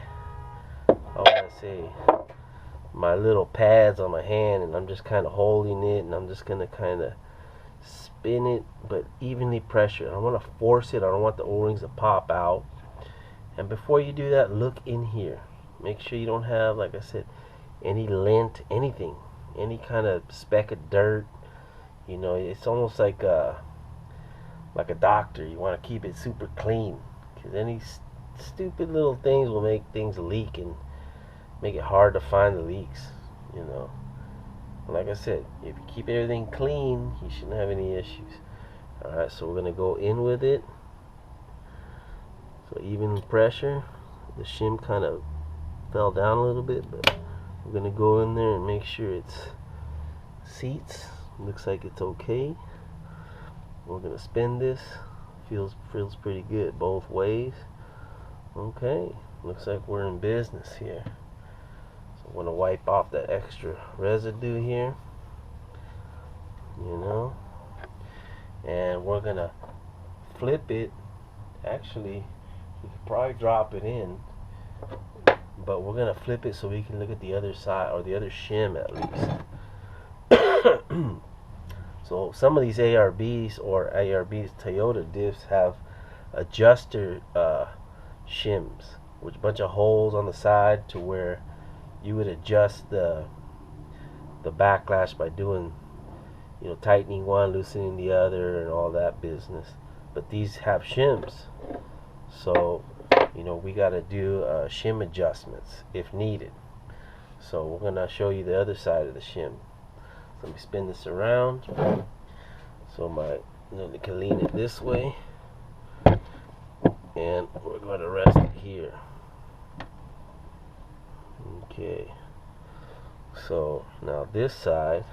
my little pads on my hand, and I'm just kind of holding it, and I'm just going to kind of spin it, but evenly pressure. I don't want to force it. I don't want the O-rings to pop out. And before you do that, look in here. Make sure you don't have, like I said, any lint, anything, any kind of speck of dirt. You know, it's almost like a doctor. You want to keep it super clean, because any stupid little things will make things leak and make it hard to find the leaks. You know, like I said, if you keep everything clean, you shouldn't have any issues. Alright, so we're going to go in with it. So even pressure. The shim kind of fell down a little bit, but we're going to go in there and make sure it's seats. Looks like it's okay. We're going to spin this. Feels pretty good both ways. Okay, looks like we're in business here. So I'm going to wipe off that extra residue here. You know. And we're going to flip it. Actually, we could probably drop it in, but we're going to flip it so we can look at the other side, or the other shim at least. So some of these ARBs or ARBs Toyota diffs have adjuster shims with a bunch of holes on the side to where you would adjust the backlash by doing, you know, tightening one, loosening the other, and all that business. But these have shims, so you know we got to do shim adjustments if needed. So we're gonna show you the other side of the shim. So let me spin this around. So you can lean it this way, and we're going to rest it here. Okay. So now this side,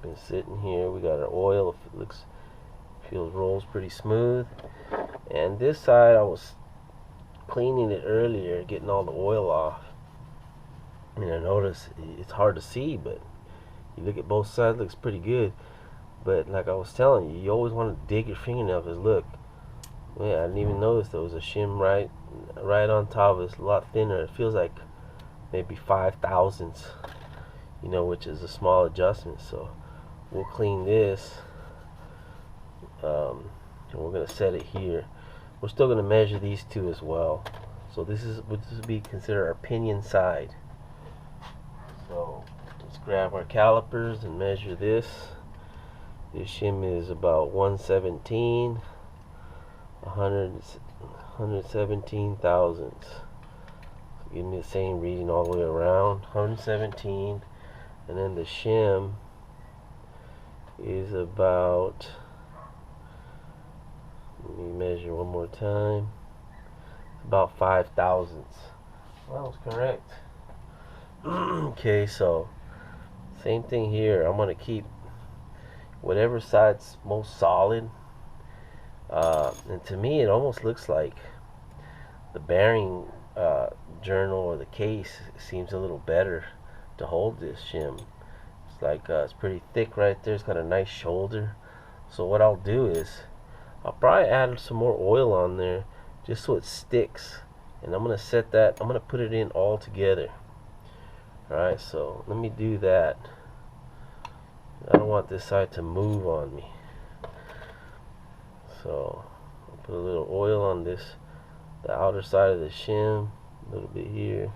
been sitting here. We got our oil. It rolls pretty smooth. And this side, I was cleaning it earlier, getting all the oil off. And I noticed it's hard to see, but you look at both sides, it looks pretty good. But like I was telling you, you always want to dig your fingernail, because look, man, I didn't even notice there was a shim right on top of it. It's a lot thinner. It feels like maybe 5/1000ths, you know, which is a small adjustment. So we'll clean this, and we're going to set it here. We're still going to measure these two as well. So this would be considered our pinion side. So let's grab our calipers and measure this. This shim is about 117 thousandths. So give me the same reading all the way around, 117. And then the shim is about, let me measure one more time, about 5/1000ths. Well, that was correct. Okay, so same thing here. I'm going to keep whatever side's most solid. And to me, it almost looks like the bearing journal or the case seems a little better to hold this shim. It's like it's pretty thick right there. It's got a nice shoulder. So what I'll do is I'll probably add some more oil on there just so it sticks. And I'm going to set that, I'm going to put it in all together. Alright, so let me do that. I don't want this side to move on me. So I'll put a little oil on this, the outer side of the shim, a little bit here,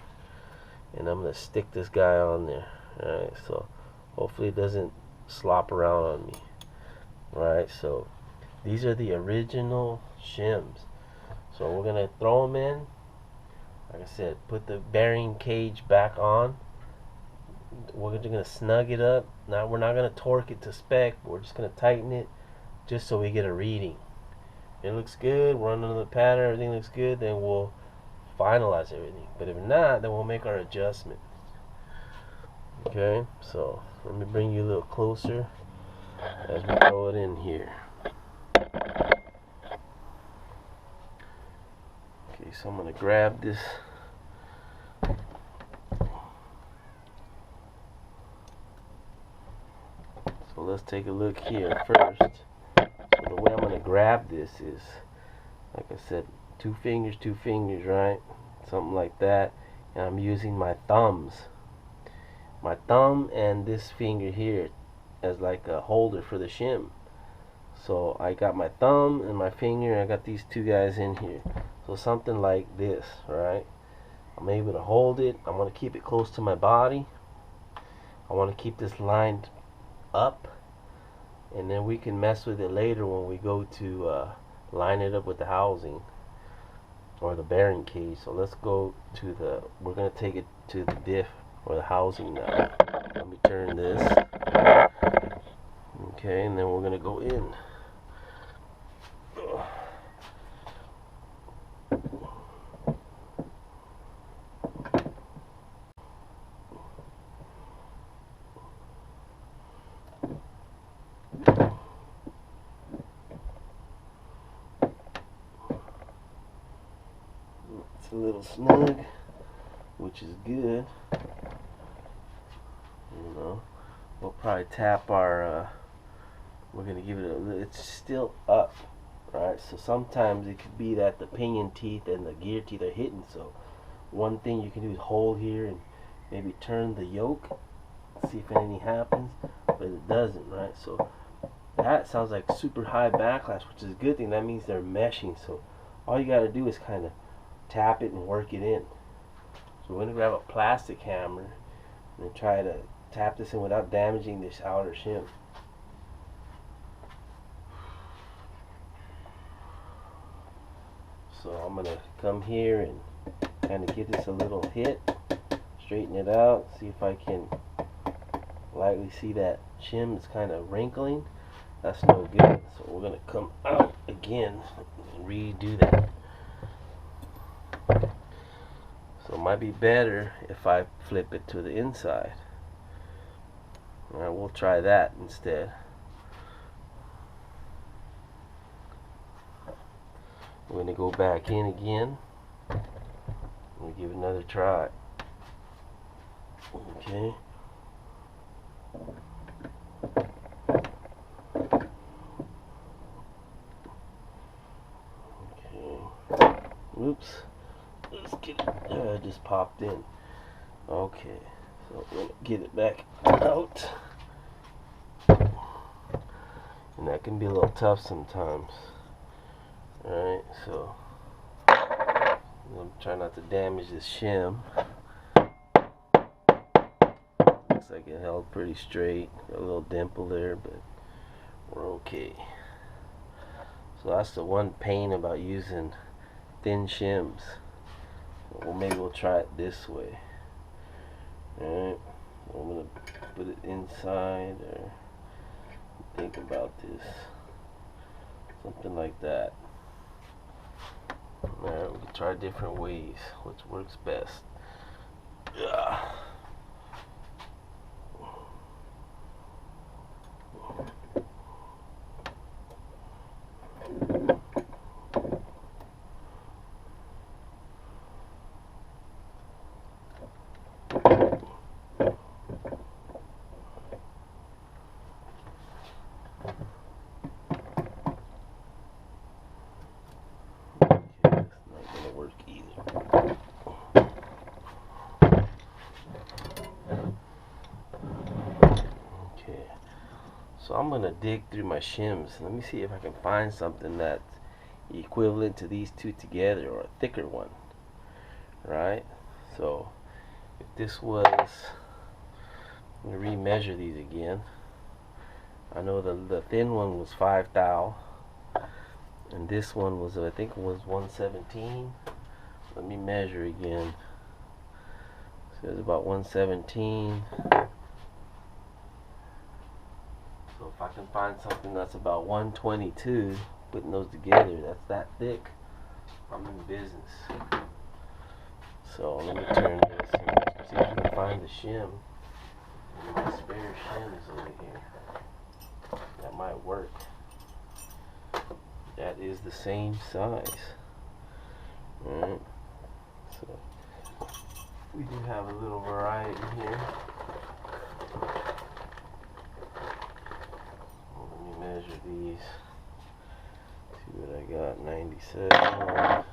and I'm going to stick this guy on there. Alright, so hopefully it doesn't slop around on me. Alright, so these are the original shims. So we're going to throw them in. Like I said, put the bearing cage back on. We're just going to snug it up. Now we're not going to torque it to spec, but we're just going to tighten it just so we get a reading. It looks good, we're under the pattern, everything looks good, then we'll finalize everything. But if not, then we'll make our adjustment. Okay, so let me bring you a little closer as we throw it in here. Okay, so I'm going to grab this. So let's take a look here first. So the way I'm going to grab this is, like I said, two fingers, right? Something like that. And I'm using my thumbs. My thumb and this finger here as like a holder for the shim. So I got my thumb and my finger, I got these two guys in here. So something like this, right? I'm able to hold it. I want to keep it close to my body. I want to keep this lined up, and then we can mess with it later when we go to line it up with the housing or the bearing cage. So let's go to the, we're going to take it to the diff or the housing now. Let me turn this. Okay, and then we're going to go in. It's a little snug, which is good. You know, we'll probably tap our, we're going to give it a, it's still up, right? So sometimes it could be that the pinion teeth and the gear teeth are hitting. So one thing you can do is hold here and maybe turn the yoke, see if anything happens, but it doesn't, right? So that sounds like super high backlash, which is a good thing. That means they're meshing. So all you got to do is kind of tap it and work it in. So we're going to grab a plastic hammer and try to tap this in without damaging this outer shim. So I'm going to come here and kind of give this a little hit, straighten it out, see if I can lightly see that shim is kind of wrinkling. That's no good. So we're going to come out again and redo that. So it might be better if I flip it to the inside. Alright, we'll try that instead. We're going to go back in again. We'll give it another try. Okay. Okay. Oops. Let's get it. It just popped in. Okay. So we're going to get it back out. And that can be a little tough sometimes. Alright, so I'm trying not to damage this shim. Looks like it held pretty straight. Got a little dimple there, but we're okay. So that's the one pain about using thin shims. Well, maybe we'll try it this way. Alright, I'm going to put it inside or think about this. Something like that. Alright, we can try different ways, which works best. Ugh. So I'm going to dig through my shims. Let me see if I can find something that's equivalent to these two together, or a thicker one. Right? So if this was, I'm going to remeasure these again. I know the thin one was 5 thou, and this one was, I think it was 117. Let me measure again. So it's about 117. So if I can find something that's about 122, putting those together, that's that thick, I'm in business. So let me turn this and see if we can find the shim. The spare shims over here. That might work. That is the same size. Alright. So we do have a little variety here. Measure these. See what I got. 97, 98,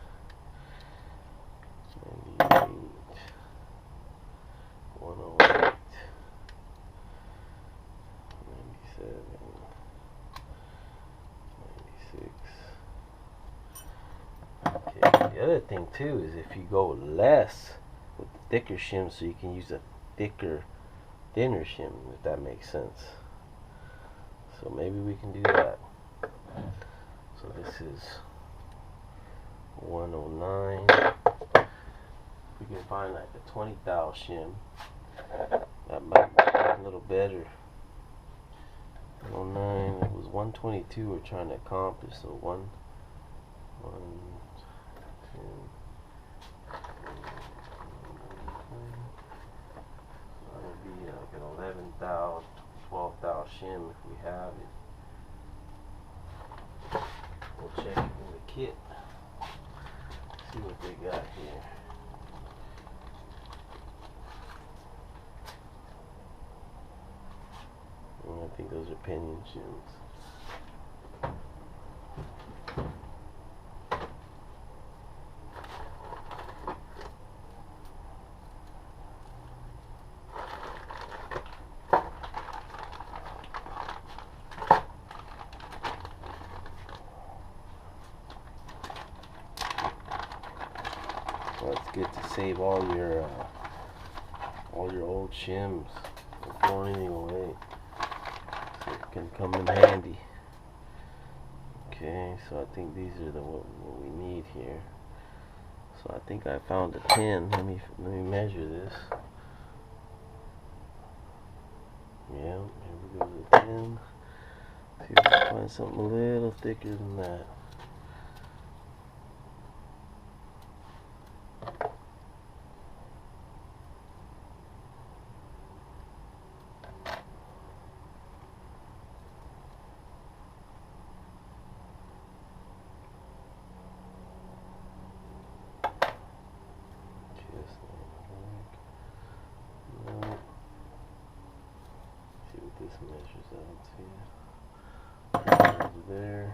108, 97, 96. Okay. The other thing too is if you go less thicker shim so you can use a thinner shim, if that makes sense. So maybe we can do that. So this is 109. We can find like a 20 thou shim. That might be a little better. 109. It was 122 we're trying to accomplish. So 1, 10. So that'll be like an 11 thou, 12 thou shim if we have it. We'll check it in the kit. See what they got here. I think those are pinion shims. So it's good to save all your old shims and throw anything away. So it can come in handy. Okay, so I think these are what we need here. So I think I found a 10. Let me measure this. Yeah, here we go with a 10. See if we can find something a little thicker than that. This measures out here. Over there.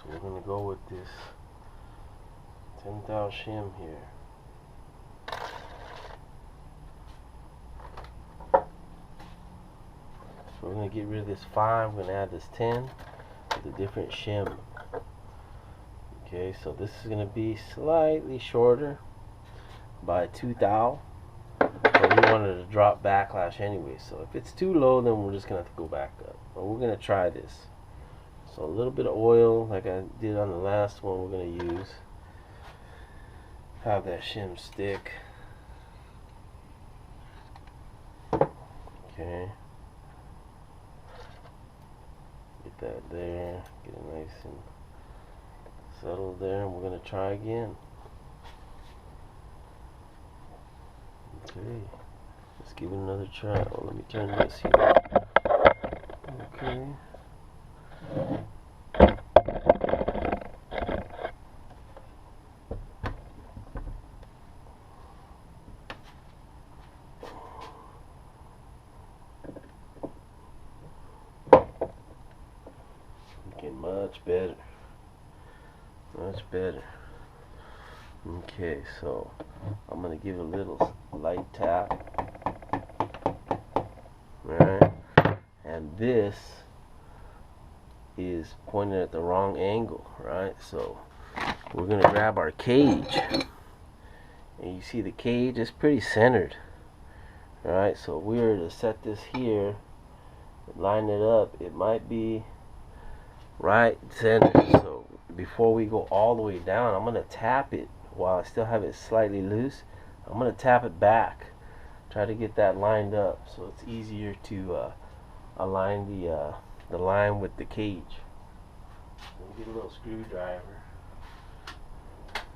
So we're going to go with this 10 thou shim here. So we're going to get rid of this 5. We're going to add this 10 with a different shim. Okay, so this is going to be slightly shorter by 2 thou. But we wanted to drop backlash anyway. So if it's too low, then we're just going to have to go back up. But we're going to try this. So a little bit of oil, like I did on the last one, we're going to use. Have that shim stick. Okay. Get that there. Get it nice and settled there. And we're going to try again. Okay. Let's give it another try. Oh, let me turn this here. Okay. Much better. Much better. Okay, so I'm going to give it a little light tap. Alright. And this is pointed at the wrong angle, right? So we're going to grab our cage. And you see the cage is pretty centered. Alright, so if we were to set this here, line it up, it might be right center. So before we go all the way down, I'm going to tap it while I still have it slightly loose. I'm going to tap it back, try to get that lined up so it's easier to align the line with the cage. We'll get a little screwdriver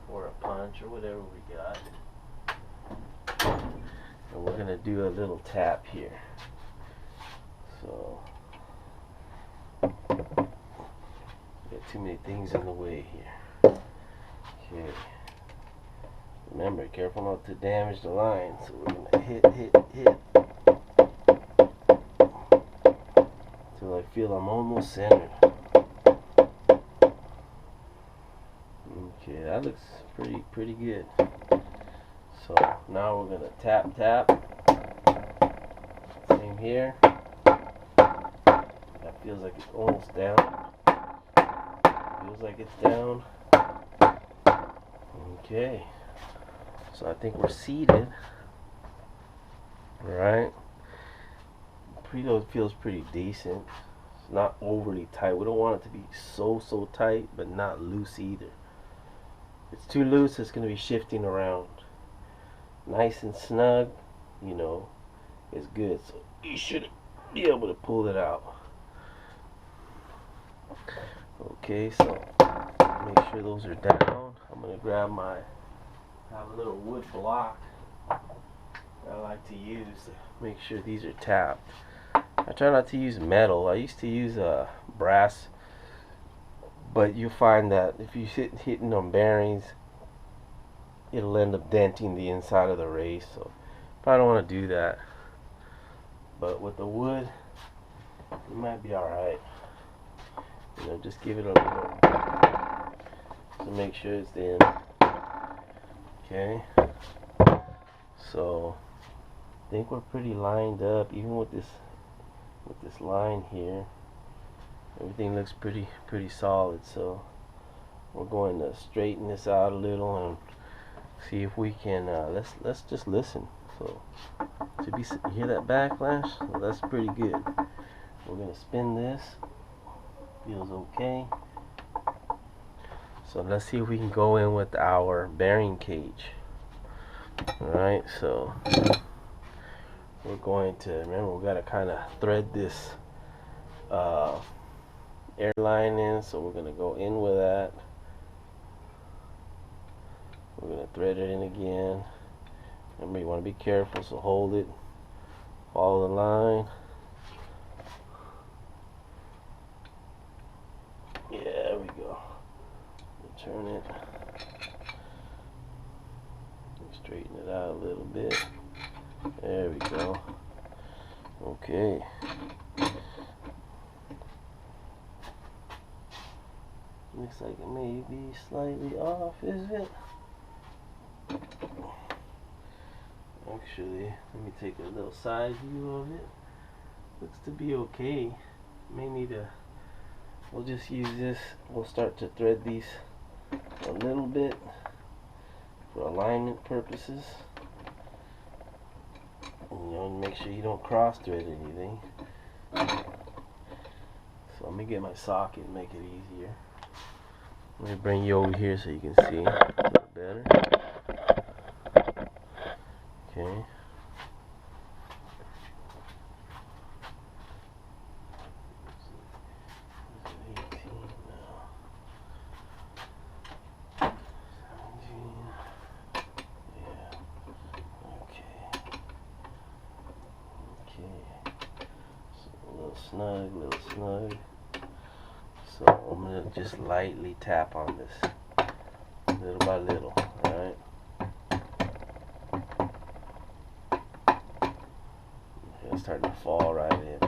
or a punch or whatever we got, and we're going to do a little tap here. So got too many things in the way here. Okay. Remember, careful not to damage the line. So we're gonna hit till I feel I'm almost centered. Okay, that looks pretty good. So now we're gonna tap. Same here. That feels like it's almost down. Feels like it's down. Okay. So I think we're seated. Alright. Preload feels pretty decent. It's not overly tight. We don't want it to be so tight, but not loose either. If it's too loose, it's going to be shifting around. Nice and snug, you know, is good. So you should be able to pull it out. Okay, so make sure those are down. I'm going to grab I have a little wood block that I like to use to make sure these are tapped. I try not to use metal. I used to use brass, but you find that if you hitting on bearings, it'll end up denting the inside of the race. So I don't want to do that. But with the wood, it might be alright. You know, just give it a little to make sure it's in. Okay. So I think we're pretty lined up, even with this line here. Everything looks pretty solid. So we're going to straighten this out a little and see if we can let's just listen. So you hear that backlash? Well, that's pretty good. We're gonna spin this. Feels okay. So let's see if we can go in with our bearing cage. Alright, so we're going to, remember, we got to kind of thread this airline in, so we're going to go in with that. We're going to thread it in again. Remember, you want to be careful, so hold it, follow the line. Yeah, there we go. Turn it, straighten it out a little bit. There we go. Okay. Looks like it may be slightly off, is it? Actually, let me take a little side view of it. Looks to be okay. May need to, we'll just use this. We'll start to thread these a little bit for alignment purposes. You know, make sure you don't cross thread anything. So let me get my socket and make it easier. Let me bring you over here so you can see a little better. Okay. Little snug. So I'm gonna just lightly tap on this, little by little. Alright. It's starting to fall right in.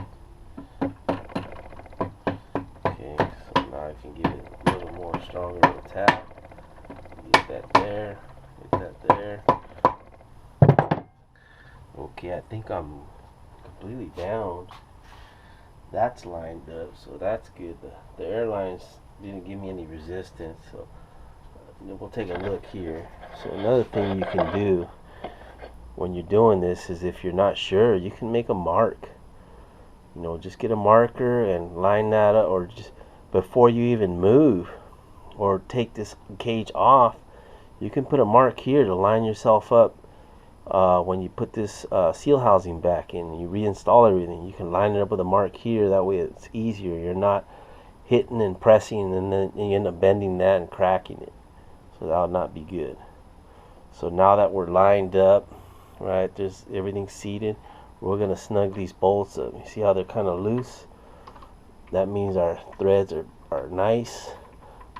Okay, so now I can give it a little more stronger little tap. Get that there. Get that there. Okay, I think I'm completely down. That's lined up, so that's good. The airlines didn't give me any resistance, so we'll take a look here. So another thing you can do when you're doing this is, if you're not sure, you can make a mark. You know, just get a marker and line that up, or just before you even move or take this cage off, you can put a mark here to line yourself up. When you put this seal housing back in and you reinstall everything, you can line it up with a mark here. That way it's easier. You're not hitting and pressing and then you end up bending that and cracking it. So that would not be good. So now that we're lined up, right, there's everything seated, we're going to snug these bolts up. You see how they're kind of loose? That means our threads are nice.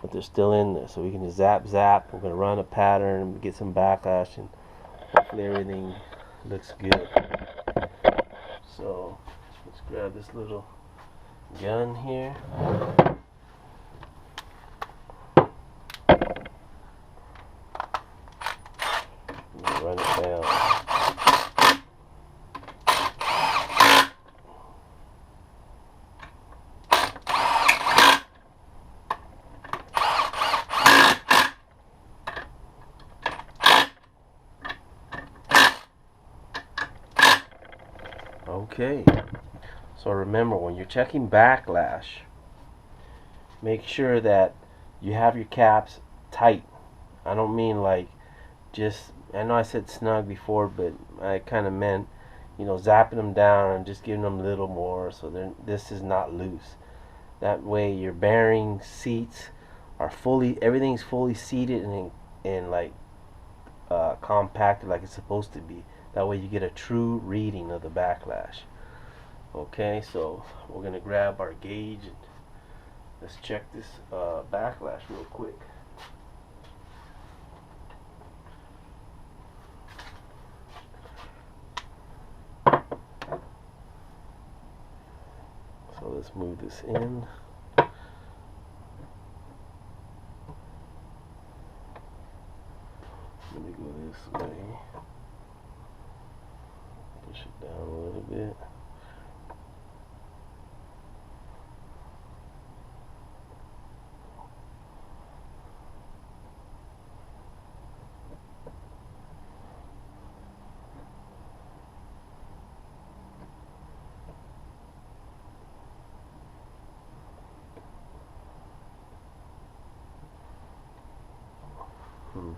but they're still in there. So we can just zap. We're gonna run a pattern, get some backlash, and hopefully everything looks good. So let's grab this little gun here. Run it down. Okay, so remember, when you're checking backlash, make sure that you have your caps tight. I don't mean like just, I know I said snug before, but I kind of meant, you know, zapping them down and just giving them a little more so this is not loose. That way your bearing seats are everything's fully seated and like compacted like it's supposed to be. That way you get a true reading of the backlash. Okay, so we're gonna grab our gauge and let's check this backlash real quick. So let's move this in. Let me go this way. Push it down a little bit.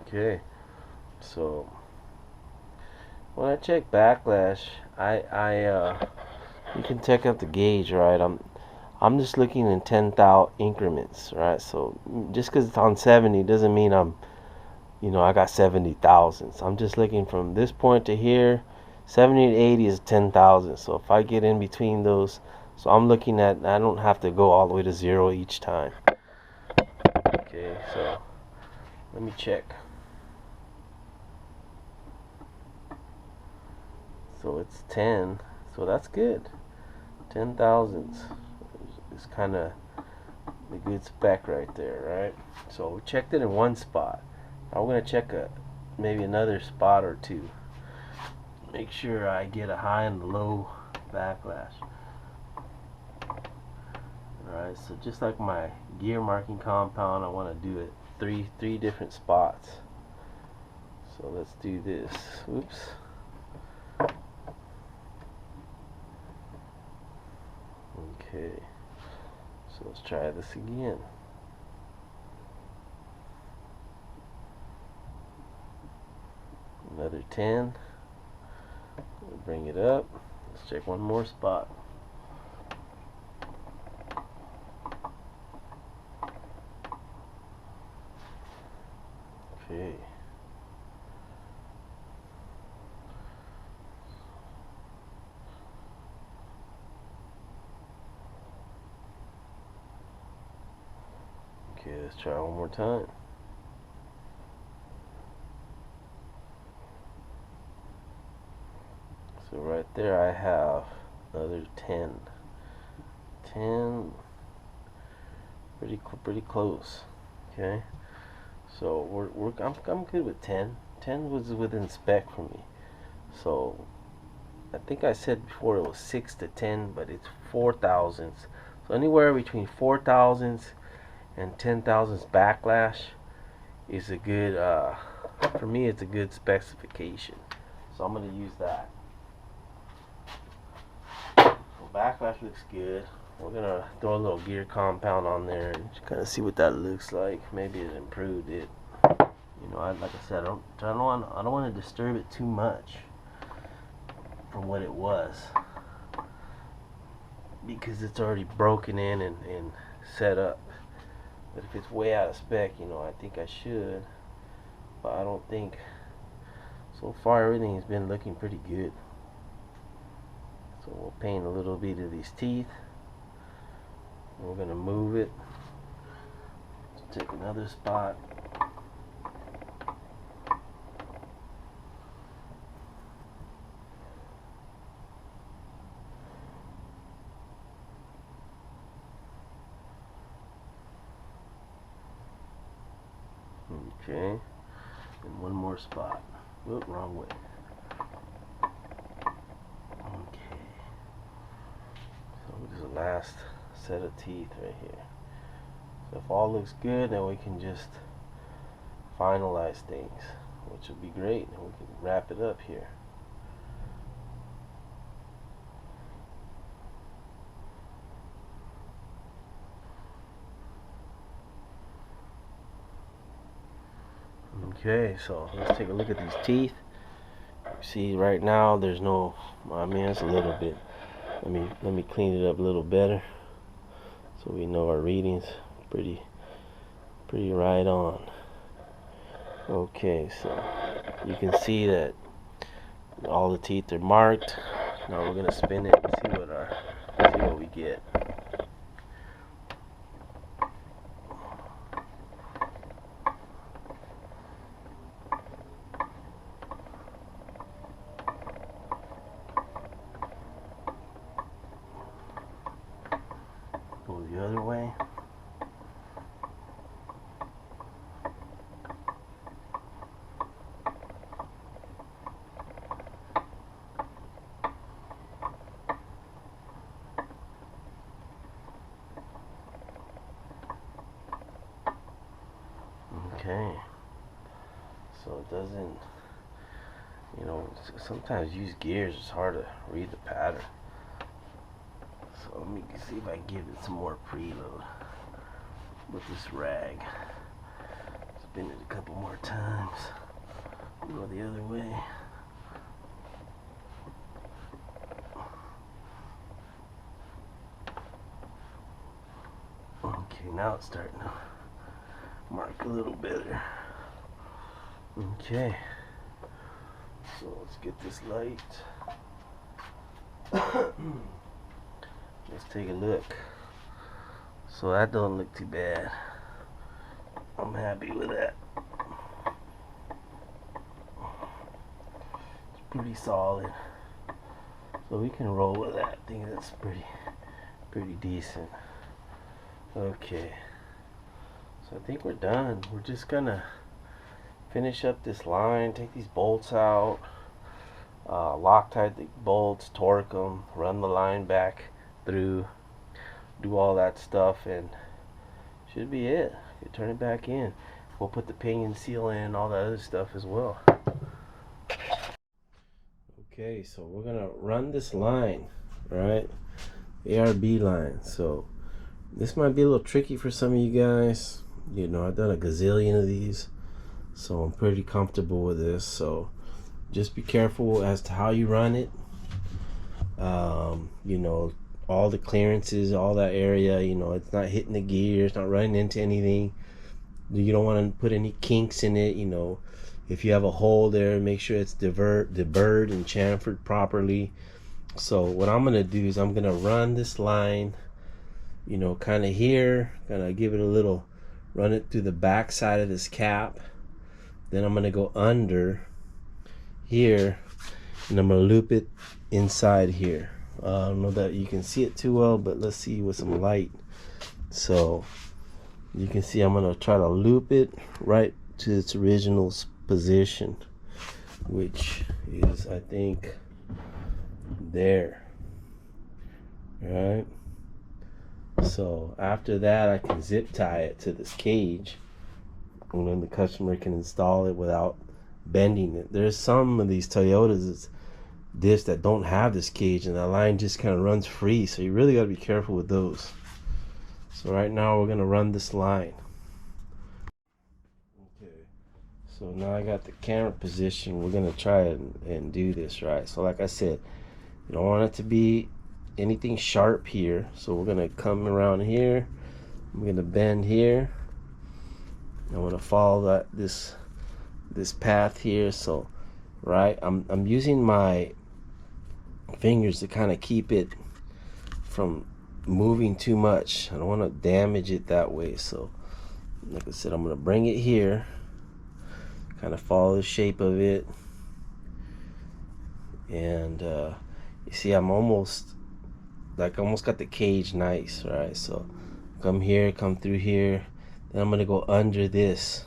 Okay, so when I check backlash, you can check out the gauge, right? I'm just looking in 10,000 increments, right? So just because it's on 70 doesn't mean I got 70 thousandths. I'm just looking from this point to here. 70 to 80 is 10,000. So if I get in between those, so I'm looking at, I don't have to go all the way to 0 each time. Okay, so let me check. So it's 10, so that's good. 10 thousandths is kind of the good spec right there, right? So we checked it in one spot. Now we're going to check maybe another spot or two. Make sure I get a high and a low backlash. Alright, so just like my gear marking compound, I want to do it three different spots. So let's do this. Oops. Okay, so let's try this again. Another 10. We'll bring it up. Let's check one more spot. Okay. Okay, let's try one more time. So right there I have another 10. 10, pretty close. Okay, so I'm good with 10. 10 was within spec for me. So I think I said before it was 6 to 10, but it's 4 thousandths. So anywhere between 4 thousandths and 10 thousandths backlash is a good, for me it's a good specification. So I'm going to use that. So backlash looks good. We're going to throw a little gear compound on there and just kind of see what that looks like. Maybe it improved it. You know, like I said, I don't want to disturb it too much from what it was, because it's already broken in and set up. But if it's way out of spec, you know, I think I should, but I don't think. So far everything has been looking pretty good. So we'll paint a little bit of these teeth. We're going to move it. take another spot. Okay, and one more spot. Oop, wrong way. Okay, so this is the last set of teeth right here. So if all looks good, then we can just finalize things, which would be great, and we can wrap it up here. Okay, so let's take a look at these teeth. See, right now there's no, I mean, it's a little bit. Let me clean it up a little better, so we know our readings. Pretty right on. Okay, so you can see that all the teeth are marked. Now we're gonna spin it and see what we get. Go the other way. Okay, so it doesn't, you know, sometimes use gears, it's hard to read the pattern. So let me see if I can give it some more preload with this rag. Spin it a couple more times. Go the other way. Okay, now it's starting to mark a little better. Okay, so let's get this light. Let's take a look. So that don't look too bad. I'm happy with that. It's pretty solid. So we can roll with that. I think that's pretty decent. Okay. So I think we're done. We're just gonna finish up this line, take these bolts out, Loctite the bolts, torque them, run the line back through, do all that stuff, and should be it. You turn it back in. We'll put the pinion seal in, all that other stuff as well. Okay, so we're gonna run this line, right? ARB line. So this might be a little tricky for some of you guys. You know, I've done a gazillion of these, so I'm pretty comfortable with this. So just be careful as to how you run it. You know, all the clearances, all that area, you know, it's not hitting the gears, not running into anything. You don't want to put any kinks in it. You know, if you have a hole there, make sure it's deburred and chamfered properly. So what I'm gonna do is I'm gonna run this line, you know, kind of here, gonna give it a little, run it through the back side of this cap. Then I'm gonna go under here, and I'm gonna loop it inside here. I don't know that you can see it too well, but let's see with some light. So you can see I'm gonna try to loop it right to its original position, which is, I think, there. All right. So after that, I can zip tie it to this cage, and then the customer can install it without bending it. There's some of these Toyotas that don't have this cage, and the line just kind of runs free, so you really got to be careful with those. So right now we're gonna run this line. Okay, so now I got the camera position. We're gonna try and do this right. So like I said, you don't want it to be anything sharp here, so we're gonna come around here. I'm gonna bend here. I want to follow this path here. So right, I'm using my fingers to kind of keep it from moving too much. I don't want to damage it that way. So Like I said, I'm going to bring it here, kind of follow the shape of it, and you see I'm almost got the cage nice, right? So come here, come through here, then I'm going to go under this.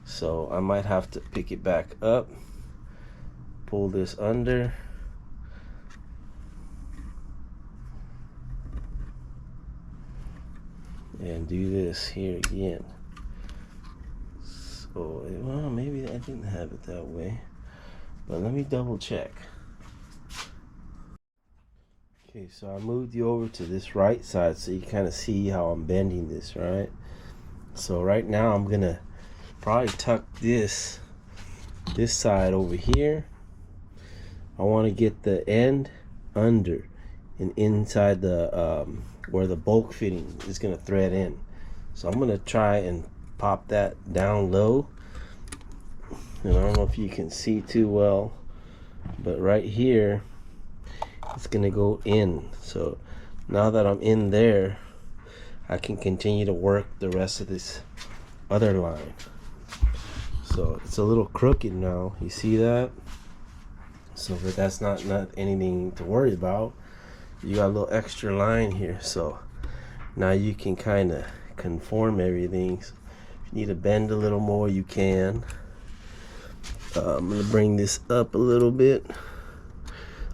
So I might have to pick it back up, pull this under, and do this here again. So, well, maybe I didn't have it that way, but let me double check. Okay, so I moved you over to this right side so you kind of see how I'm bending this, right? So right now I'm gonna probably tuck this side over here. I want to get the end under and inside the where the bulk fitting is gonna thread in. So I'm gonna try and pop that down low, and I don't know if you can see too well, but right here it's gonna go in. So now that I'm in there, I can continue to work the rest of this other line. So it's a little crooked now, you see that? So but that's not anything to worry about. You got a little extra line here, so now you can kind of conform everything. So if you need to bend a little more, you can. I'm gonna bring this up a little bit.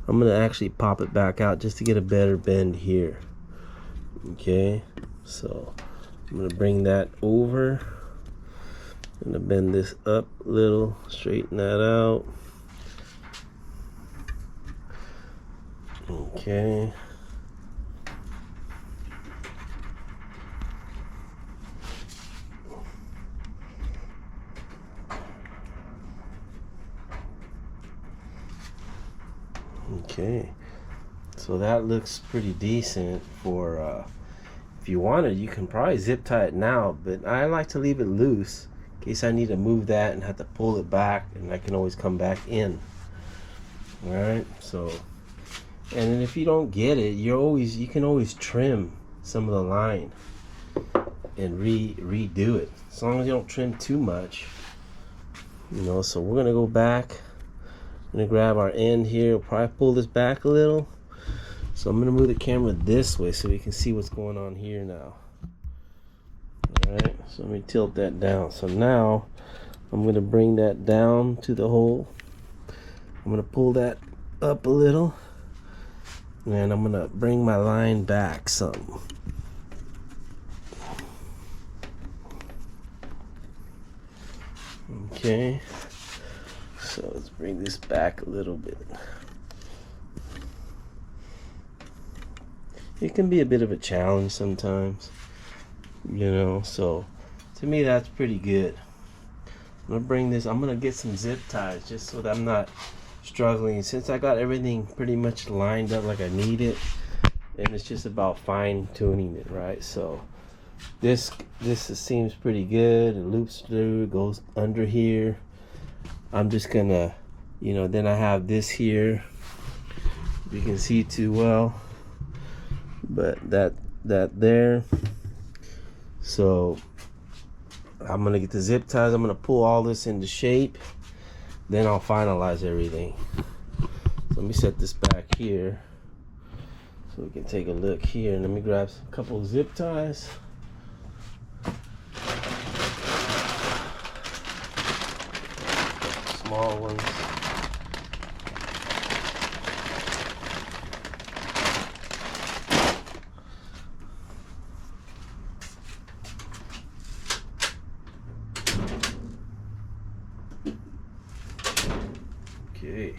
I'm gonna actually pop it back out just to get a better bend here. Okay, so I'm gonna bring that over. I'm gonna bend this up a little, straighten that out. Okay. Okay, so that looks pretty decent for if you wanted, you can probably zip tie it now, but I like to leave it loose in case I need to move that and have to pull it back, and I can always come back in. All right, so, and then if you don't get it, you can always trim some of the line and redo it, as long as you don't trim too much, you know. So we're gonna go back. I'm gonna grab our end here. We'll probably pull this back a little. So I'm gonna move the camera this way so we can see what's going on here now. Alright, so let me tilt that down. So now I'm gonna bring that down to the hole. I'm gonna pull that up a little, and I'm gonna bring my line back some. Okay, so let's bring this back a little bit. It can be a bit of a challenge sometimes, you know, so to me that's pretty good. I'm gonna bring this, I'm gonna get some zip ties just so that I'm not struggling, since I got everything pretty much lined up like I need it, and it's just about fine tuning it, right? So this seems pretty good. It loops through, goes under here. I'm just gonna, you know, then I have this here, you can see too well, but that there. So I'm gonna get the zip ties, I'm gonna pull all this into shape, then I'll finalize everything. So let me set this back here so we can take a look here. Let me grab a couple of zip ties. Small ones. Okay,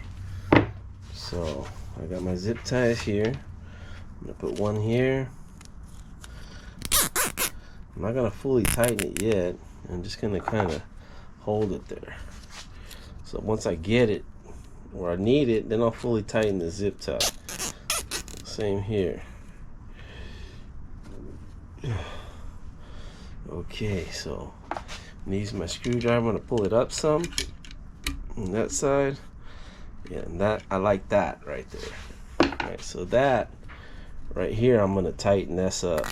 so I got my zip ties here. I'm gonna put one here. I'm not gonna fully tighten it yet. I'm just gonna kind of hold it there. So once I get it where I need it, then I'll fully tighten the zip tie. Same here. Okay, so I'm gonna use my screwdriver. I'm gonna pull it up some on that side. Yeah, and that, I like that right there. All right, so that right here, I'm gonna tighten this up.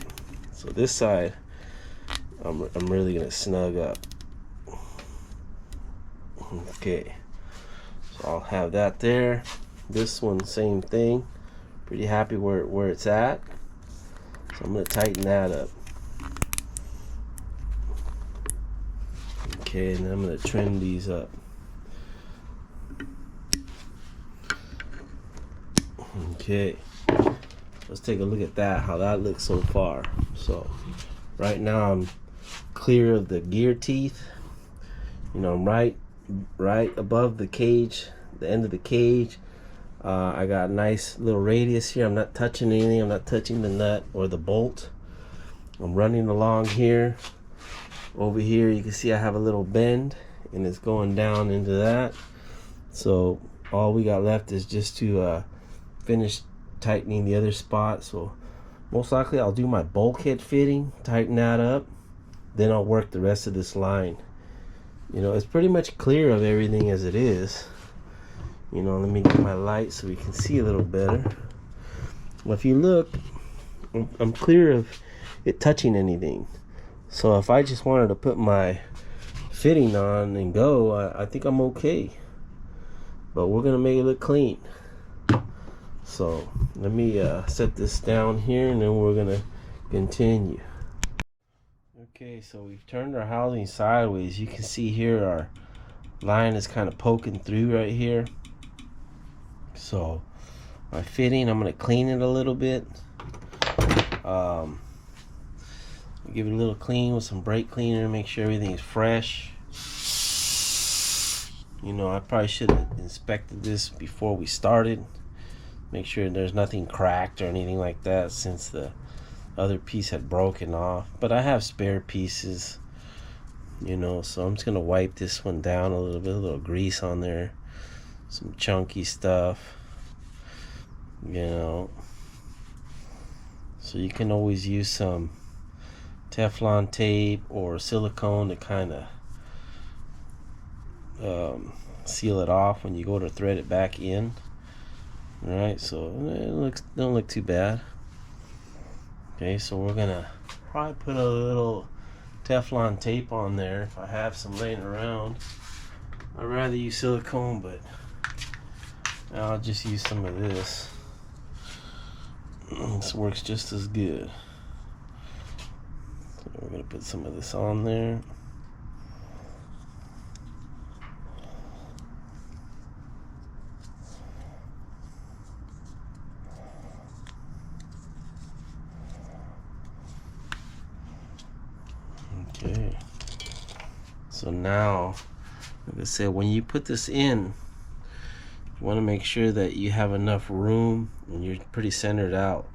So this side, I'm really gonna snug up. Okay, so I'll have that there. This one, same thing. Pretty happy where it's at. So I'm gonna tighten that up. Okay, and then I'm gonna trim these up. Okay, let's take a look at that, how that looks so far. So right now I'm clear of the gear teeth. You know, I'm right above the cage, the end of the cage. I got a nice little radius here. I'm not touching anything. I'm not touching the nut or the bolt. I'm running along here. Over here you can see I have a little bend, and it's going down into that. So all we got left is just to finish tightening the other spot. So most likely I'll do my bulkhead fitting, tighten that up, then I'll work the rest of this line. You know, it's pretty much clear of everything as it is. You know, let me get my light so we can see a little better. Well, if you look, I'm clear of it touching anything. So if I just wanted to put my fitting on and go, I think I'm okay. But we're gonna make it look clean. So let me set this down here, and then we're gonna continue. Okay, so we've turned our housing sideways. You can see here our line is kind of poking through right here. So my fitting, I'm gonna clean it a little bit. Give it a little clean with some brake cleaner, make sure everything's fresh. You know, I probably should have inspected this before we started. Make sure there's nothing cracked or anything like that, since the other piece had broken off. But I have spare pieces, you know, so I'm just gonna wipe this one down a little bit, a little grease on there, some chunky stuff, you know. So you can always use some Teflon tape or silicone to kind of seal it off when you go to thread it back in. All right, so it don't look too bad. Okay, so we're gonna probably put a little Teflon tape on there if I have some laying around. I'd rather use silicone, but I'll just use some of this. This works just as good. So we're gonna put some of this on there. Okay, so now, like I said, when you put this in, you want to make sure that you have enough room and you're pretty centered out.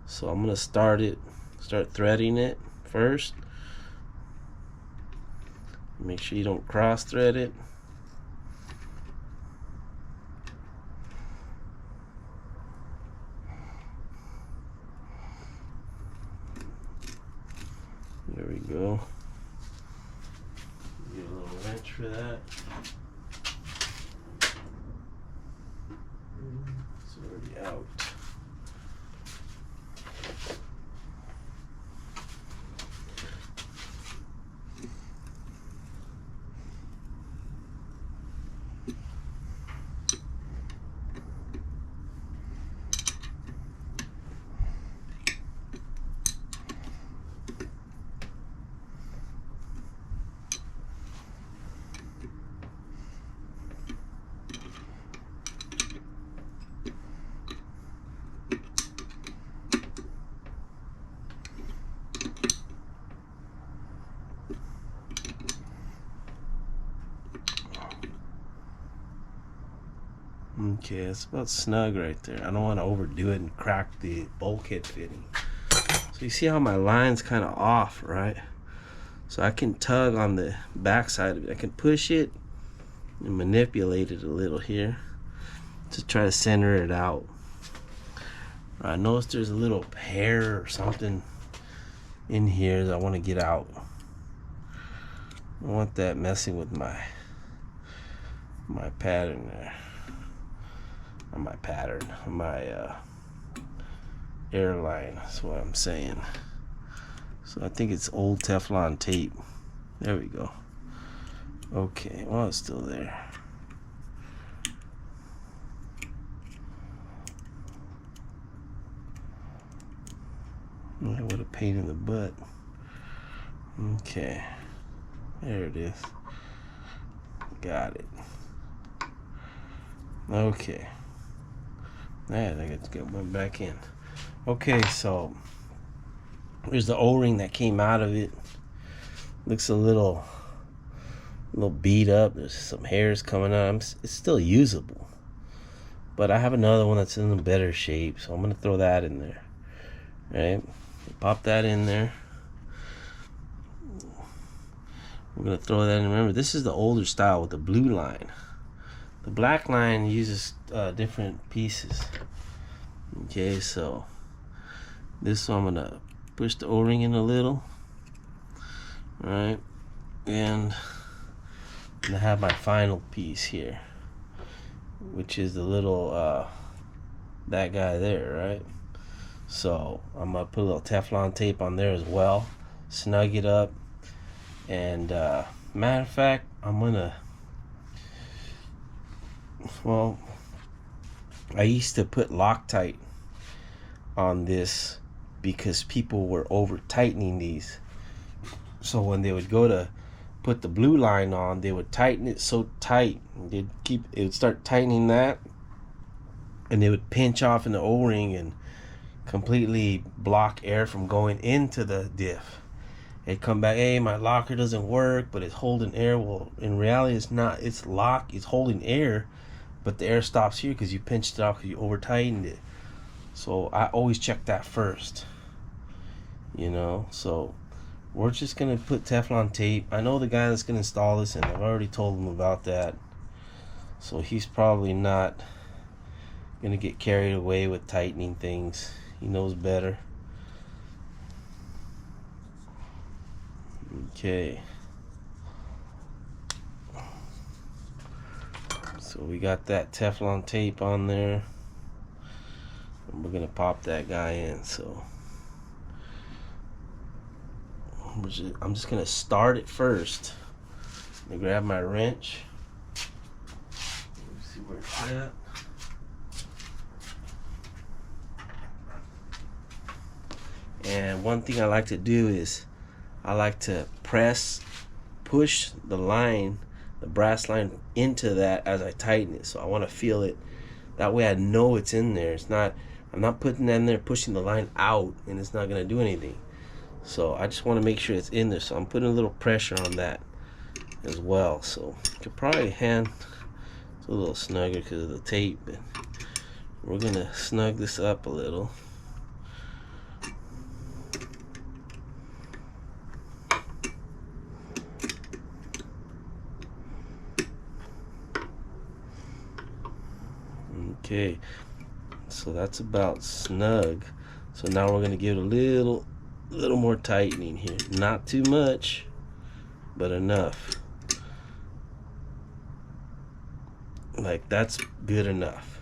So I'm gonna start threading it first. Make sure you don't cross thread it. There we go. Get a little wrench for that. It's already out. Okay, it's about snug right there. I don't want to overdo it and crack the bulkhead fitting. So you see how my line's kind of off, right? So I can tug on the back side of it. I can push it and manipulate it a little here to try to center it out. I notice there's a little hair or something in here that I want to get out. I don't want that messing with my pattern there. My pattern, my airline, that's what I'm saying. So I think it's old Teflon tape. There we go. Okay, well, it's still there. What a pain in the butt. Okay, there it is. Got it. Okay. Yeah, I got to get one back in. Okay, so there's the O-ring that came out of it. Looks a little beat up. There's some hairs coming out. It's still usable, but I have another one that's in a better shape, so I'm gonna throw that in there. Right, pop that in there. We're gonna throw that in. Remember, this is the older style with the blue line. The black line uses different pieces. Okay, so this one I'm gonna push the O-ring in a little. Right, and I have my final piece here, which is the little that guy there, right? So I'm gonna put a little Teflon tape on there as well, snug it up, and matter of fact, I'm gonna, well, I used to put Loctite on this because people were over tightening these. So when they would go to put the blue line on, they would tighten it so tight. It would start tightening that, and they would pinch off in the O-ring and completely block air from going into the diff. It'd come back, hey, my locker doesn't work, but it's holding air. Well, in reality, it's not. It's holding air, but the air stops here because you pinched it off because you over tightened it. So I always check that first. So we're just gonna put Teflon tape. I know the guy that's gonna install this, and I've already told him about that. So he's probably not gonna get carried away with tightening things. He knows better. Okay. So we got that Teflon tape on there. And we're gonna pop that guy in. So I'm just gonna start it first. I'm gonna grab my wrench. Let's see where it's at. And one thing I like to do is I like to push the line, the brass line, into that as I tighten it. So I want to feel it. That way I know it's in there. I'm not putting that in there, pushing the line out, and it's not gonna do anything. So I just want to make sure it's in there. So I'm putting a little pressure on that as well. So you could probably it's a little snugger because of the tape, but we're gonna snug this up a little. Okay, so that's about snug. So now we're gonna give it a little more tightening here. Not too much, but enough. Like, that's good enough,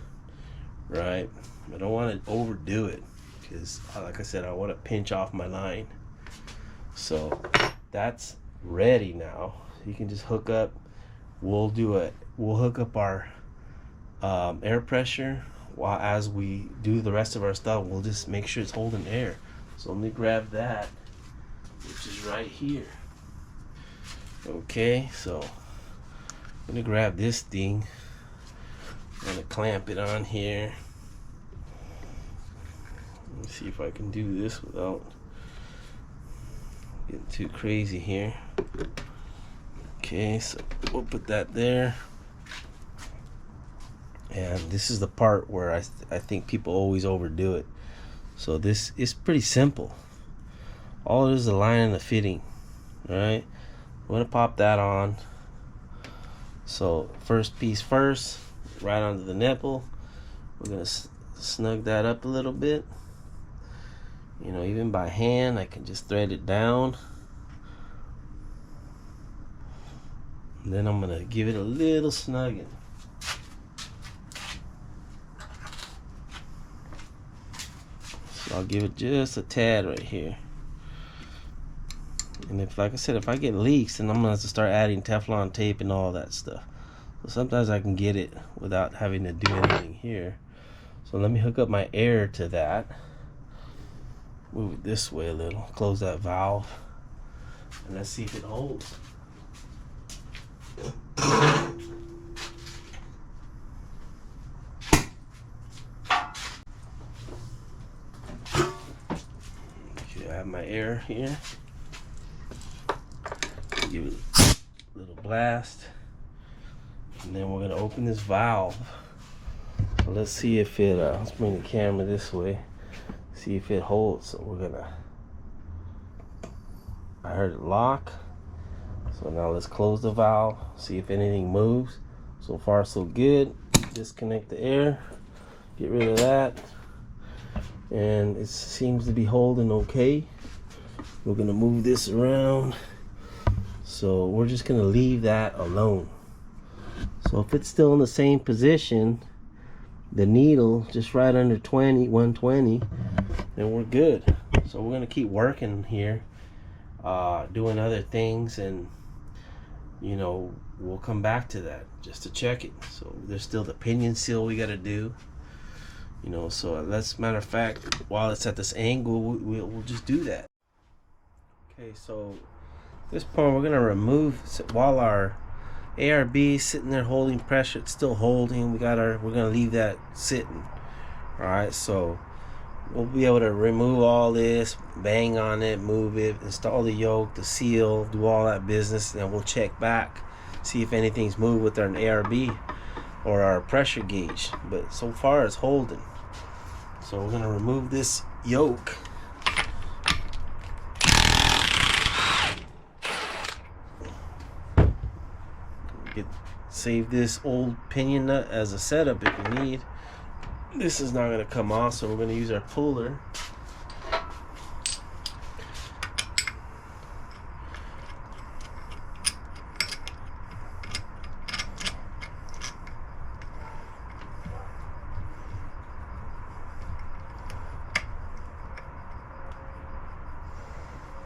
right? I don't want to overdo it because, like I said, I want to pinch off my line. So that's ready now. You can just hook up. We'll hook up our air pressure while as we do the rest of our stuff. We'll just make sure it's holding air. So let me grab that, which is right here. Okay, so I'm gonna grab this thing. I'm gonna clamp it on here. Let me see if I can do this without getting too crazy here. Okay, so we'll put that there. And this is the part where I think people always overdo it. So this is pretty simple. All it is a line and a fitting. Alright, I'm gonna pop that on. So first piece first, right onto the nipple. We're gonna snug that up a little bit. Even by hand I can just thread it down. And then I'm gonna give it a little snugging. So I'll give it just a tad right here. And if, like I said, if I get leaks, then I'm gonna have to start adding Teflon tape and all that stuff. So sometimes I can get it without having to do anything here. So let me hook up my air to that. Move it this way a little. Close that valve. And let's see if it holds. Okay, I have my air here. Give it a little blast. And then we're gonna open this valve. So let's see if it, let's bring the camera this way. See if it holds. So we're gonna, I heard it lock. So now let's close the valve, see if anything moves. So far so good. Disconnect the air, get rid of that. And it seems to be holding okay. We're gonna move this around. So we're just gonna leave that alone. So if it's still in the same position, the needle just right under 120, then we're good. So we're gonna keep working here, doing other things, and you know, we'll come back to that just to check it. So there's still the pinion seal we gotta do, you know. So let's, matter of fact, while it's at this angle, we'll just do that. Okay, so at this point we're gonna remove, while our ARB is sitting there holding pressure, it's still holding. We're gonna leave that sitting. All right, so we'll be able to remove all this, bang on it, move it, install the yoke, the seal, do all that business, and then we'll check back, see if anything's moved with our ARB or our pressure gauge. But so far it's holding. So we're gonna remove this yoke. Save this old pinion nut as a setup if you need. This is not going to come off, so we're going to use our puller.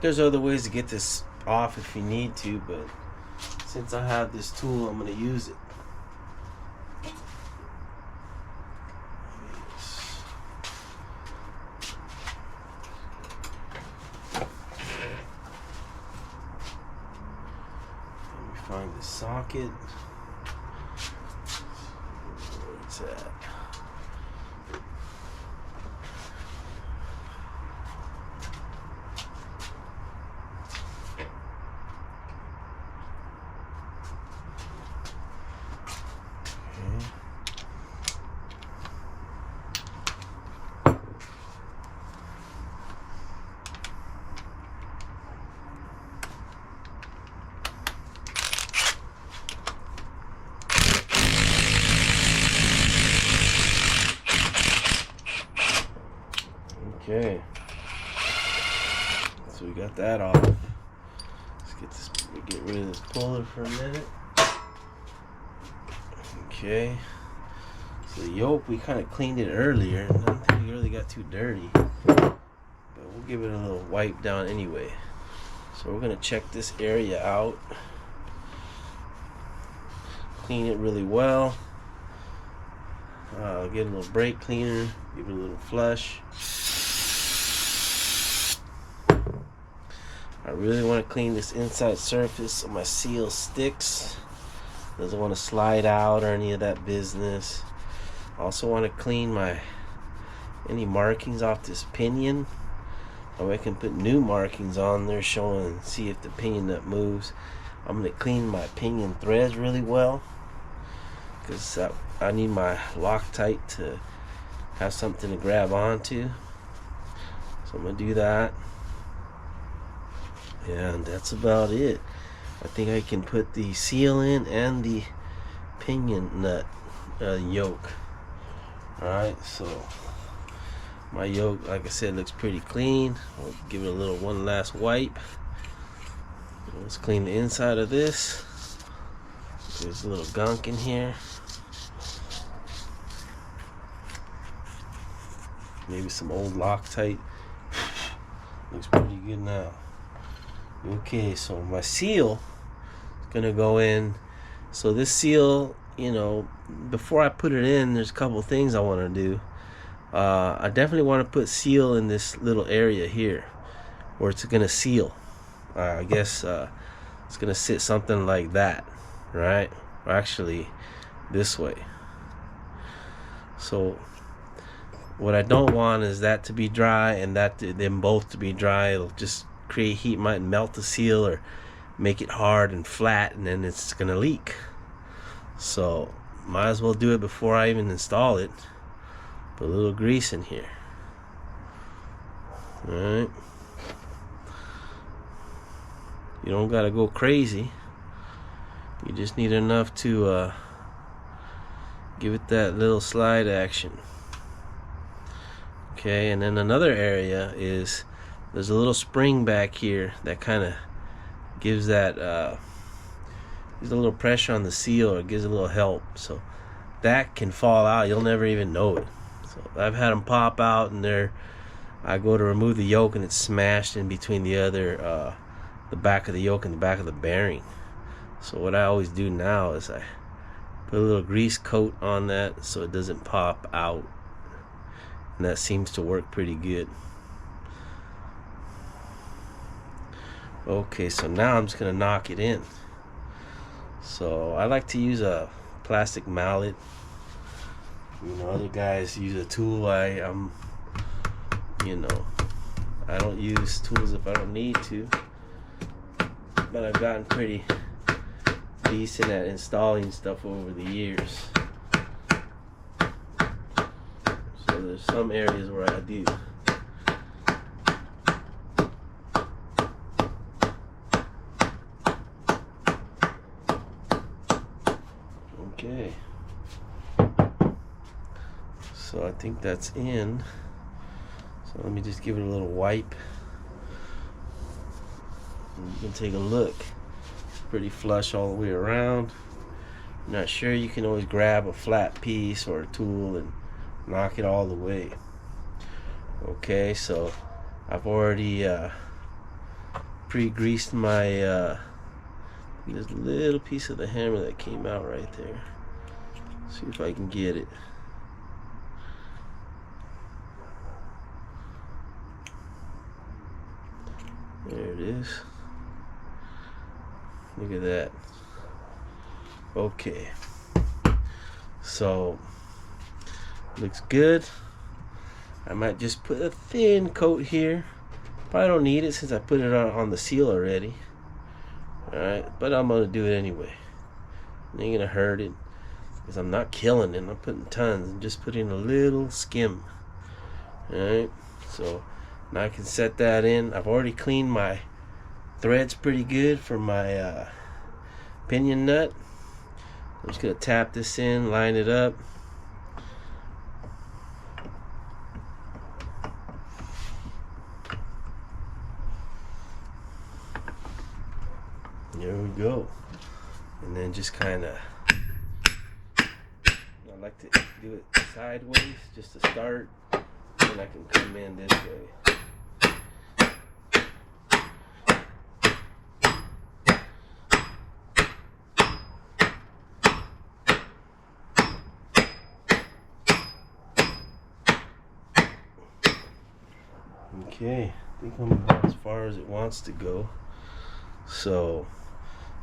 There's other ways to get this off if you need to, but since I have this tool, I'm going to use it. Let me find the socket. Where it's at. Okay, so we got that off. Let's get rid of this puller for a minute. Okay, so the yoke, we kind of cleaned it earlier, and I don't think we really got too dirty, but we'll give it a little wipe down anyway. So we're gonna check this area out, clean it really well. Get a little brake cleaner, give it a little flush. I really want to clean this inside surface so my seal sticks. Doesn't want to slide out or any of that business. I also want to clean any markings off this pinion. Or I can put new markings on there showing, see if the pinion nut moves. I'm going to clean my pinion threads really well, because I need my Loctite to have something to grab onto. So I'm going to do that. And that's about it. I think I can put the seal in and the pinion nut yoke. Alright, so my yoke, like I said, looks pretty clean. I'll give it one last wipe. Let's clean the inside of this. There's a little gunk in here. Maybe some old Loctite. Looks pretty good now. Okay, so my seal is gonna go in. So this seal, you know, before I put it in, there's a couple things I want to do. I definitely want to put seal in this little area here where it's gonna seal. I guess it's gonna sit something like that, right? Or actually this way. So what I don't want is that to be dry and them both to be dry. It'll just create heat, might melt the seal or make it hard and flat, and then it's gonna leak. So might as well do it before I even install it. Put a little grease in here. Alright. You don't gotta go crazy. You just need enough to give it that little slide action. Okay, and then another area is there's a little spring back here that kind of gives that gives a little pressure on the seal, or gives a little help. So that can fall out. You'll never even know it. So I've had them pop out, and I go to remove the yoke, and it's smashed in between the other the back of the yoke and the back of the bearing. So what I always do now is I put a little grease coat on that so it doesn't pop out, and that seems to work pretty good. Okay, so now I'm just gonna knock it in. So I like to use a plastic mallet. You know, other guys use a tool. I'm you know, I don't use tools if I don't need to, but I've gotten pretty decent at installing stuff over the years. So there's some areas where I do. Okay, so I think that's in. So let me just give it a little wipe, and you can take a look. It's pretty flush all the way around. You're not sure, you can always grab a flat piece or a tool and knock it all the way. Okay, so I've already pre-greased my this little piece of the hammer that came out right there. See if I can get it. There it is. Look at that. Okay, so looks good. I might just put a thin coat here. Probably don't need it since I put it on the seal already. Alright, but I'm gonna do it anyway. It ain't gonna hurt it, because I'm not killing it. I'm not putting tons. I'm just putting a little skim. Alright, so now I can set that in. I've already cleaned my threads pretty good for my pinion nut. I'm just gonna tap this in, line it up. There we go. And then just kind of, I like to do it sideways just to start, and I can come in this way. Okay, I think I'm about as far as it wants to go. So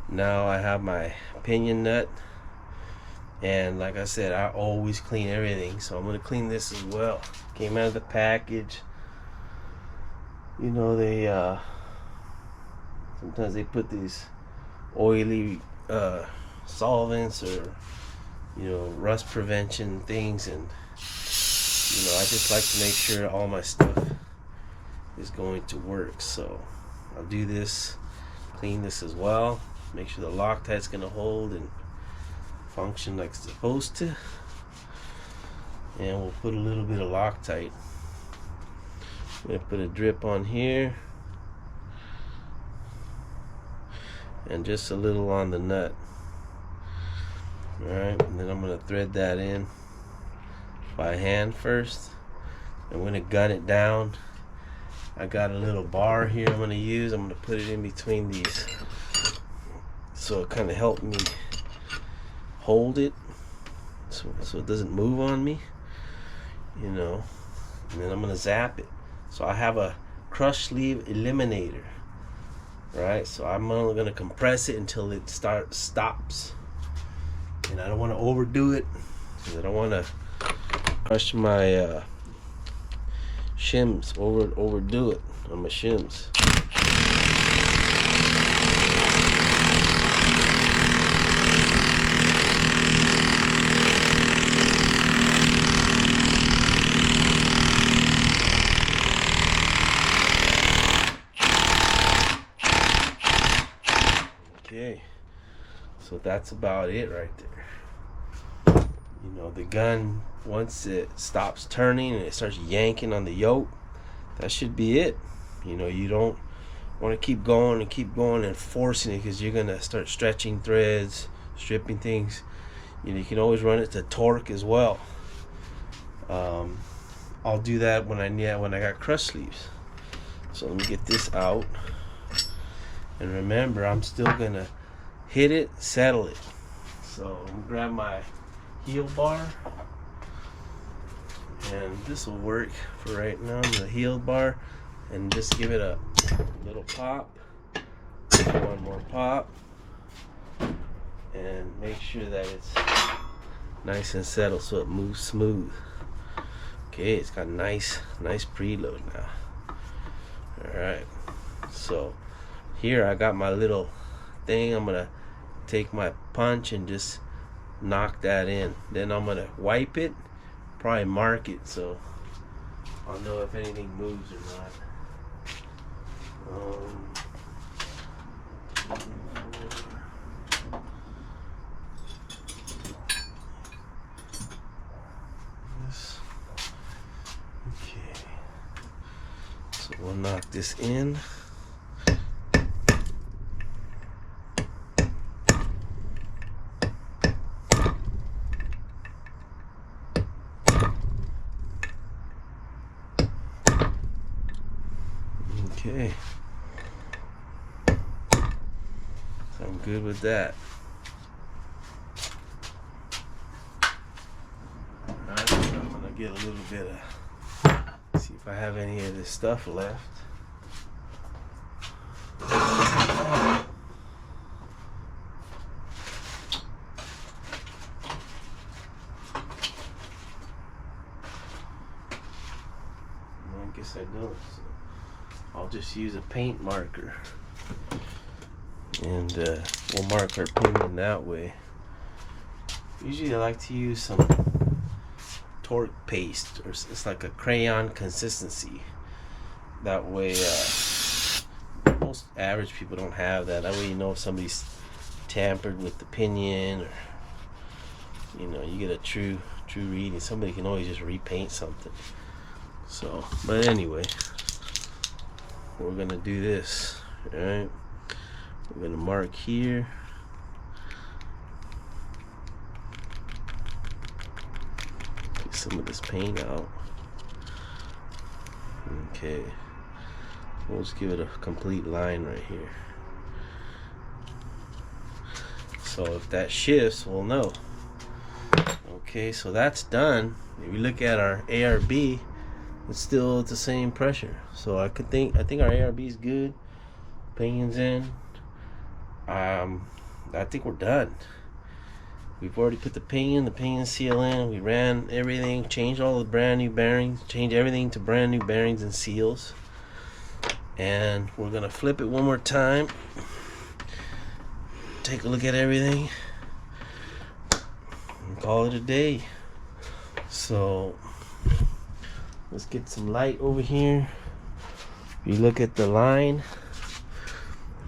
now I have my pinion nut, and like I said, I always clean everything, so I'm going to clean this as well. Came out of the package. You know, they sometimes they put these oily solvents or, you know, rust prevention things, and you know, I just like to make sure all my stuff is going to work. So I'll do this, clean this as well, make sure the Loctite's gonna hold and function like it's supposed to, and we'll put a little bit of Loctite. I'm gonna put a drip on here and just a little on the nut. Alright, and then I'm gonna thread that in by hand first. I'm gonna gun it down I got a little bar here I'm gonna use. I'm gonna put it in between these, so it kind of helped me hold it, so it doesn't move on me, you know. And then I'm gonna zap it. So I have a crush sleeve eliminator, right? So I'm only gonna compress it until it stops, and I don't want to overdo it because I don't want to crush my shims, overdo it on my shims. Okay, so that's about it right there. You know, the gun, once it stops turning and it starts yanking on the yoke, that should be it. You know, you don't want to keep going and forcing it, because you're gonna start stretching threads, stripping things. You know, you can always run it to torque as well. I'll do that when I got crush sleeves. So let me get this out. And remember, I'm still gonna hit it, settle it. So I'm gonna grab my heel bar, and this will work for right now, the heel bar, and just give it a little pop, one more pop, and make sure that it's nice and settled so it moves smooth. Okay, it's got nice preload now. Alright, so here I got my little thing. I'm gonna take my punch and just knock that in. Then I'm gonna wipe it, probably mark it so I'll know if anything moves or not. Okay, so we'll knock this in. Okay, so I'm good with that. Alright, so I'm gonna get a little bit of, see if I have any of this stuff left. I guess I don't. So I'll just use a paint marker, and we'll mark our pinion that way. Usually I like to use some torque paste, or it's like a crayon consistency. That way most average people don't have that. That way you know if somebody's tampered with the pinion, or you know, you get a true reading. Somebody can always just repaint something. So, but anyway, we're gonna do this. All right, we're gonna mark here. Get some of this paint out. Okay, we'll just give it a complete line right here. So if that shifts, we'll know. Okay, so that's done. If you look at our ARB, it's still at the same pressure. So I think our ARB is good. Pinion's in. I think we're done. We've already put the pinion seal in. We ran everything, changed all the brand new bearings, changed everything to brand new bearings and seals. And we're gonna flip it one more time. Take a look at everything and call it a day. So let's get some light over here. If you look at the line,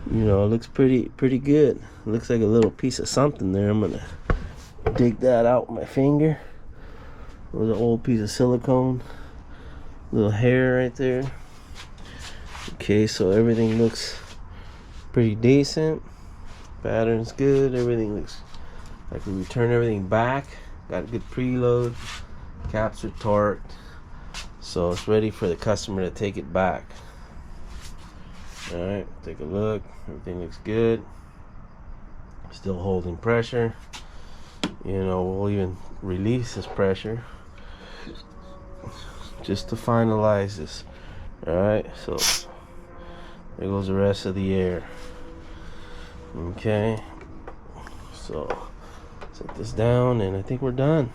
you know, it looks pretty good. It looks like a little piece of something there. I'm gonna dig that out with my finger. It was an old piece of silicone. Little hair right there. Okay, so everything looks pretty decent. Pattern's good. Everything looks like we returned everything back. Got a good preload. Caps are torqued. So it's ready for the customer to take it back. Alright, take a look. Everything looks good. Still holding pressure. You know, we'll even release this pressure just to finalize this. Alright, so there goes the rest of the air. Okay, so set this down and I think we're done.